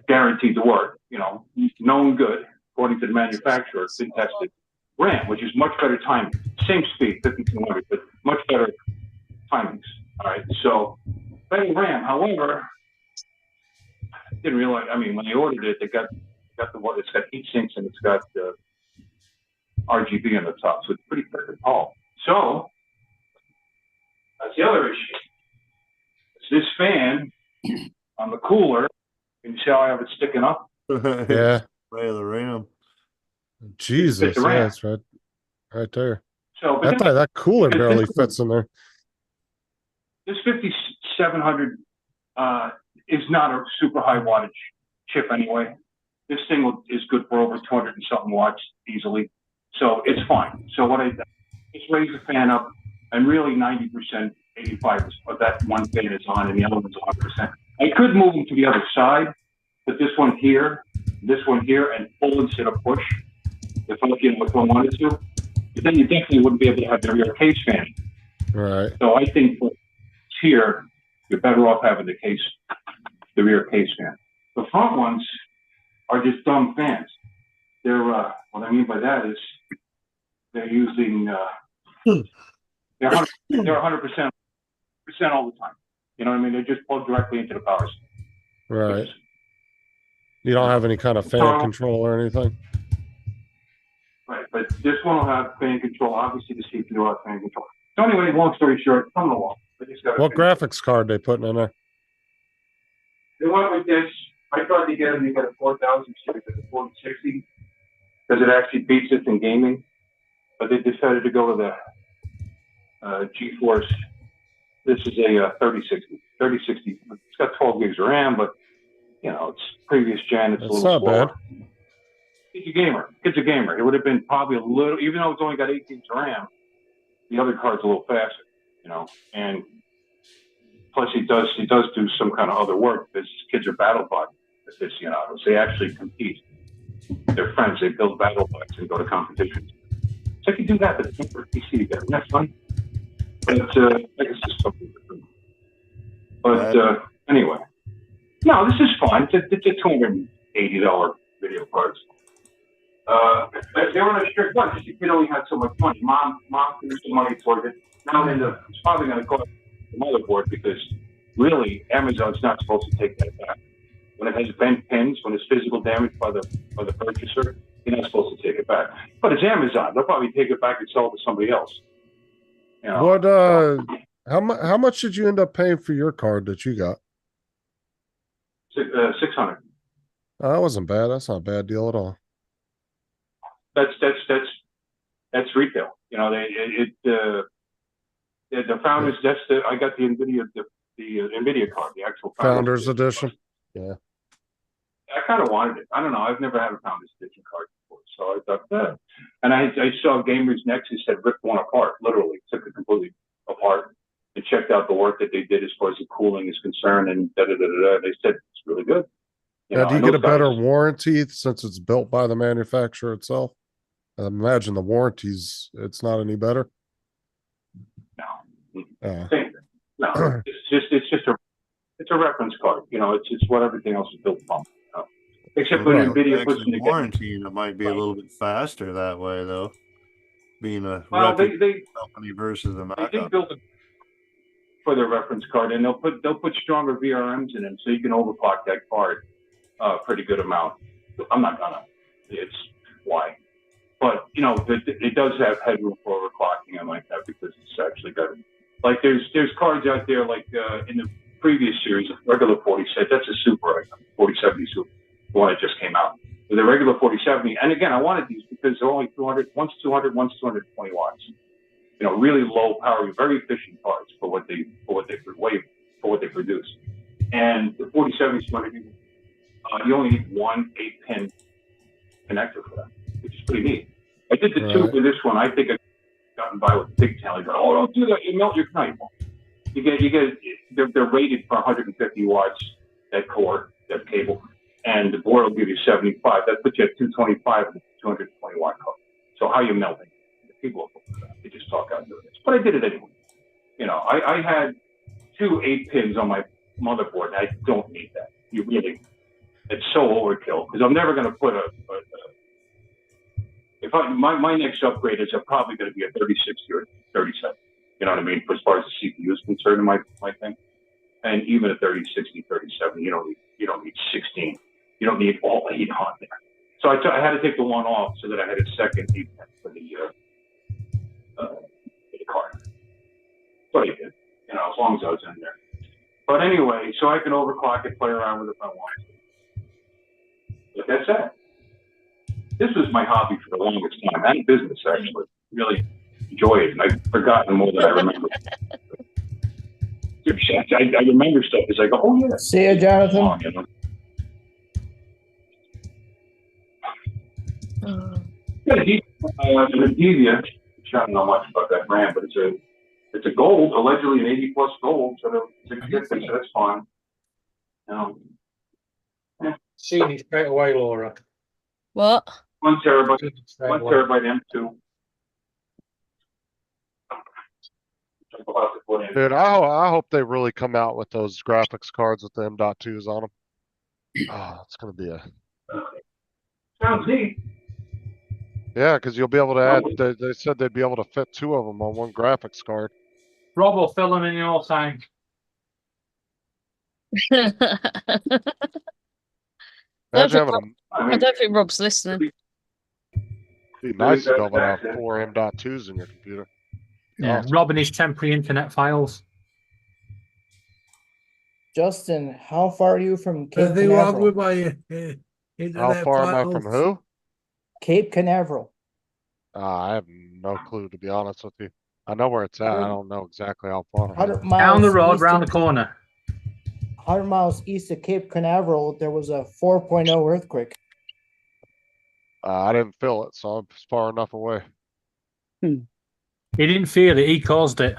guaranteed to work. Known good according to the manufacturer, been tested. RAM, which is much better timing, same speed, 5200, but much better timings. All right, so better RAM. However, didn't realize. I mean, when they ordered it, they got the one. It's got heat sinks and it's got RGB on the top, so it's pretty thick and tall. So that's the other issue. It's this fan on the cooler. Can you see how I have it sticking up? Yeah. Right of the RAM. Jesus, the RAM. yeah, it's right there. So but That cooler barely fits in there. This 5700 is not a super high wattage chip anyway. This thing is good for over 200 and something watts easily. So it's fine. So what I just raise the fan up, and really 90%, 85% of that one fan is on, and the other one's 100%. I could move them to the other side, but this one here, and pull instead of push, if I wanted to. But then you definitely wouldn't be able to have the rear case fan. Right. So I think for here, you're better off having the rear case fan. The front ones are just dumb fans. They're what I mean by that is they're using they're 100% all the time. You know what I mean? They're just plugged directly into the power supply. Right. You don't have any kind of fan control or anything? Right, but this one will have fan control. Obviously, the CPU will have fan control. So anyway, long story short, it's coming along. What graphics card they putting in there? They went with this. I tried to get them to get a 4000 series at the 4060 because it actually beats it in gaming. But they decided to go with a GeForce. This is a 3060. 3060. It's got 12 gigs of RAM, but it's previous gen. It's a little not slower. bad. He's a gamer. Kid's a gamer. It would have been probably a little, even though it's only got 8 gigs of RAM, the other card's a little faster, and plus he does do some kind of other work because kids are battle bots aficionados. They actually compete. They're friends. They build battle bots and go to competitions. So I can do that, but it's not for PC together. Isn't that fun? But I guess it's something different. But anyway, no, this is fun. It's a $280 video card. They were on a strict budget. The kid only had so much money. Mom threw some money towards it. Now it's probably going to cost the motherboard because really Amazon's not supposed to take that back. When it has bent pins, when it's physical damage by the purchaser, you're not supposed to take it back. But it's Amazon. They'll probably take it back and sell it to somebody else. What? How much did you end up paying for your card that you got? 600. Oh, that wasn't bad. That's not a bad deal at all. That's retail. The founders. I got the NVIDIA card, the actual Founders edition. Yeah. I kind of wanted it. I don't know. I've never had a Founders edition card before, so I thought, and I saw Gamers Nexus had ripped one apart. Literally took it completely apart and checked out the work that they did as far as the cooling is concerned, and They said it's really good. Now, know, do you and get a those guys- better warranty since it's built by the manufacturer itself? I imagine the warranties, it's not any better. No. Yeah. Same thing. No, it's a reference card. You know, it's what everything else is built from. You know? Except for Well, NVIDIA puts actually in the warranty, and it might be a little bit faster that way, though. Being a Well, they company versus a they Mac. did build it for their reference card, and they'll put stronger VRMs in it, so you can overclock that card pretty good amount. I'm not gonna. It's why, but you know, it does have headroom for overclocking. I like that because it's actually got like there's cards out there like in the previous series, regular 4070. That's a super 4070 super, the one that just came out. With the regular 4070, and again, I wanted these because they're only 200, one's 200, one's 220 watts. You know, really low power, very efficient cards for what they produce. And the 4070 is going to be, you only need one 8-pin connector for that, which is pretty neat. I did the two for this one. I think I've gotten by with big talent. Oh, don't do that! You melt your knife. You get. They're rated for 150 watts. That core, that cable, and the board will give you 75. That puts you at 225 and 220 watt core. So how are you melting? People, they just talk out doing this, but I did it anyway. You know, I had two 8-pins on my motherboard, and I don't need that. It's so overkill because I'm never going to put my next upgrade is probably going to be a 3060 or 37. You know what I mean? As far as the CPU is concerned, in my thing, and even a 3060, 37, you don't need 16. You don't need all 8 on there. So I had to take the one off so that I had a second 8-pin for the card. So I did, you know, as long as I was in there. But anyway, so I can overclock it, play around with it if I want to. But that's it. This was my hobby for the longest time, and business actually. Really enjoy it, and I've forgotten more than I remember. I remember stuff. It's like, oh yeah. See ya, Jonathan. Long, you know? Deviant. I don't know much about that brand, but it's a gold, allegedly an 80 plus gold, so that's fine. Yeah. Seen it straight away, Laura. What? 1 terabyte, 1 terabyte M2. Dude, I hope they really come out with those graphics cards with the M.2s on them. Oh, it's gonna be a. Sounds neat. Yeah, because you'll be able to add. They said they'd be able to fit 2 of them on one graphics card. Rob will fill them in your tank. I don't think Rob's listening. Be nice to be able to have 4 M.2s in your computer. Yeah, Awesome. Rob and his temporary internet files. Justin, how far are you from Cape Nothing wrong Canaveral? with my internet How far am I from files. who? Cape Canaveral. I have no clue, to be honest with you. I know where it's at. I don't know exactly how far. 100 Down the miles road, east round the of- corner. 100 miles east of Cape Canaveral, there was a 4.0 earthquake. I didn't feel it, so it's far enough away. He didn't feel it, he caused it.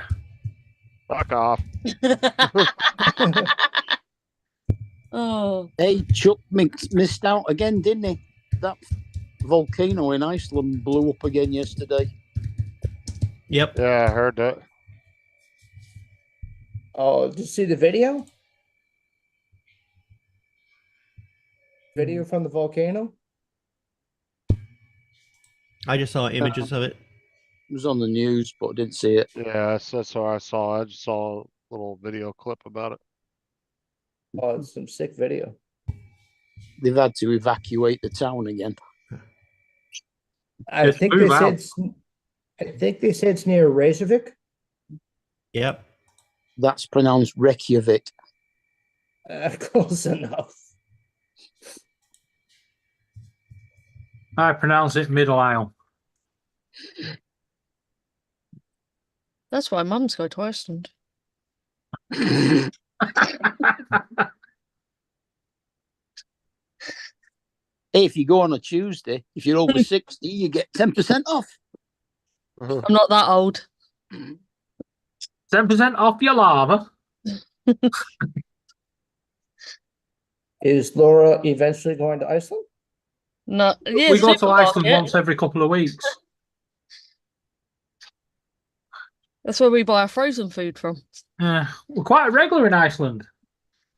Fuck off. Oh. Hey, Chuck missed out again, didn't he? That volcano in Iceland blew up again yesterday. Yep. Yeah, I heard that. Oh, did you see the video? Video from the volcano? I just saw images of it. It was on the news, but I didn't see it. Yeah, that's what I saw. I just saw a little video clip about it. Oh, it's some sick video. They've had to evacuate the town again. I think they said it's near Reykjavik. Yep. That's pronounced Reykjavik. Close enough. I pronounce it Middle Isle. That's why Mum's go to Iceland. Hey, if you go on a Tuesday, if you're over 60, you get 10% off. I'm not that old. 10% off your lava. Is Laura eventually going to Iceland? No, yeah, We go to Iceland supermarket. once every couple of weeks. That's where we buy our frozen food from. Yeah, we're quite regular in Iceland.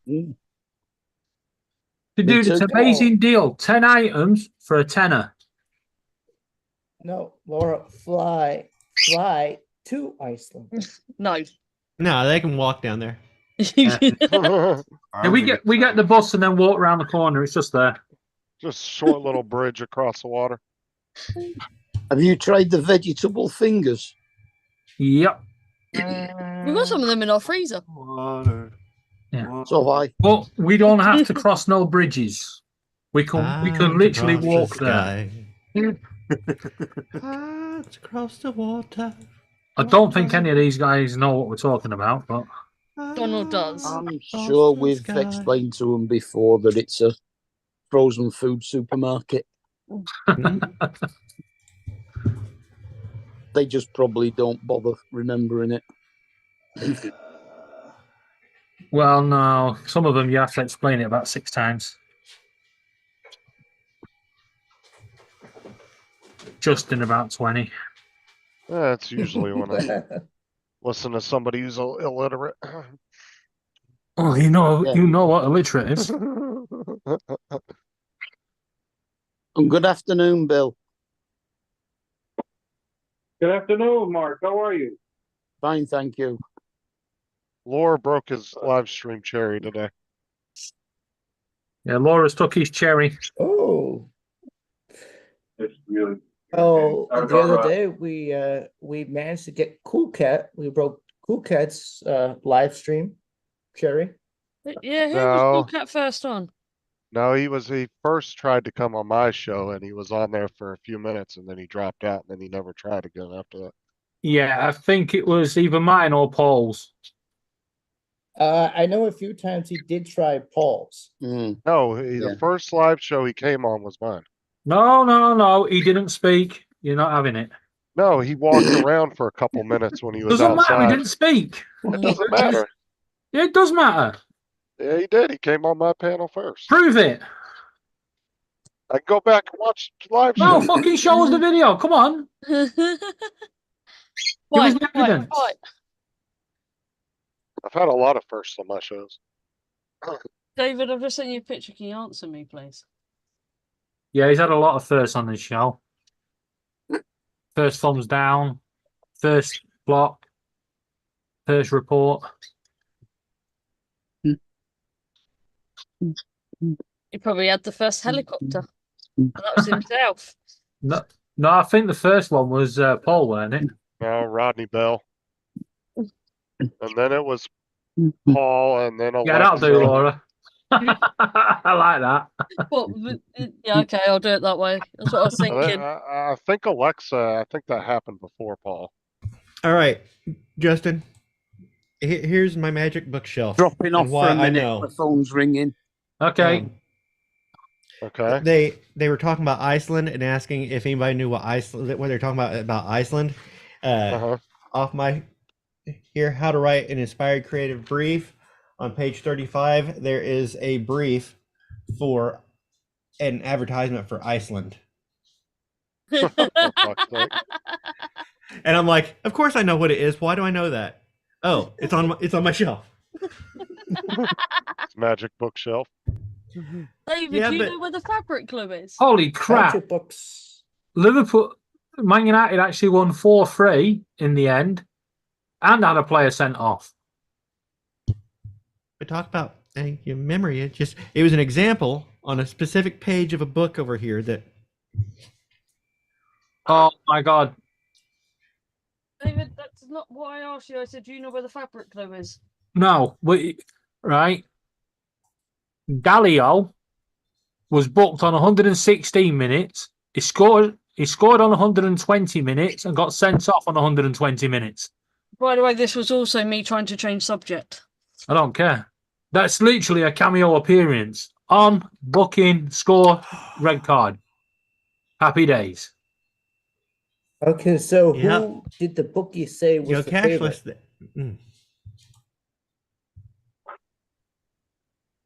Mm. To Me do this too. amazing deal, 10 items for a tenner. No, Laura, fly to Iceland. No. No, they can walk down there. Yeah, we get the bus and then walk around the corner. It's just there. Just short little bridge across the water. Have you tried the vegetable fingers? Yep. We've got some of them in our freezer. Water. Yeah. So have I. But we don't have to cross no bridges. We can literally walk there. Across the water. I don't think any of these guys know what we're talking about, but Donald does. I'm sure we've explained to them before that it's a frozen food supermarket. They just probably don't bother remembering it. well, no, some of them you have to explain it about 6 times. Just in about 20. That's usually when I listen to somebody who's illiterate. Oh, you know what illiterate is. And good afternoon, Bill. Good afternoon, Mark. How are you? Fine, thank you. Laura broke his live stream cherry today. Yeah, Laura's took his cherry. Oh. It's really. Oh, the other day we managed to get Cool Cat. We broke Cool Cat's live stream cherry. Yeah, who was No. Cool Cat first on? No, he first tried to come on my show and he was on there for a few minutes and then he dropped out and then he never tried again after that. Yeah, I think it was either mine or Paul's. I know a few times he did try Paul's. No, Yeah. the first live show he came on was mine. No, he didn't speak. You're not having it. No, he walked around for a couple minutes when he was Doesn't outside. matter, he didn't speak. It doesn't matter. Yeah, it does matter. Yeah, he did. He came on my panel first. Prove it. I can go back and watch the live No, show. fucking show us the video. Come on. Give us the evidence. I've had a lot of firsts on my shows. David, I've just sent you a picture. Can you answer me, please? Yeah, he's had a lot of firsts on this show. First thumbs down, first block, first report. He probably had the first helicopter. And that was himself. No, I think the first one was Paul, weren't it? No, Rodney Bell. And then it was Paul, and then Yeah, that'll do, Laura. I like that. Well, yeah, okay, I'll do it that way. That's what I was thinking. I think Alexa, I think that happened before Paul. All right, Justin. Here's my magic bookshelf. Dropping off and for why a minute. I know. The phone's ringing. Okay. Okay. They were talking about Iceland and asking if anybody knew what they're talking about Iceland. Off my here, how to write an inspired creative brief. On page 35, there is a brief for an advertisement for Iceland. And I'm like, of course I know what it is. Why do I know that? Oh, it's on my shelf. It's magic bookshelf. David, Yeah, do you but- know where the fabric club is? Holy crap. Liverpool, Man United actually won 4-3 in the end and had a player sent off. We talk about your memory. It was an example on a specific page of a book over here that. Oh my God. David, that's not what I asked you. I said, do you know where the fabric club is? No, right. Galio was booked on 116 minutes. He scored on 120 minutes and got sent off on 120 minutes. By the way, this was also me trying to change subject. I don't care. That's literally a cameo appearance. On, booking, score, red card. Happy days. Okay, so Yeah. who did the bookie say was the favorite?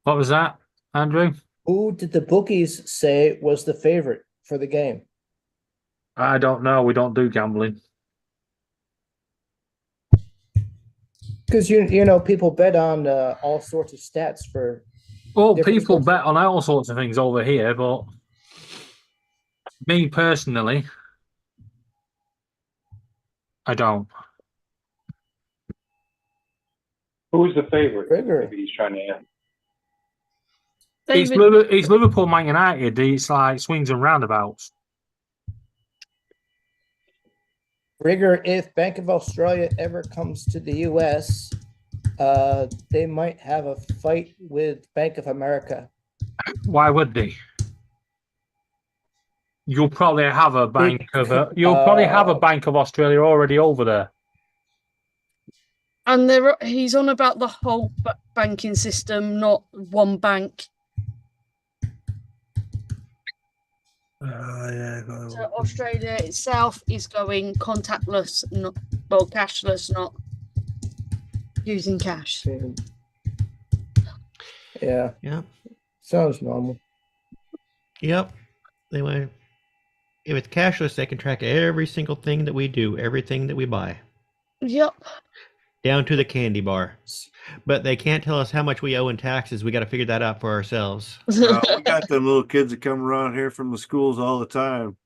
What was that? Andrew? Who did the bookies say was the favorite for the game? I don't know. We don't do gambling. Because you know people bet on all sorts of stats for. Well, different people sports. bet on all sorts of things over here, but me personally, I don't. Who's the favorite? Rigor. Maybe he's trying to ask. It's Liverpool, Man United. It's like swings and roundabouts. Rigor, if Bank of Australia ever comes to the US, they might have a fight with Bank of America. Why would they? You'll probably have a Bank of Australia already over there. And he's on about the whole banking system, not one bank. So Australia itself is going contactless, cashless, not using cash. Yeah. Yeah. Sounds normal. Yep. Anyway, if it's cashless, they can track every single thing that we do, everything that we buy. Yep. Down to the candy bar. But they can't tell us how much we owe in taxes. We got to figure that out for ourselves. We got them little kids that come around here from the schools all the time.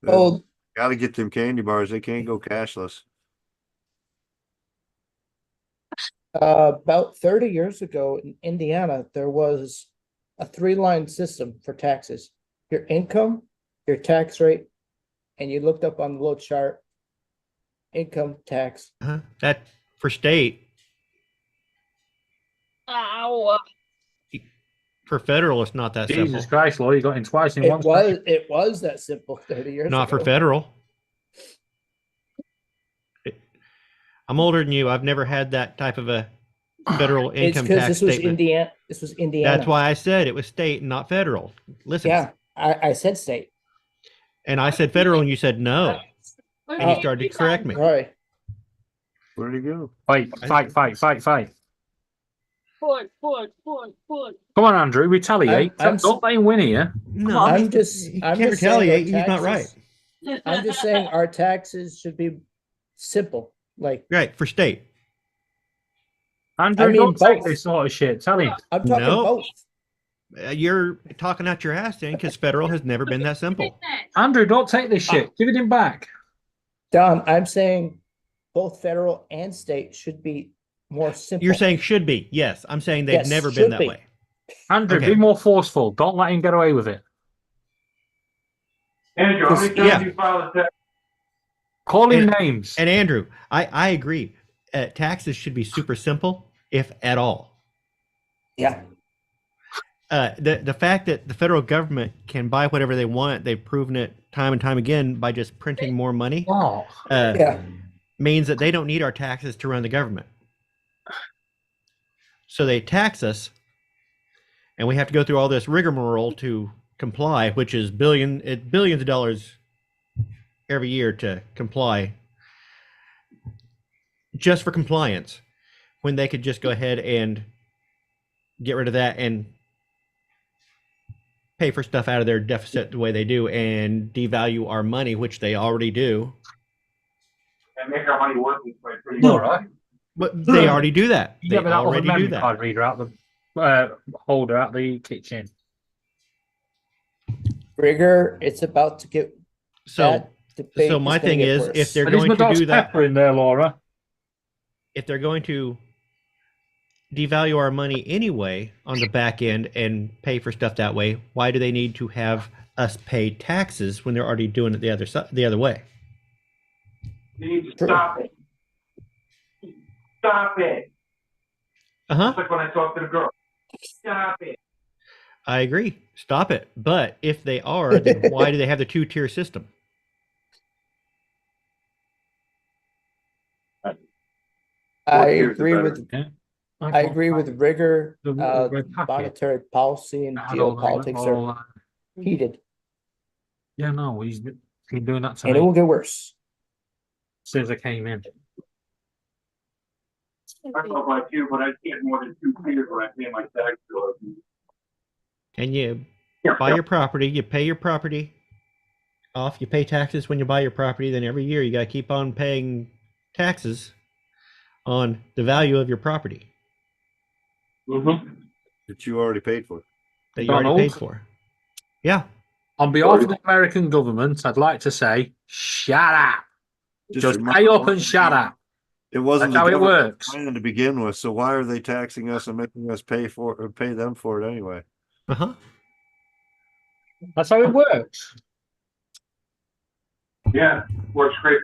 Oh, got to get them candy bars. They can't go cashless. About 30 years ago in Indiana, there was a 3-line system for taxes. Your income, your tax rate, and you looked up on the little chart, income tax. That for state. Ow. For federal, it's not that simple. Jesus Christ, Lord, you got in twice in one. It was that simple 30 years ago. Not for federal. I'm older than you. I've never had that type of a federal income tax this was statement. Indiana. This was Indiana. That's why I said it was state and not federal. Listen. Yeah, I said state. And I said federal, and you said no. And you started to correct me. Right. Where'd he go? Fight. Fight. Come on, Andrew, retaliate. Don't let him win here. No, I'm just retaliate. He's not right. I'm just saying our taxes should be simple. Like right for state. Andrew, don't take this sort of shit. Tell him. I'm talking both. You're talking out your ass, Dan, because federal has never been that simple. Andrew, don't take this shit. Give it him back. Don, I'm saying both federal and state should be more simple. You're saying should be. Yes. I'm saying they've never been that way. Andrew, be more forceful. Don't let him get away with it. Andrew, how many times you filed a tax? Call him names. And Andrew, I agree. Taxes should be super simple, if at all. Yeah. The fact that the federal government can buy whatever they want, they've proven it time and time again by just printing more money, means that they don't need our taxes to run the government. So they tax us, and we have to go through all this rigmarole to comply, which is billions of dollars every year to comply, just for compliance, when they could just go ahead and get rid of that and pay for stuff out of their deficit the way they do and devalue our money, which they already do. And make our money worth its way pretty All much. right. But they already do that. You get They that other already do memory that. card reader out the holder out the kitchen. Rigor, it's about to get So my thing is, if they're going to do that, in there, Laura. if they're going to devalue our money anyway on the back end and pay for stuff that way, why do they need to have us pay taxes when they're already doing it the other way? You need to stop it. Stop it. Uh-huh. It's like when I talk to the girl. Stop it. I agree. Stop it. But if they are, then why do they have the 2-tier system? I agree with rigor. Monetary policy and geopolitics are heated. Yeah, no, he's been doing that to And me it will get worse. since I came in. I don't know about you, but I can't more than 2 years when I pay my tax bill. and you buy your property, you pay your property off, you pay taxes when you buy your property, then every year you got to keep on paying taxes on the value of your property that you already paid for. that you already paid for. Yeah. On behalf of the American government, I'd like to say, shut up. Just pay up and shut up. It wasn't That's how it works. plan to begin with, so why are they taxing us and making us pay them for it anyway? That's how it works. Yeah, works great.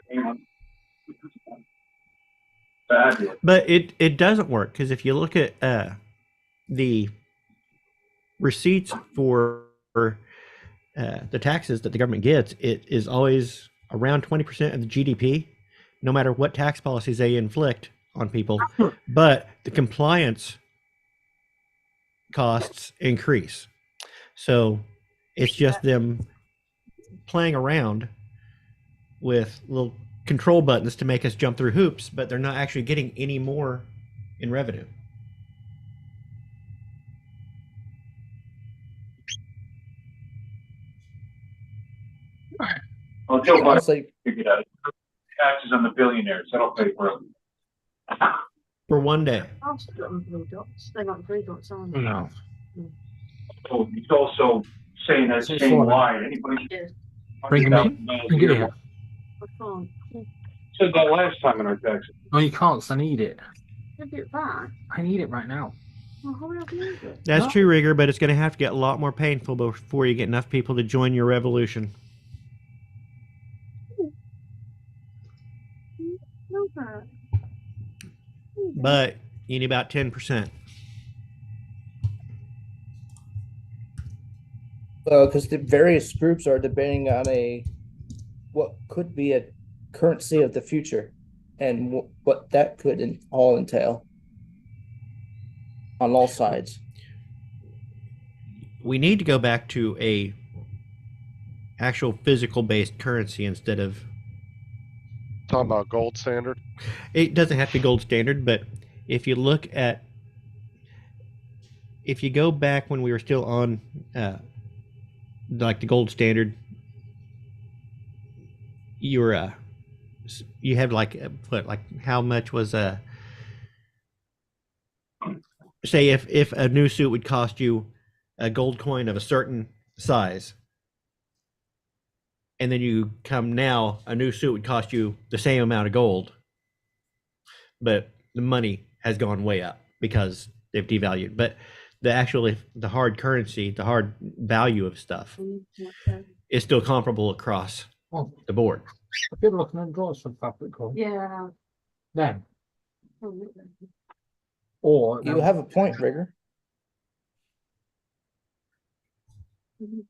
But it doesn't work, because if you look at the receipts for the taxes that the government gets, it is always around 20% of the GDP, no matter what tax policies they inflict on people. But the compliance costs increase. So it's just them playing around with little control buttons to make us jump through hoops, but they're not actually getting any more in revenue. Well, Joe Biden figured out taxes on the billionaires. That'll pay for it. For one day. No. So he's also saying that Say same for line. Anybody Bring it here. said that last time in our taxes. No, you can't, 'cause I need it. I need it right now. That's true, Rigger, but it's going to have to get a lot more painful before you get enough people to join your revolution. But you need about 10%. Because the various groups are debating on what could be a currency of the future, and what that could all entail on all sides. We need to go back to a actual physical based currency instead of talking about gold standard. It doesn't have to be gold standard, but if you look at, if you go back when we were still on like the gold standard, you were you had like how much was say if a new suit would cost you a gold coin of a certain size, and then you come now, a new suit would cost you the same amount of gold, but the money has gone way up because they've devalued. But the hard currency, the hard value of stuff is still comparable across the board. If you're looking at drawers from fabric gold. Yeah. Then. Or You have a point, Rigger. Do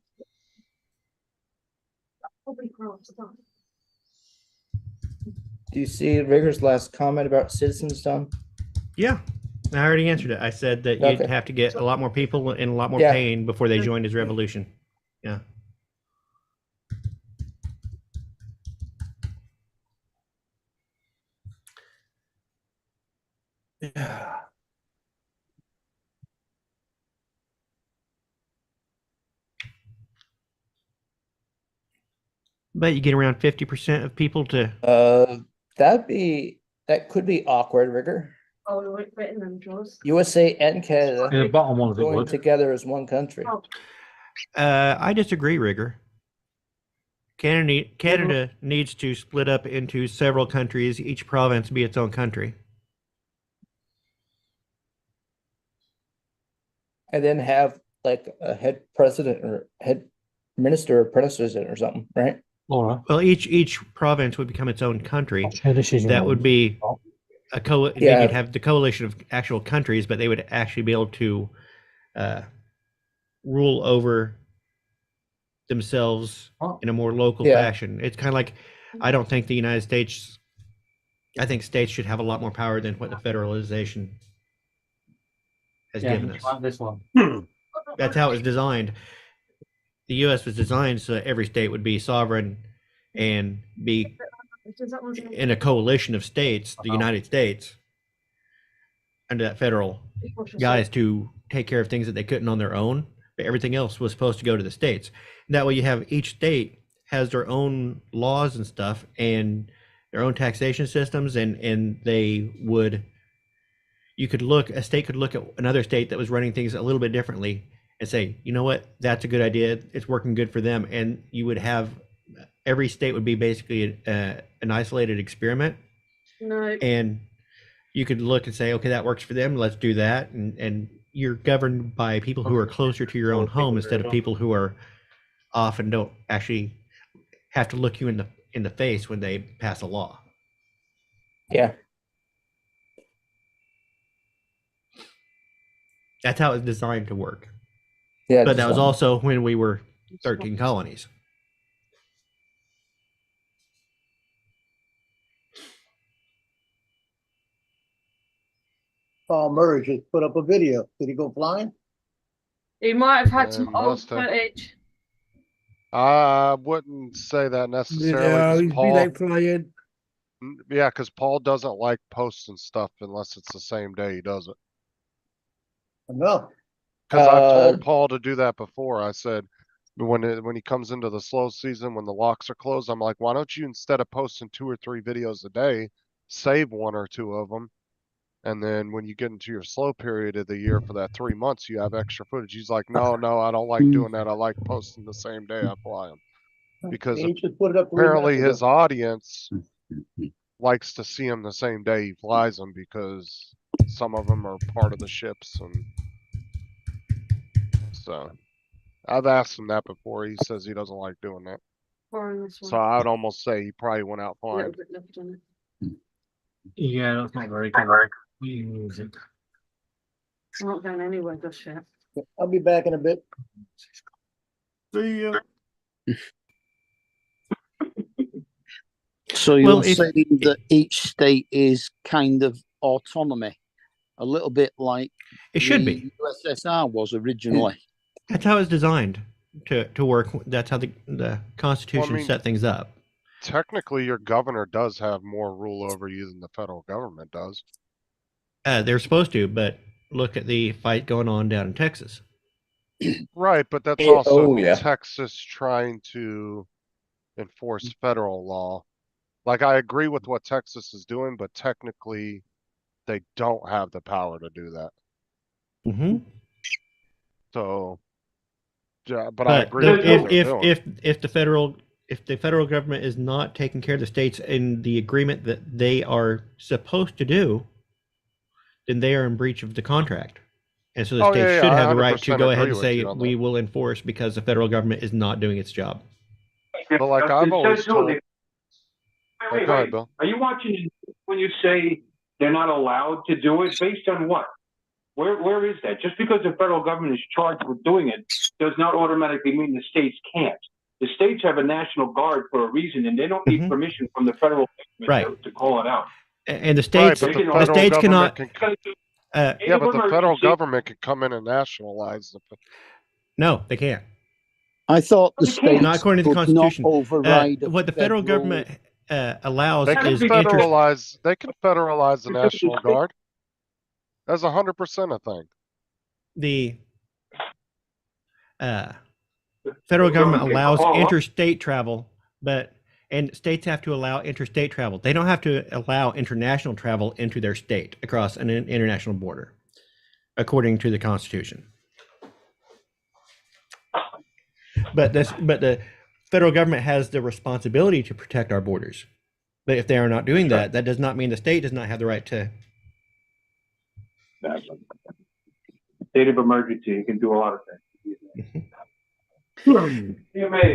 you see Rigger's last comment about citizens done? Yeah, I already answered it. I said that you'd have to get a lot more people in a lot more pain before they joined his revolution. Yeah. Yeah. But you get around 50% of people to. That could be awkward, Rigger. Oh, we weren't written in drawers. USA and Canada the bottom one of it going would. together as one country. I disagree, Rigger. Canada needs to split up into several countries, each province be its own country. And then have like a head president or head minister or president or something, right? Laura. Well, each province would become its own country. That would be a You'd have the coalition of actual countries, but they would actually be able to rule over themselves in a more local fashion. It's kind of like, I don't think the United States. I think states should have a lot more power than what the federalization has given us. This one. That's how it was designed. The U.S. was designed so that every state would be sovereign and be in a coalition of states, the United States, under that federal guise to take care of things that they couldn't on their own. but everything else was supposed to go to the states. That way you have each state has their own laws and stuff and their own taxation systems, and they would, a state could look at another state that was running things a little bit differently and say, you know what, that's a good idea, it's working good for them. And you would have, every state would be basically an isolated experiment. No. And you could look and say, okay, that works for them, let's do that. And you're governed by people who are closer to your own home instead of people who are off and don't actually have to look you in the face when they pass a law. Yeah. That's how it's designed to work. Yeah. But that was also when we were 13 colonies. Paul Murray just put up a video. Did he go flying? He might have had some old must have. footage. I wouldn't say that necessarily. Yeah, 'cause he'd be Paul, like flying. yeah, because Paul doesn't like posting stuff unless it's the same day he does it. No. Because I've told Paul to do that before. I said when he comes into the slow season, when the locks are closed, I'm like, why don't you, instead of posting 2 or 3 videos a day, save 1 or 2 of them, and then when you get into your slow period of the year for that 3 months, you have extra footage. He's like, no, I don't like doing that. I like posting the same day I fly them, because He just put it up 3 apparently minutes his ago. audience likes to see him the same day he flies them, because some of them are part of the ships, and so I've asked him that before. He says he doesn't like doing that. So I would almost say he probably went out flying. Yeah, that's not very good music. It's not going anywhere just yet. I'll be back in a bit. See ya. So you're Well, saying that each state is kind of autonomy, a little bit like It should the be. USSR was originally. That's how it's designed to work. That's how the Constitution Well, I mean, set things up. Technically, your governor does have more rule over you than the federal government does. They're supposed to, but look at the fight going on down in Texas. Right, but that's also Texas trying to enforce federal law. Like, I agree with what Texas is doing, but technically they don't have the power to do that. Mm-hmm. So, yeah, but I agree with what they're doing. If the federal government is not taking care of the states in the agreement that they are supposed to do, then they are in breach of the contract. And so the states should have the right to go ahead and say, we will enforce, because the federal government is not doing its job. But like I've always told... Wait, go ahead, Bill. Are you watching when you say they're not allowed to do it? Based on what? Where is that? Just because the federal government is charged with doing it does not automatically mean the states can't. The states have a national guard for a reason, and they don't need permission from the federal government to call it out. And the states, right, the states cannot. Yeah, but the federal government can come in and nationalize the. No, they can't. I thought the states not according to the Constitution. Override what the federal government allows they can is federalize. They can federalize the National Guard. That's 100% a thing. The federal government allows interstate travel, and states have to allow interstate travel. They don't have to allow international travel into their state across an international border, according to the Constitution. But the federal government has the responsibility to protect our borders. But if they are not doing that, that does not mean the state does not have the right to. State of emergency, you can do a lot of things.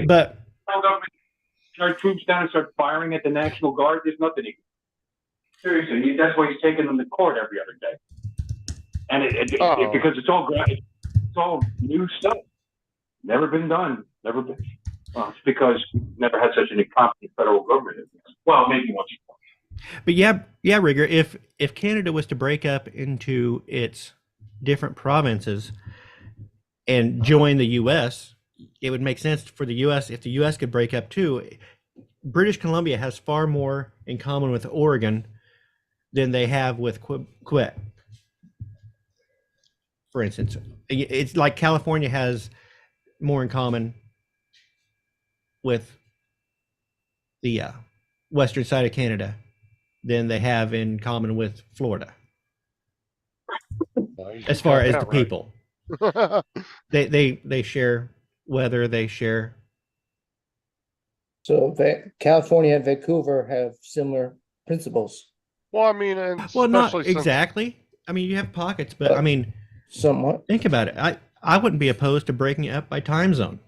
But our troops down and start firing at the National Guard, there's nothing he can. Seriously, that's why he's taking them to court every other day. And because it's all new stuff. Never been done. Never been. It's because we never had such an incompetent federal government. Well, maybe once. But yeah, Rigger. If Canada was to break up into its different provinces and join the U.S., it would make sense for the U.S. if the U.S. could break up too. British Columbia has far more in common with Oregon than they have with Quebec. for instance, it's like California has more in common with the western side of Canada than they have in common with Florida. As far as the people, they share weather, they share. So California and Vancouver have similar principles. Well, I mean, and Well, not especially exactly. I mean, you have pockets, but I mean, somewhat. Think about it. I wouldn't be opposed to breaking it up by time zone.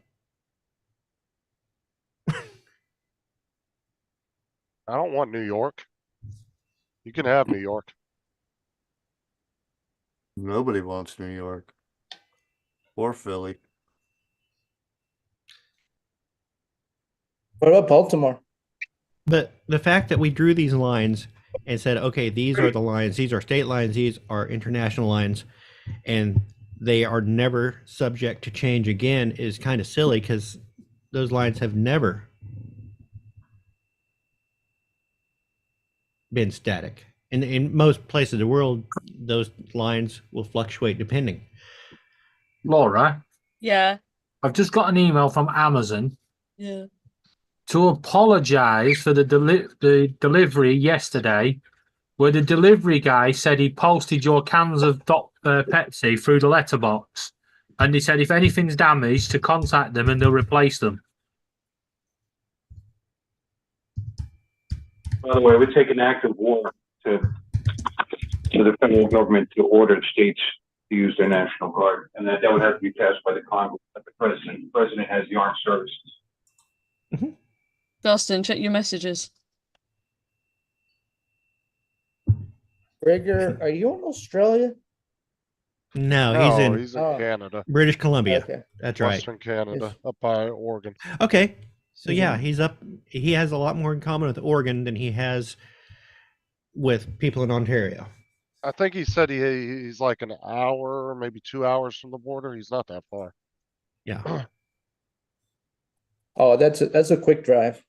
I don't want New York. You can have New York. Nobody wants New York or Philly. What about Baltimore? But the fact that we drew these lines and said, okay, these are the lines, these are state lines, these are international lines, and they are never subject to change again is kind of silly because those lines have never been static. And in most places of the world, those lines will fluctuate depending. Laura, Yeah. I've just got an email from Amazon Yeah. to apologise for the delivery yesterday, where the delivery guy said he posted your cans of Pepsi through the letterbox, and he said if anything's damaged to contact them and they'll replace them. By the way, we're taking active war to the federal government to order states to use their National Guard, and that would have to be passed by the Congress, but the president. The president has the armed services. Dustin, check your messages. Rigger, are you in Australia? No, he's in Canada. British Columbia. Okay. That's right. Western Canada, up by Oregon. Okay. So yeah, he's up. He has a lot more in common with Oregon than he has with people in Ontario. I think he said he's like an hour, maybe 2 hours from the border. He's not that far. Yeah. Oh, that's a quick drive.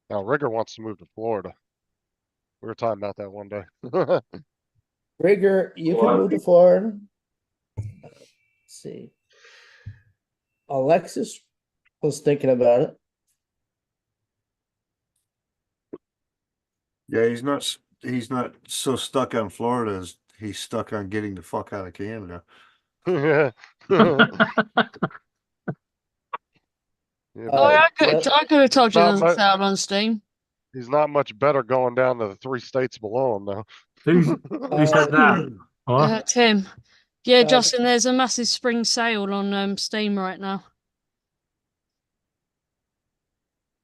Now Rigger wants to move to Florida. We were talking about that one day. Rigger, you can move to Florida. Let's see. Alexis was thinking about it. Yeah, he's not so stuck on Florida as he's stuck on getting the fuck out of Canada. Yeah. I could have told you there's a sale on Steam. He's not much better going down to the 3 states below him though. Who said that? Tim. Yeah, Justin, there's a massive spring sale on Steam right now.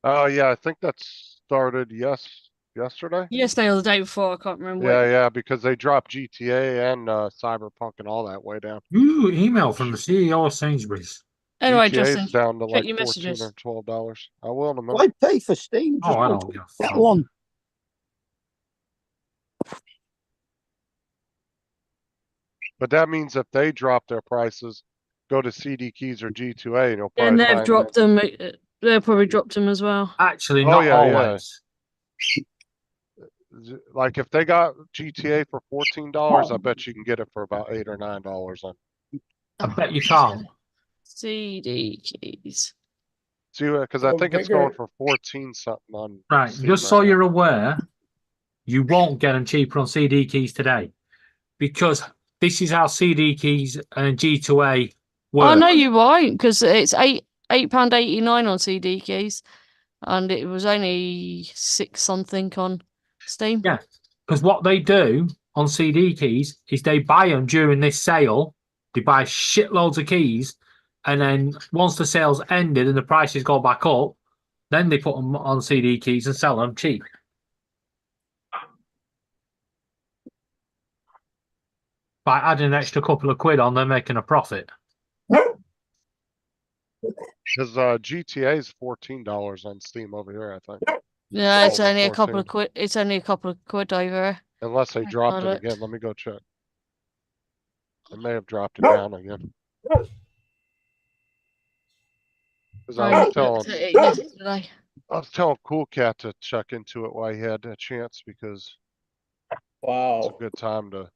Oh yeah, I think that started yesterday. Yesterday or the day before, I can't remember. Yeah, because they dropped GTA and Cyberpunk and all that way down. Ooh, email from the CEO of Sainsbury's. Anyway, GTA's Justin, down to check like your $14 messages. or $12. I will in a minute. I pay for Steam. Just I look don't at that one. But that means if they drop their prices, go to CD Keys or G2A and you'll probably And they've find dropped them. They've probably dropped them as well. Actually, not always. Like if they got GTA for $14, I bet you can get it for about $8 or $9 on. I bet you can't. CD Keys. See, because I think it's going for 14 something on. Right, Steam just so you're aware, you won't get them cheaper on CD Keys today, because this is how CD Keys and G2A work. Oh no, you won't, because it's £8.89 on CD Keys, and it was only 6 something on Steam. Yeah, because what they do on CD Keys is they buy them during this sale. They buy shitloads of keys, and then once the sale's ended and the prices go back up, then they put them on CD Keys and sell them cheap. By adding an extra couple of quid on, they're making a profit. Because GTA is $14 on Steam over here, I think. Yeah, it's only a 14. couple of quid. It's only a couple of quid over. Unless they dropped it again. Let me go check. They may have dropped it down again. Because I was telling. Yesterday. I was telling Cool Cat to check into it while he had a chance because it's Wow. a good time to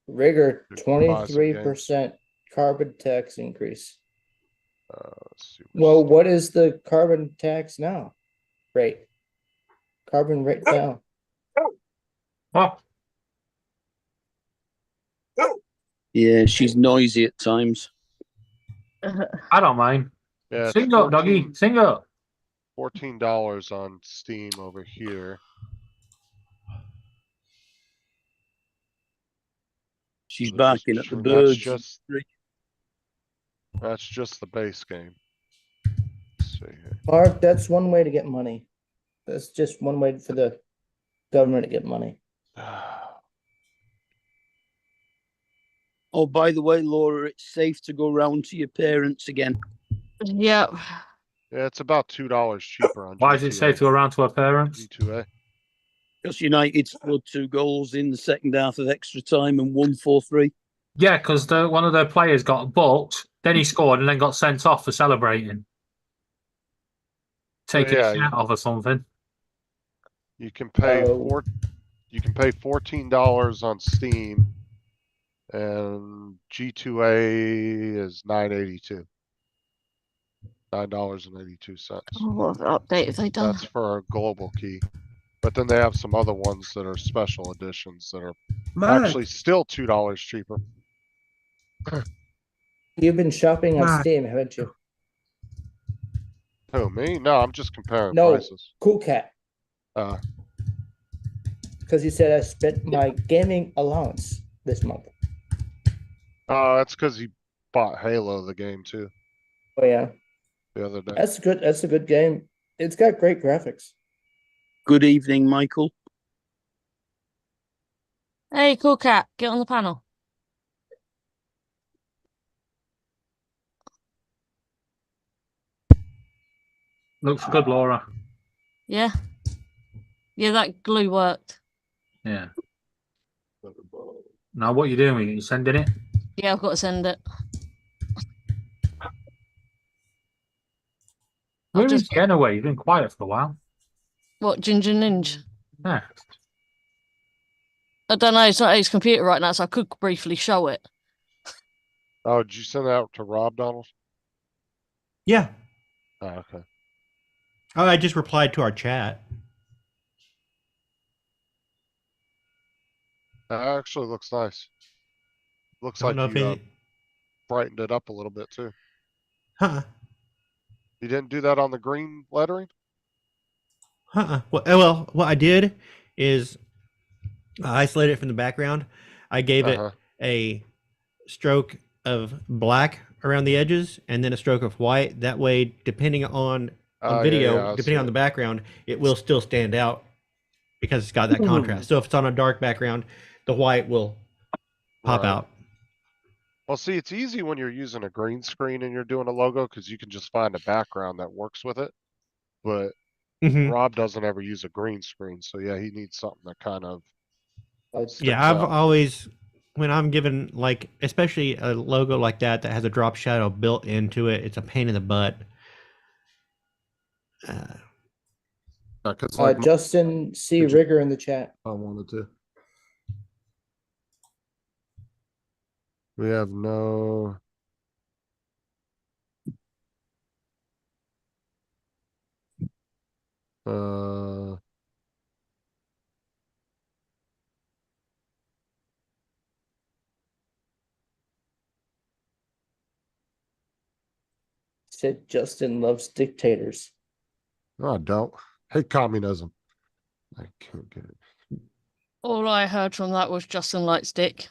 Rigor to buy some games. 23% carbon tax increase. Let's see. Well, what is the carbon tax now? Rate. Carbon rate now. Oh, Yeah, she's noisy at times. I don't mind. Yeah, Sing up, doggy. Sing up. $14 on Steam over here. She's So barking at the and birds. That's just the base game. Let's see here. Mark, that's one way to get money. That's just one way for the government to get money. Oh, by the way, Laura, it's safe to go round to your parents again. Yep. Yeah, it's about $2 cheaper on Why is it safe to go around to her parents? G2A. Because United scored 2 goals in the second half of extra time and won 4-3. Yeah, because one of their players got booked, then he scored and then got sent off for celebrating. Taking yeah, a shot off or something. You can pay $14 on Steam, and G2A is $9.82. $9.82. Oh, what update have they done? That's for a global key. But then they have some other ones that are special editions that are actually still $2 cheaper. You've been shopping on Mark. Steam, haven't you? Who, me? No, I'm just comparing No, prices. Cool Cat. Because he said I spent my gaming allowance this month. That's because he bought Halo, the game, too. Oh yeah. The other day. That's good. That's a good game. It's got great graphics. Good evening, Michael. Hey, Cool Cat, get on the panel. Looks good, Laura. Yeah. Yeah, that glue worked. Yeah. Now, what are you doing with it? You sending it? Yeah, I've got to send it. Where is Getaway? He's been quiet for a while. What, Ginger Ninja? Yeah. I don't know. It's not at his computer right now, so I could briefly show it. Oh, did you send that out to Rob, Donald? Yeah. Oh, okay. Oh, I just replied to our chat. That actually looks nice. Looks I like don't know you if brightened it up a little bit too. Huh. You didn't do that on the green lettering? Well, what I did is I isolated it from the background. I gave it a stroke of black around the edges and then a stroke of white. That way, depending on video, depending on the background, it will still stand out because it's got that contrast. So if it's on a dark background, the white will pop out. Well, see, it's easy when you're using a green screen and you're doing a logo because you can just find a background that works with it. But Rob doesn't ever use a green screen, so yeah, he needs something that kind of Yeah, I've always, when I'm given, like, especially a logo like that that has a drop shadow built into it, it's a pain in the butt. Justin C. Rigger in the chat. I wanted to. We have no. Said Justin loves dictators. No, I don't. Hate communism. I can't get it. All I heard from that was Justin likes dick.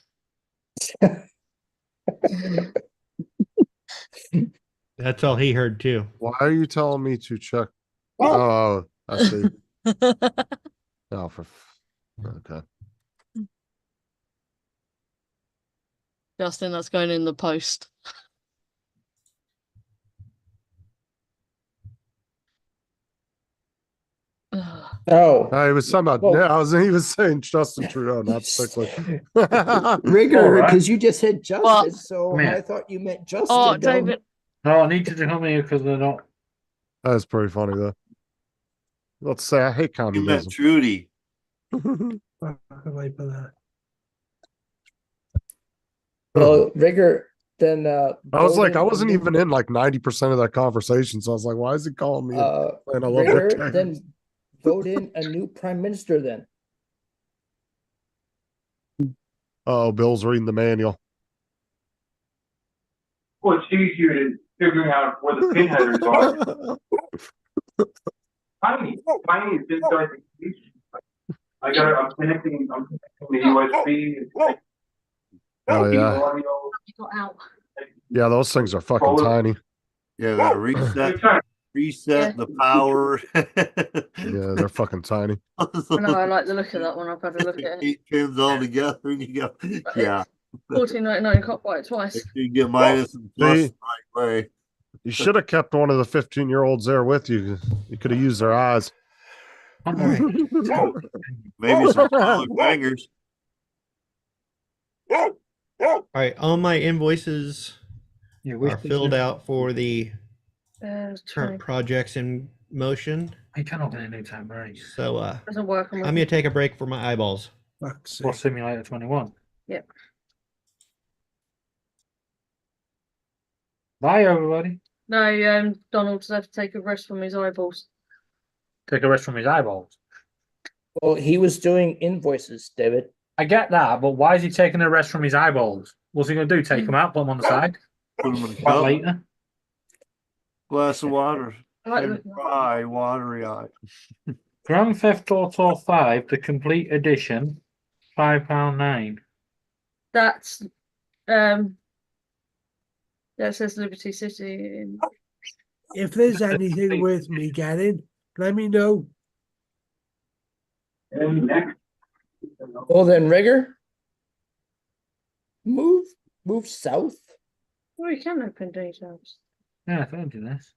That's all he heard too. Why are you telling me to check? Oh, I see. Oh, okay. Justin, that's going in the post. Oh, it was talking about. Yeah, I was even saying Justin Trudeau, not particularly. Rigger, because you just said Justin, What? so Come here. I thought you meant Justin. Oh, David. No, I need you to come here because they're not. That's pretty funny though. Let's say I hate You met communism. Trudy. Well, Rigger, then I was like, I Golden wasn't even in like 90% of that conversation. So I was like, why is he calling me? And I love their Rigger, terms. then vote in a new prime minister then. Oh, Bill's reading the manual. Well, it's easier than figuring out where the pin headers are. Tiny is inside the computer. I'm connecting the USB. Oh yeah. Audio. Got out. Yeah, those things are fucking tiny. Yeah, that reset the power. Yeah, they're fucking tiny. I know, I like the look of that one. I've had a look at it. 8 pins all together, and you go, yeah. $14.99, you can't buy it twice. Make sure you get minus and plus See? the right way. You should have kept one of the 15-year-olds there with you. You could have used their eyes. Maybe some solid fingers. All right, all my invoices we are filled out for the Twenty. current projects in motion. I cannot get any time right. So Doesn't work on my I'm gonna take a break for my eyeballs. For Simulator 21. Yep. Bye, everybody. No, Donald's have to take a rest from his eyeballs. Take a rest from his eyeballs. Well, he was doing invoices, David. I get that, but why is he taking a rest from his eyeballs? What's he going to do? Take them out, put them on the side? Put them in the Back cup. later? Glass of water. I like And dry, watery eye. Grand Theft Auto 5, the complete edition, £5.9. That's that says Liberty City. If there's anything worth me getting, let me know. Well, then, Rigger, move south, Well, you can open details. Yeah, I told you this.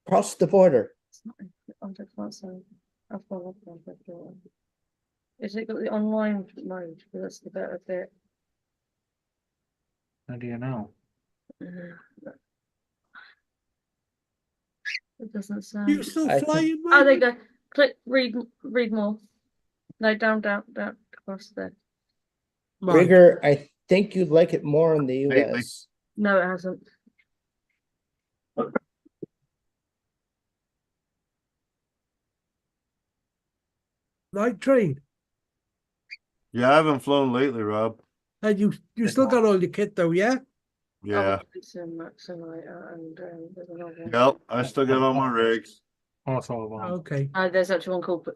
cross the border. It's not. I can't say. I've got one. Is it got the online mode? Because that's the better bit. How do you know? It doesn't sound. You still I flying, Oh, there mate? you go. Click read more. No, down, across there. Mike, Rigger, I think you'd like it more in the Lately. US. No, it hasn't. night train. Yeah, I haven't flown lately, Rob. And you still got all your kit though, yeah? Yeah. It's in Simulator and there's another one. Yep, I still got all my rigs. Oh, that's all I want. Okay. There's actually one called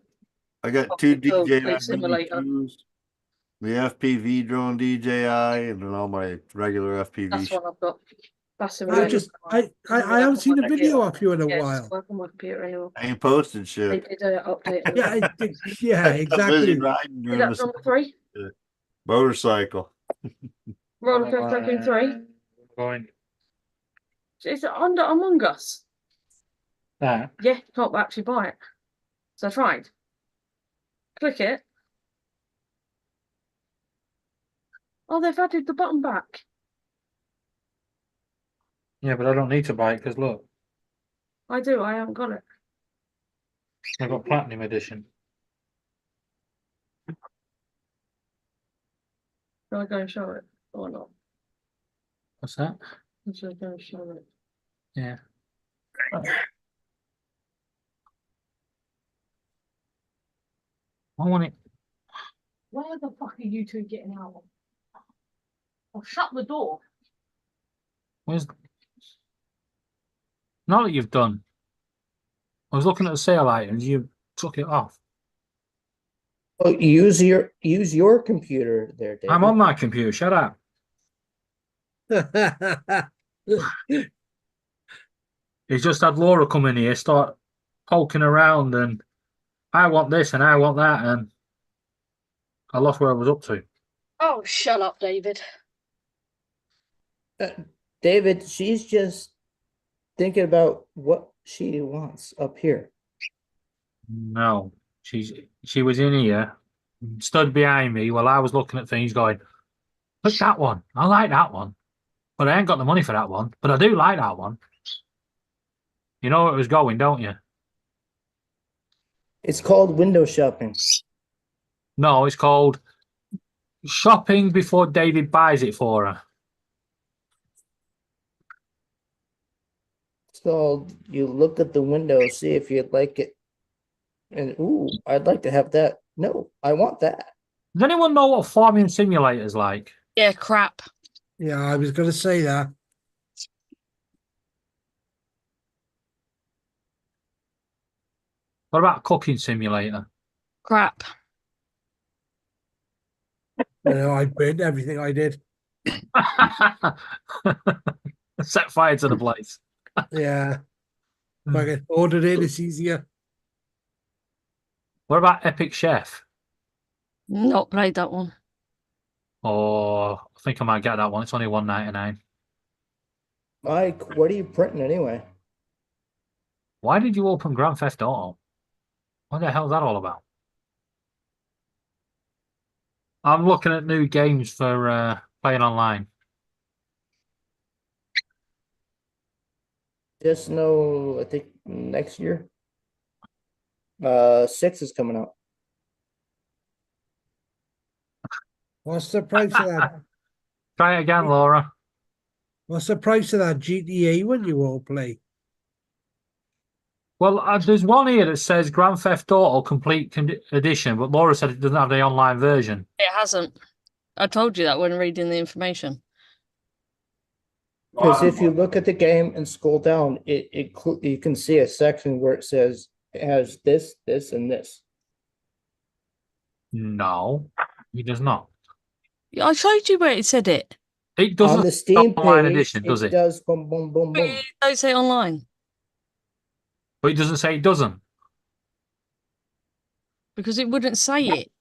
I got two Oh, DJI Fleet Simulator. Mini 2s, the FPV drone DJI, and then all my regular FPV. That's shit. one I've got. That's I Simulator. just I haven't seen a video of you in a Yeah, it's while. work on my computer anymore. I ain't posted They shit. did an update. on Yeah, it. yeah, I'm busy exactly. riding Is during that this number 3? motorcycle. Roller Coaster Tycoon 3? Going. Is it under Among Us? That. Yeah, you can't actually buy it. So I tried. Click it. Oh, they've added the button back. Yeah, but I don't need to buy it because look, I do, I haven't got it. I got Platinum Edition. Shall I go and show it or not? What's that? Shall I go and show it? Yeah. I want it. Where the fuck are you two getting out of? Oh, shut the door. Where's? Now that you've done. I was looking at the sale items. You took it off. Oh, use your computer there, David. I'm on my computer. Shut up. He's just had Laura come in here, start poking around, and I want this and I want that, and I lost where I was up to. Oh, shut up, David. David, she's just thinking about what she wants up here. No, she was in here, stood behind me while I was looking at things, going, "Look that one. I like that one, but I ain't got the money for that one. But I do like that one." You know where it was going, don't you? It's called window shopping. No, it's called shopping before David buys it for her. It's called you look at the window, see if you like it. And ooh, I'd like to have that. No, I want that. Does anyone know what farming simulator's like? Yeah, crap. Yeah, I was going to say that. What about cooking simulator? Crap. I burned everything I did. Set fire to the place. Yeah. If I can order it, it's easier. What about Epic Chef? Not played that one. Oh, I think I might get that one. It's only $1.99. Mike, what are you printing anyway? Why did you open Grand Theft Auto? What the hell is that all about? I'm looking at new games for playing online. Just know, I think next year. 6 is coming out. What's the price of that? Try it again, Laura. What's the price of that GTA when you all play? Well, there's one here that says Grand Theft Auto Complete Edition, but Laura said it doesn't have the online version. It hasn't. I told you that when reading the information. Because if you look at the game and scroll down, you can see a section where it says it has this, and this. No, it does not. Yeah, I showed you where it said it. It doesn't. On the Steam online page, edition, does it? does boom, boom, boom, But boom. it don't say online But it doesn't say it doesn't. because it wouldn't say it.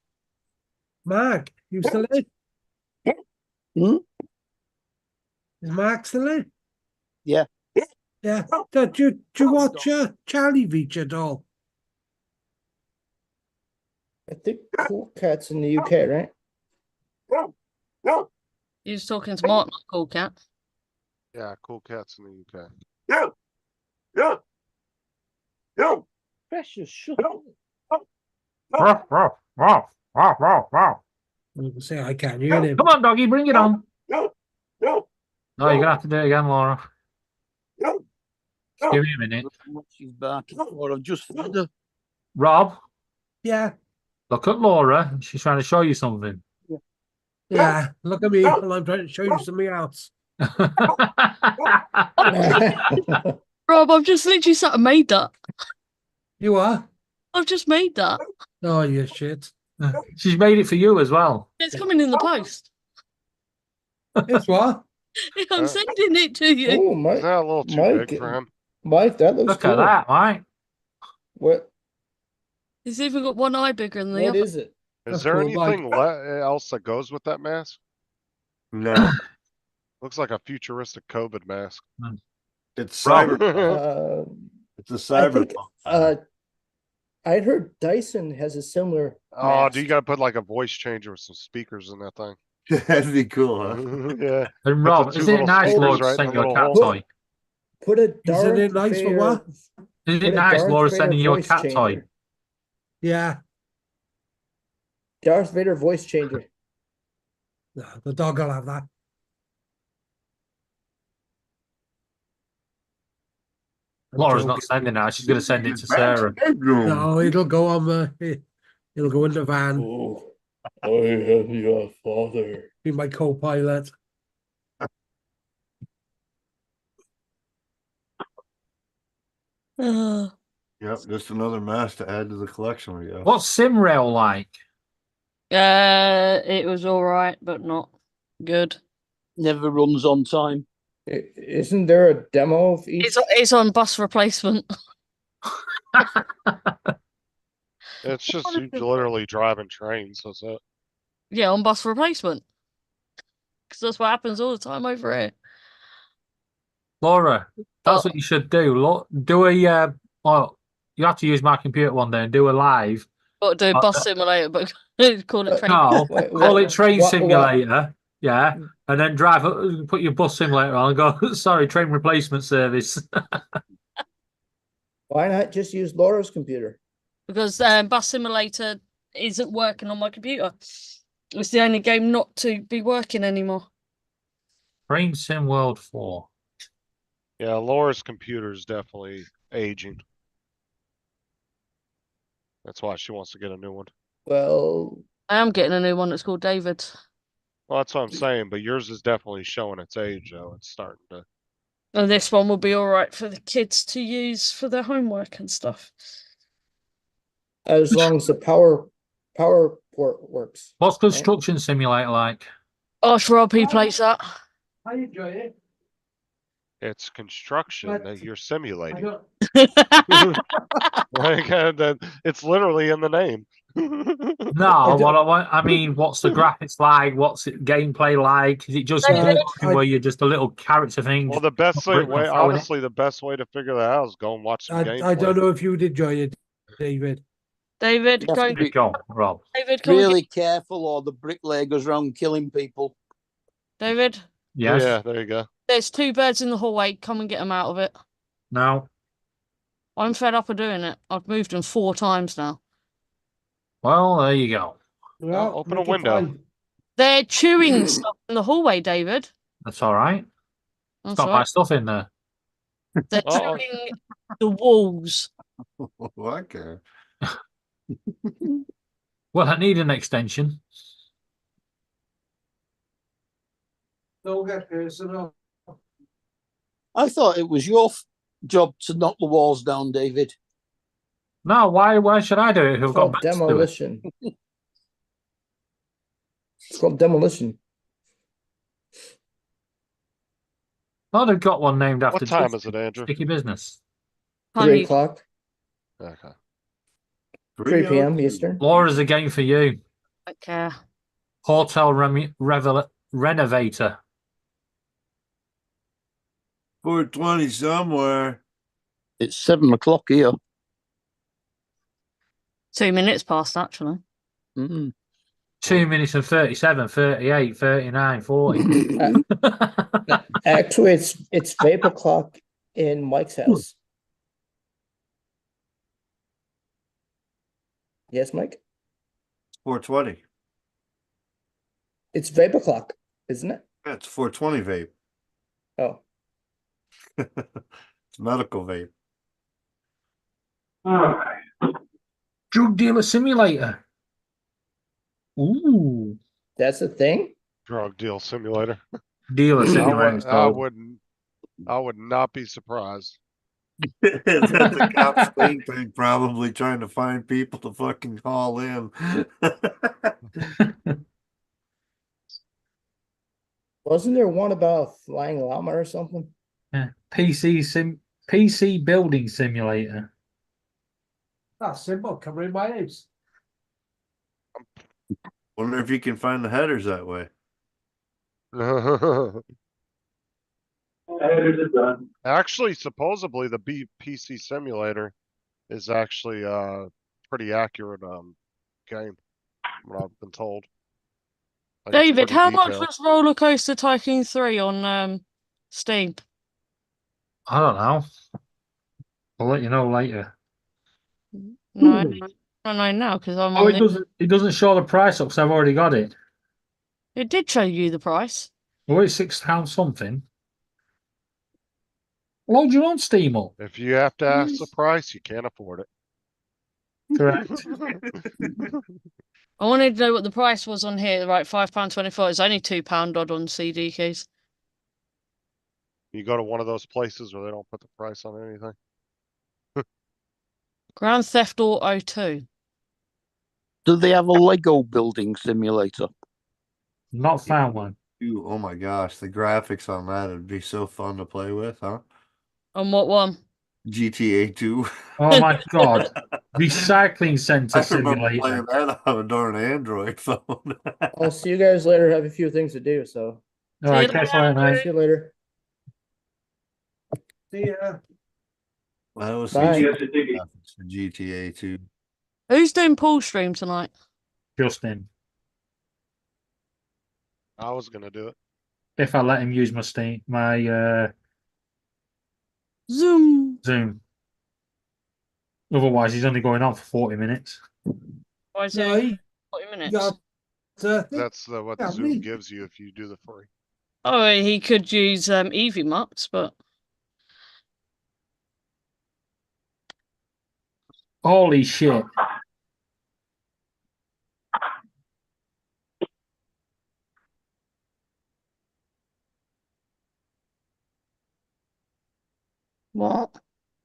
Mark, you still in? Hmm? Is Mark still in? Yeah. Yeah. Do you watch Charlie Beach at all? I think Cool Cat's in the UK, right? You're just talking to Mark, not Cool Cat. Yeah, Cool Cat's in the UK. Precious, shut Say I can't hear him. Come on, doggy, bring it on. No, you're gonna have to do it again, Laura. Just give me a minute. She's back. Or I've just fed her. Rob, Yeah. look at Laura. She's trying to show you something. Yeah. Look at me while I'm trying to show you something else. Rob, I've just literally sat and made that. You are? I've just made that. Oh, you shit. She's made it for you as well. It's coming in the post. It's what? I'm sending it to you. Oh, Mike. Is that a little too Mike, big for him? Mike, that looks Look cool. at that, Mike. What? It's even got one eye bigger than the What other. is it? Is That's there cool, Mike. anything else that goes with that mask? No, Looks like a futuristic COVID mask. it's Rob. cyber. It's a I cyber. think, I'd heard Dyson has a similar. Oh, mask. do you gotta put like a voice changer with some speakers in that thing? That'd be cool, huh? Yeah. And Put Rob, the two isn't it little nice, speakers Laura, to right in send the you a little cat hole. toy? Put a Darth Isn't it nice for Vader- what? Isn't put it a nice, Darth Laura, Vader sending you a voice cat toy? changer. Yeah. Darth Vader voice changer. No, the dog will have that. I'm Laura's joking. not sending that. She's going to send it to Sarah. No, it'll go on it'll go in the van. Oh, I am your father. Be my co-pilot. Yep, just another mask to add to the collection, I guess. What's SimRail like? It was all right, but not good. Never runs on time. Isn't there a demo of each? It's on bus replacement. It's just you literally driving trains, that's it. Yeah, on bus replacement. Because that's what happens all the time over here. Laura, that's what you should do. Do a you have to use my computer one day and do a live. Got to do bus simulator, but call it train. No, call it train what- simulator. Yeah, and then drive. Put your bus simulator on and go. Sorry, train replacement service. Why not just use Laura's computer? because Bus Simulator isn't working on my computer. It's the only game not to be working anymore. Train Sim World 4. Yeah, Laura's computer is definitely aging. That's why she wants to get a new one. Well, I am getting a new one. It's called David. Well, that's what I'm saying, but yours is definitely showing its age, though. It's starting to. And this one will be all right for the kids to use for their homework and stuff. as long as the power port works. What's Construction Simulator like? Oh, Rob, he plays that. I enjoy it. It's construction that you're simulating. don't- Like, it's literally in the name. No, what I mean, what's the graphics like? What's it gameplay like? Is it just where you're just a little character thing? Well, the best brick and way, throwing it? honestly, the best way to figure that out is go and watch some gameplay. I don't know if you'd enjoy it, David. David, You have to be Go, Rob. David, come really careful, or the bricklayer goes around killing people. David, Yes. Yeah, there you go. there's 2 birds in the hallway. Come and get them out of it. No. I'm fed up of doing it. I've moved them 4 times now. Well, there you go. Well, open a make it window. fun. They're chewing stuff in the hallway, David. That's all right. That's Got all my right. stuff in there. They're chewing the walls. Okay. Well, I need an extension. Don't get personal. I thought it was your job to knock the walls down, David. No, why should I do it? Who've It's got called beds to do it? demolition. It's called demolition. Oh, they've got one named after. What time Justin. is it, Andrew? Sticky business. 3 o'clock, Okay. 3 p.m. Eastern. Laura's a game for you. Okay. Hotel Renovator. 420 somewhere. It's 7 o'clock here. 2 minutes past, actually. 2 minutes and 37, 38, 39, 40. Actually, it's vape o'clock in Mike's house. Yes, Mike. 420. It's vape o'clock, isn't it? Yeah, it's 420 vape. Oh, It's medical vape. Drug Dealer Simulator. Ooh. that's a thing. Drug deal simulator. Dealer Simulator. I would not be surprised. That's the cops thing, probably trying to find people to fucking haul in. Wasn't there one about a flying llama or something? Yeah. PC Building Simulator. That's simple. Covering my house. Wonder if you can find the headers that way. Headers are done. Actually, supposedly the PC simulator is actually pretty accurate game, from what I've been told. Like, it's David, pretty how much detailed. was Roller Coaster Tycoon 3 on Steam? I don't know. I'll let you know later. No, I don't know now because I'm Oh, on it doesn't show the price up because I've already got it. It did show you the price. Oh, it's £6 something. Load your own Steam up. If you have to ask the price, you can't afford it. Correct. I wanted to know what the price was on here. Right, £5.24. It's only £2 odd on CD keys. You go to one of those places where they don't put the price on anything. Grand Theft Auto 2. Do they have a Lego building simulator? Not found one. Ooh, oh my gosh, the graphics on that would be so fun to play with, huh? On what one? GTA 2. Oh my god. Recycling Center I remember Simulator. playing that on a darn Android phone. I'll see you guys later. I have a few things to do, so. All right, catch you later, mate. See you later. See ya. I was Bye. seeing graphics for GTA 2. Who's doing Paul's stream tonight? Justin. I was gonna do it. If I let him use my Steam, my Zoom. Zoom. Otherwise, he's only going on for 40 minutes. Why is No, it he 40 minutes? got, That's what yeah, Zoom me- gives you if you do the free. Oh, he could use Eevee Mux, but Holy shit. what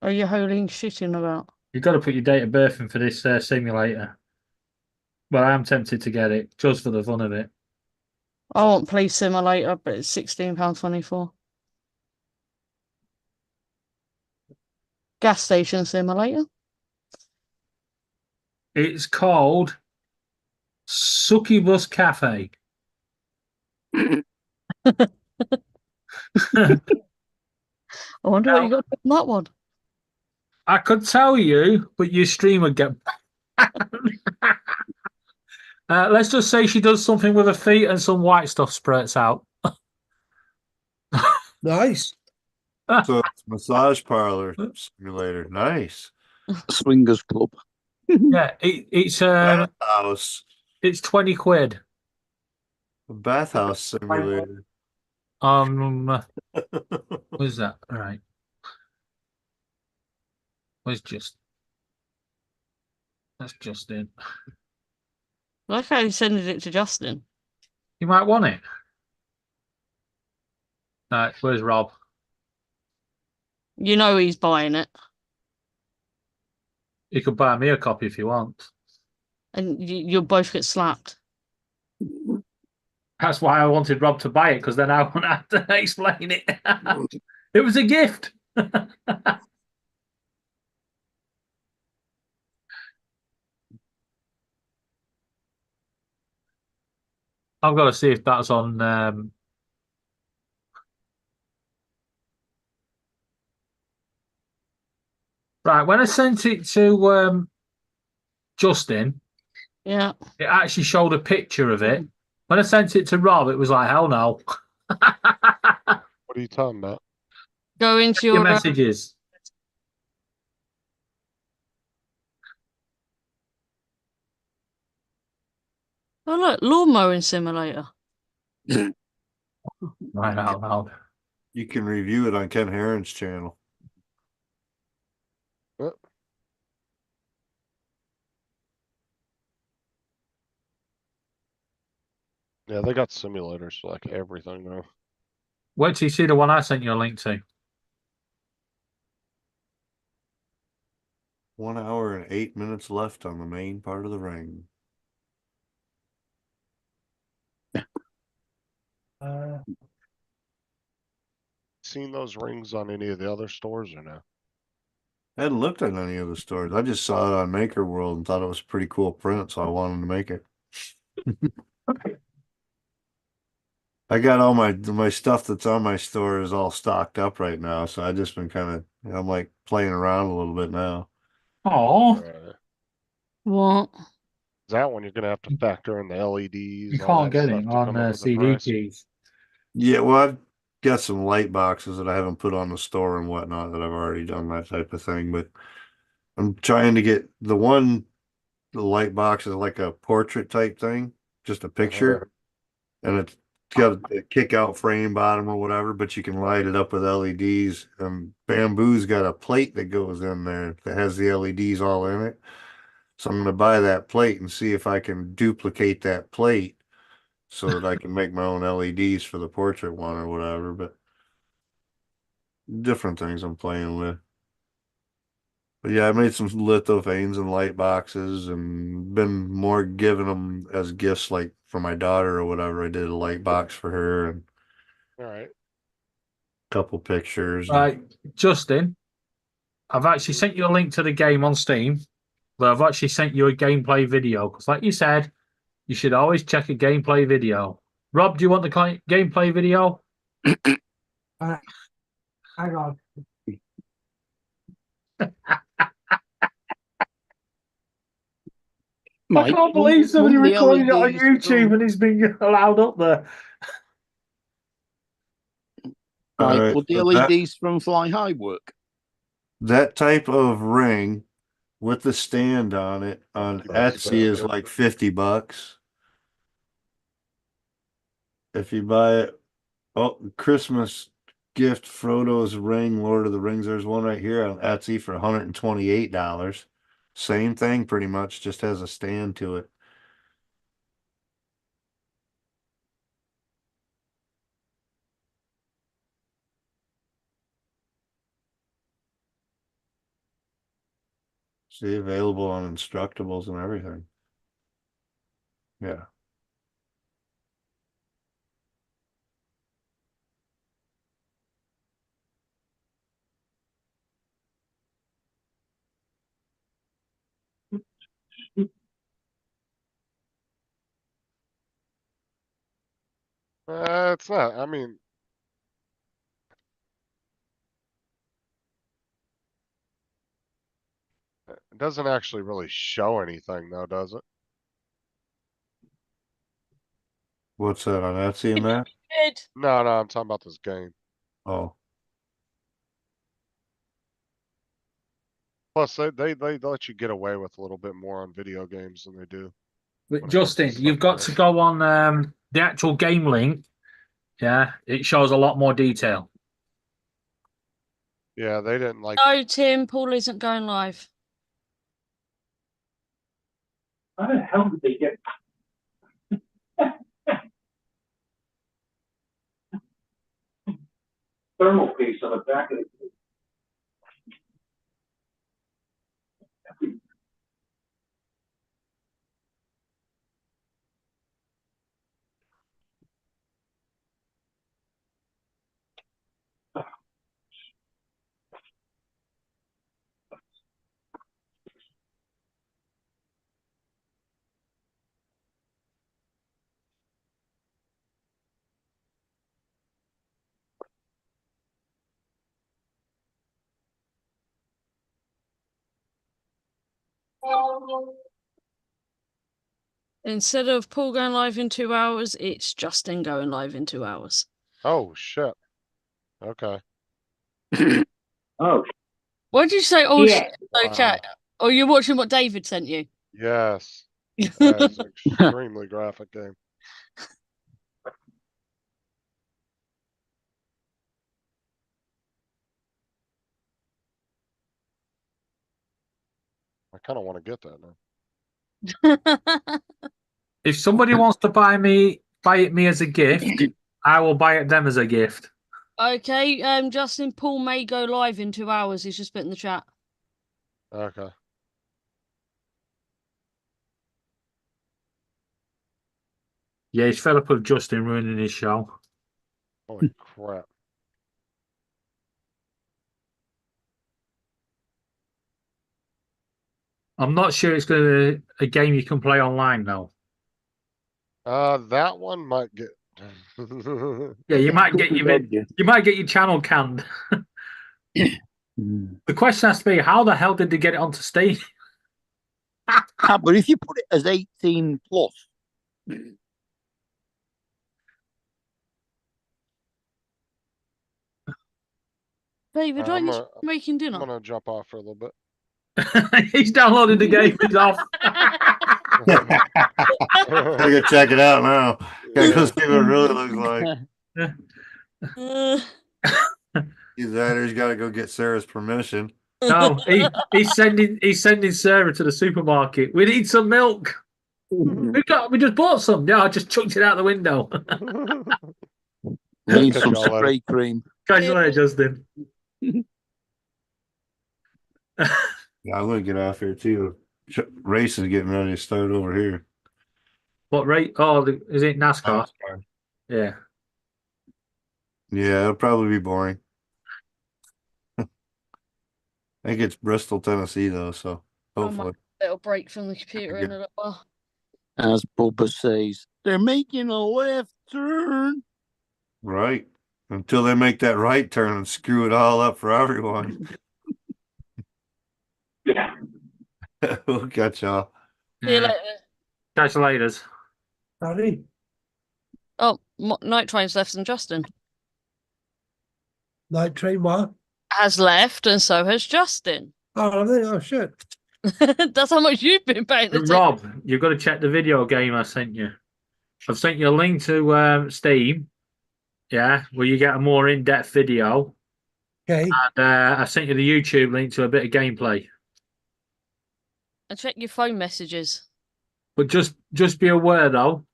are you holding shitting about? You've got to put your date of birth in for this simulator. Well, I am tempted to get it just for the fun of it. I want Police Simulator, but it's £16.24. Gas Station Simulator. It's called Succubus Cafe. I wonder what you got from that one. I could tell you, but your stream would get. Let's just say she does something with her feet and some white stuff spurts out. nice. So it's massage parlor simulator. Nice. Swingers club. Yeah, it's bathhouse. It's 20 quid. A bathhouse simulator. Where's that? All right. Where's that's Justin. I like how you sending it to Justin. You might want it. Right, where's Rob? You know he's buying it. You could buy me a copy if you want. And you'll both get slapped. That's why I wanted Rob to buy it, because then I wouldn't have to explain it. It was a gift. I've got to see if that's on. Right, when I sent it to Justin, yeah, it actually showed a picture of it. When I sent it to Rob, it was like, hell no. What are you talking about? Go into Your your messages. Oh look, lawn mowing simulator. Right out loud. You can review it on Ken Heron's channel. Yep. Yeah, they got simulators for like everything now. Wait till you see the one I sent you a link to. 1 hour and 8 minutes left on the main part of the ring. Seen those rings on any of the other stores or no? I hadn't looked at any of the stores. I just saw it on Maker World and thought it was a pretty cool print, so I wanted to make it. I got all my stuff that's on my store is all stocked up right now, so I just been kind of I'm like playing around a little bit now. Oh, what? That one you're gonna have to factor in the LEDs. You all can't that get stuff it to come up on with the CD price. keys. Yeah, well, I've got some light boxes that I haven't put on the store and whatnot that I've already done that type of thing, but I'm trying to get the light box is like a portrait type thing, just a picture, and it's got a kick out frame bottom or whatever, but you can light it up with LEDs. And Bamboo's got a plate that goes in there that has the LEDs all in it. So I'm going to buy that plate and see if I can duplicate that plate so that I can make my own LEDs for the portrait one or whatever. But different things I'm playing with. But yeah, I made some lithofanes and light boxes and been more giving them as gifts, like for my daughter or whatever. I did a light box for her and All right. a couple pictures. Right, Justin, I've actually sent you a link to the game on Steam, but I've actually sent you a gameplay video because, like you said, you should always check a gameplay video. Rob, do you want the gameplay video? Hang on. I can't believe somebody recorded it on YouTube and it's been allowed up there. Right, would the LEDs from Fly High work? That type of ring with the stand on it on Etsy is like $50. If you buy it, Christmas gift Frodo's ring, Lord of the Rings. There's one right here on Etsy for $128. Same thing, pretty much, just has a stand to it. See, available on Instructables and everything. Yeah. It's not. I mean, it doesn't actually really show anything, though, does it? What's that on Etsy and that? No, I'm talking about this game. Oh. Plus, they let you get away with a little bit more on video games than they do. But Justin, you've got to go on the actual game link. Yeah, it shows a lot more detail. Yeah, they didn't like. No, Tim, Paul isn't going live. How the hell did they get thermal paste on the back of the Instead of Paul going live in 2 hours, it's Justin going live in 2 hours. Oh shit. Okay. Oh. What did you say? Oh, Yeah. shit. Okay. Oh, you're watching what David sent you? Yes. That is an extremely graphic game. I kind of want to get that now. If somebody wants to buy it me as a gift, I will buy it them as a gift. Okay, Justin, Paul may go live in 2 hours. He's just put in the chat. Okay. Yeah, he's fed up with Justin ruining his show. Holy crap. I'm not sure it's going to be a game you can play online though. That one might get. Yeah, you might get your channel canned. The question has to be, how the hell did they get it onto Steam? But if you put it as 18 plus, David, aren't you making dinner? I'm gonna jump off for a little bit. He's downloaded the game. He's off. Gotta go check it out now. Gotta go see what it really looks like. He's there. He's got to go get Sarah's permission. No, he's sending Sarah to the supermarket. We need some milk. We just bought some. Yeah, I just chucked it out the window. we need some spray cream. Catch you later, Justin. Yeah, I'm gonna get off here too. Race is getting ready to start over here. What rate? Oh, is it NASCAR? Yeah. Yeah, it'll probably be boring. I think it's Bristol, Tennessee, though, so hopefully. A little break from the computer in a little while. As Bubba says, they're making a left turn. Right. Until they make that right turn and screw it all up for everyone. Yeah. We'll catch y'all. See you later. Catch you later. Sorry. Oh, Night Train's left and Justin. Night Train what? Has left and so has Justin. Oh, shit. That's how much you've been paying attention. Rob, you've got to check the video game I sent you. I've sent you a link to Steam, yeah, where you get a more in-depth video. Okay. And I sent you the YouTube link to a bit of gameplay. And check your phone messages. But just be aware though,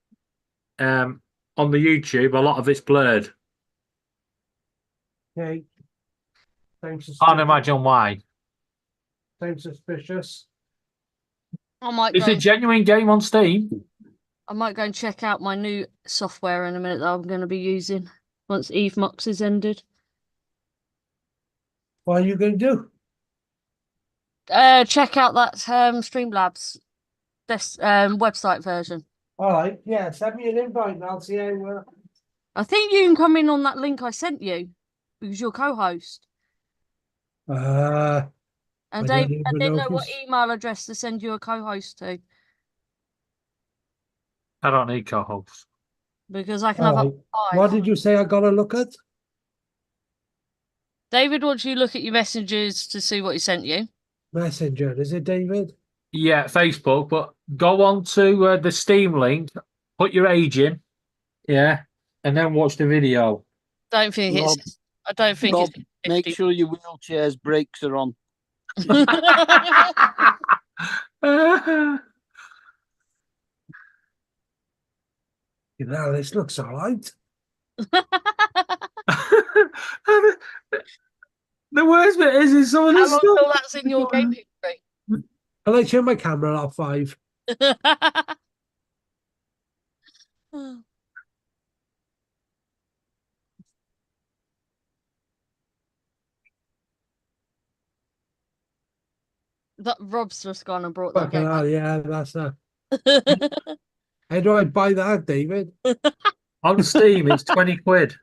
on the YouTube, a lot of it's blurred. Okay. Thanks. Can't imagine why. Sounds suspicious. I might It's go. a genuine game on Steam. I might go and check out my new software in a minute that I'm going to be using once Eve Mux is ended. What are you going to do? Check out that Streamlabs this website version. All right. Yeah. Send me an invite and I'll see how. I think you can come in on that link I sent you because you're co-host. And I Dave, don't I even didn't know know what if email address to send you a co-host to I don't need co-hosts. because I can All have right. up to 5. What did you say I got to look at? David wants you to look at your messages to see what he sent you. Messenger. Is it David? Yeah, Facebook. But go on to the Steam link, put your age in, yeah, and then watch the video. Don't think Rob, it's. I don't think Rob, it's. make sure your wheelchair's brakes are on. You know, this looks all right. The worst bit is some of How this long stuff. till that's in your game history? Can I turn my camera off 5? That Rob's just gone and brought that Fucking game hell, yeah, that's a. How do I buy that, David? On Steam, it's 20 quid.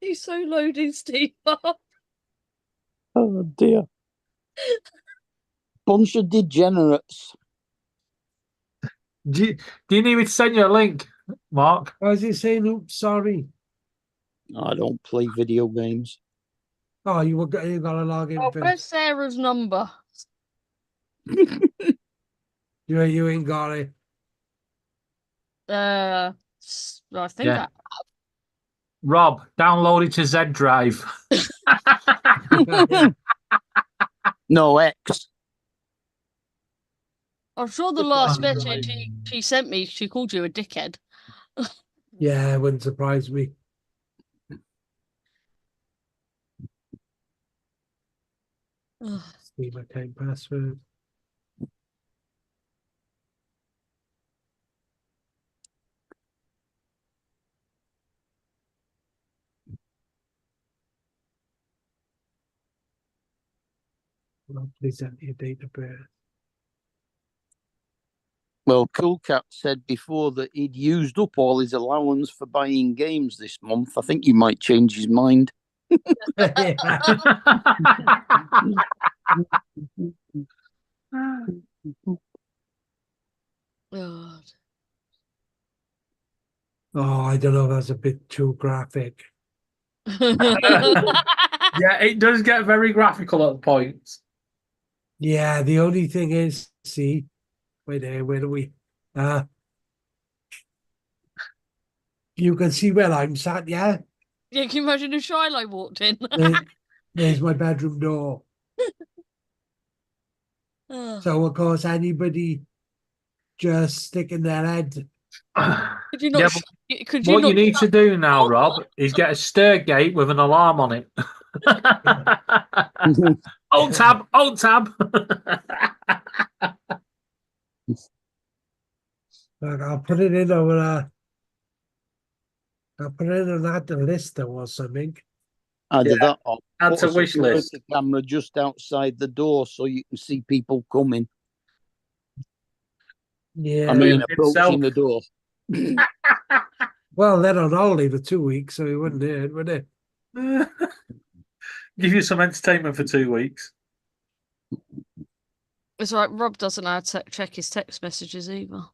He's so loading Steve up. Oh dear. Bunch of degenerates. Do you need me to send you a link, Mark? Why is he saying, oops, sorry? I don't play video games. Oh, you got to log in. Oh, press Sarah's number. You ain't got it. I think Yeah. Rob, download it to Z Drive. No, X. I'm sure the last message she sent me, she called you a dickhead. Yeah, it wouldn't surprise me. Steam account password. Please enter your date of birth. Well, Cool Cat said before that he'd used up all his allowance for buying games this month. I think he might change his mind. God. Oh, I don't know. That's a bit too graphic. Yeah, it does get very graphical at points. Yeah, the only thing is, see, wait there, where do we? You can see where I'm sat, yeah? Yeah, can you imagine if Shiloh walked in? There's my bedroom door. So, of course, anybody just sticking their head. Could you not? Yeah, could you what not you need to do now, Rob, is get a stair gate with an alarm on it. Alt tab, alt tab. Like, I'll put it in over. I'll put it in that list or something. Either that or add put to a wish list. security camera just outside the door so you can see people coming. Yeah, I mean, approaching the door. Well, they're on holiday for 2 weeks, so it wouldn't hurt, would it? Give you some entertainment for 2 weeks. It's right. Rob doesn't know how to check his text messages either.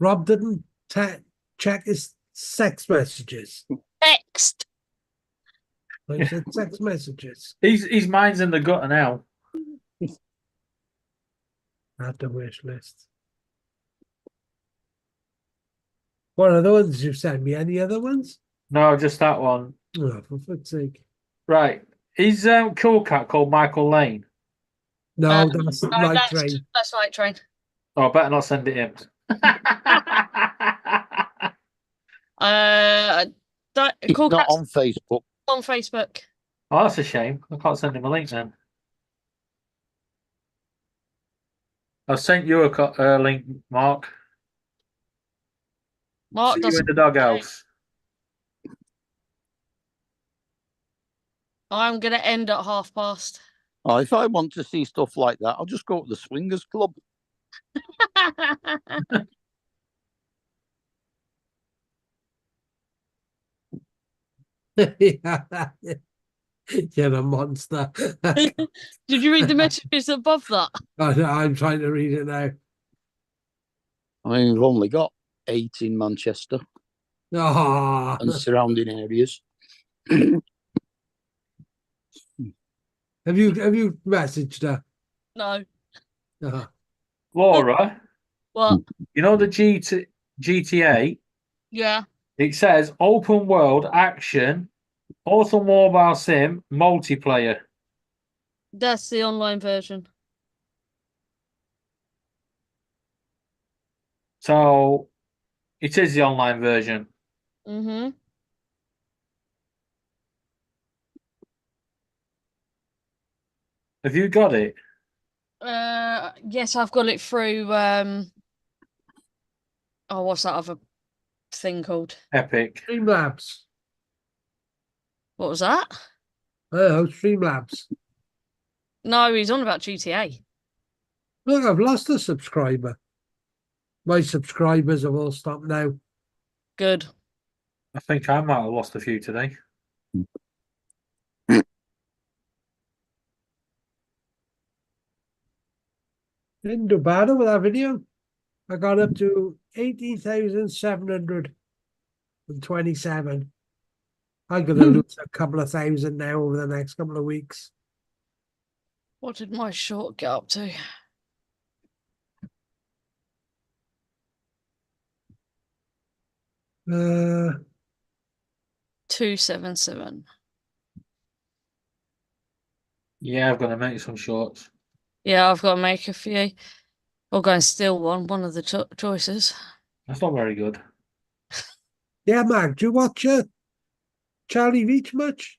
Rob didn't check his sex messages. Text. I said text messages. His mind's in the gutter now. Add the wish list. What are the ones you've sent me? Any other ones? No, just that one. Oh, for fuck's sake. Right. Is Cool Cat called Michael Lane? No, that's No, Night Train. that's Night Train. Oh, I better not send it him. It's Cool not Cat's on Facebook. on Facebook. Oh, that's a shame. I can't send him a link then. I've sent you a link, Mark. Mark See you in doesn't. the doghouse. I'm gonna end at past. Oh, if I want to see stuff like that, I'll just go to the Swingers Club. You're a monster. Did you read the messages above that? I'm trying to read it now. I mean, we've only got 8 in Manchester Oh. and surrounding areas. Have you messaged her? No. Laura, What? you know the GTA? Yeah. It says open world action, automobile sim, multiplayer. That's the online version. So it is the online version. Mm-hmm. Have you got it? Yes, I've got it through what's that other thing called? Epic. Streamlabs. What was that? Oh, Streamlabs. No, he's on about GTA. Look, I've lost a subscriber. My subscribers have all stopped now. Good. I think I might have lost a few today. Didn't do bad with that video. I got up to 18,727. I'm going to lose a couple of thousand now over the next couple of weeks. What did my short get up to? Uh, 277. Yeah, I've got to make some shorts. Yeah, I've got to make a few. Or go and steal one of the choices. That's not very good. yeah, Mark, do you watch Charlie Reach much?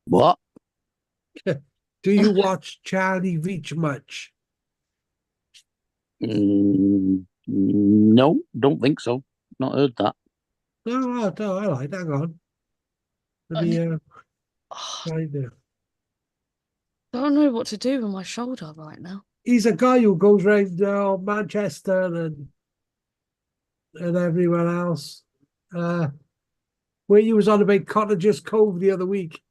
What? Do you watch Charlie Reach much? No, don't think so. Not heard that. No, all right, hang on. Let me find it. I don't know what to do with my shoulder right now. He's a guy who goes around Manchester and everywhere else. Where he was on about Cottagers Cove the other week.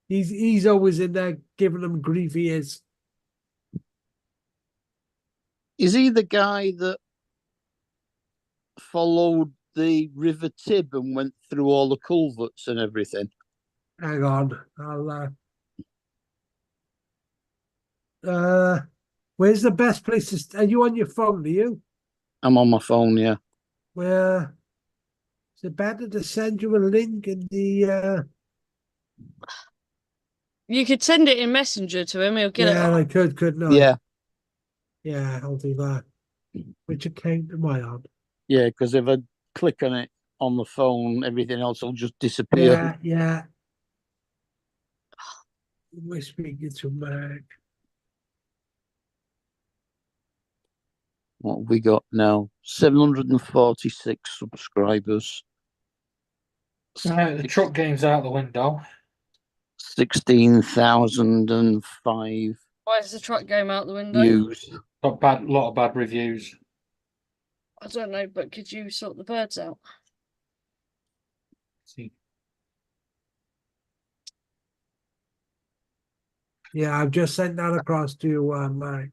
He's always in there giving them grief. He is. Is he the guy that followed the River Tib and went through all the culverts and everything? Hang on, where's the best place to? Are you on your phone? Are you? I'm on my phone, yeah. Where? Is it better to send you a link in the? You could send it in Messenger to him. He'll get it. Yeah, I could not. Yeah. Yeah, I'll do that. Which account am I on? Yeah, because if I click on it on the phone, everything else will just disappear. Yeah. Am I speaking to Mark? What have we got now? 746 subscribers. The truck game's out the window. 16,005 Why is the truck game out the window? views. Got lot of bad reviews. I don't know, but could you sort the birds out? See. Yeah, I've just sent that across to you, Mark.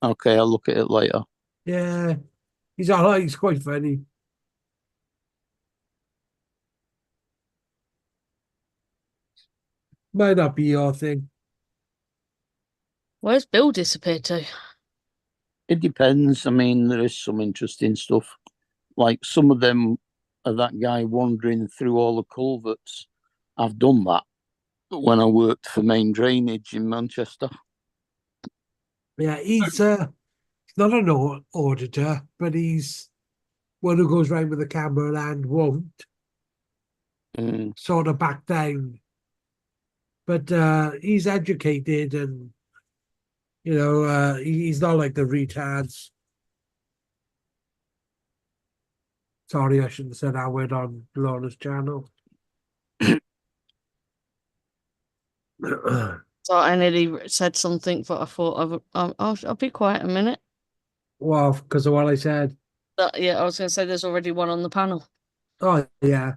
Okay, I'll look at it later. Yeah, he's all right. He's quite funny. Might not be your thing. Where's Bill disappeared to? It depends. I mean, there is some interesting stuff. Like some of them are that guy wandering through all the culverts. I've done that when I worked for Main Drainage in Manchester. Yeah, he's not an auditor, but he's one who goes round with the camera and won't sort of back down. But he's educated, and you know, he's not like the retards. Sorry, I shouldn't have said that word on Lorna's channel. So I nearly said something, but I thought I'll be quiet a minute. Well, because of what I said. Yeah, I was going to say there's already one on the panel. Oh, yeah.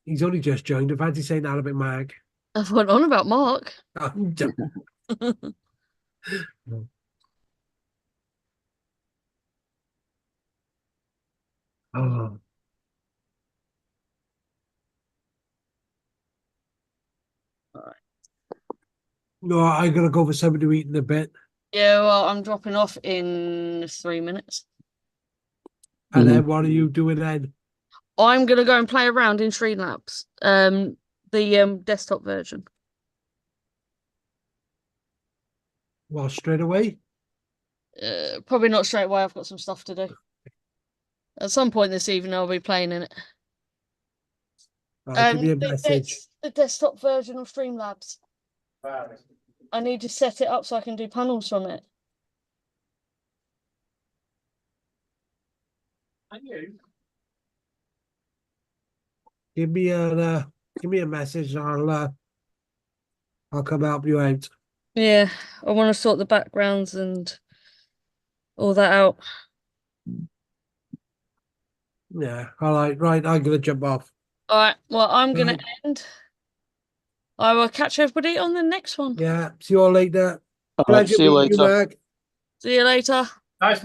He's only just joined. I've had to say that about Mark. I went on about Mark. Oh. No, I'm going to go for something to eat in a bit. Yeah, well, I'm dropping off in 3 minutes. And then what are you doing then? I'm going to go and play around in Streamlabs, the desktop version. Well, straight away? Probably not straight away. I've got some stuff to do. At some point this evening, I'll be playing in it. Give me a message. The desktop version of Streamlabs. I need to set it up so I can do panels from it. And you? Give me a message. And I'll come help you out. Yeah, I want to sort the backgrounds and all that out. Yeah, all right, I'm gonna jump off. All right, well, I'm gonna end. I will catch everybody on the next one. Yeah, see you all later. All right, see you later. See you later. Nice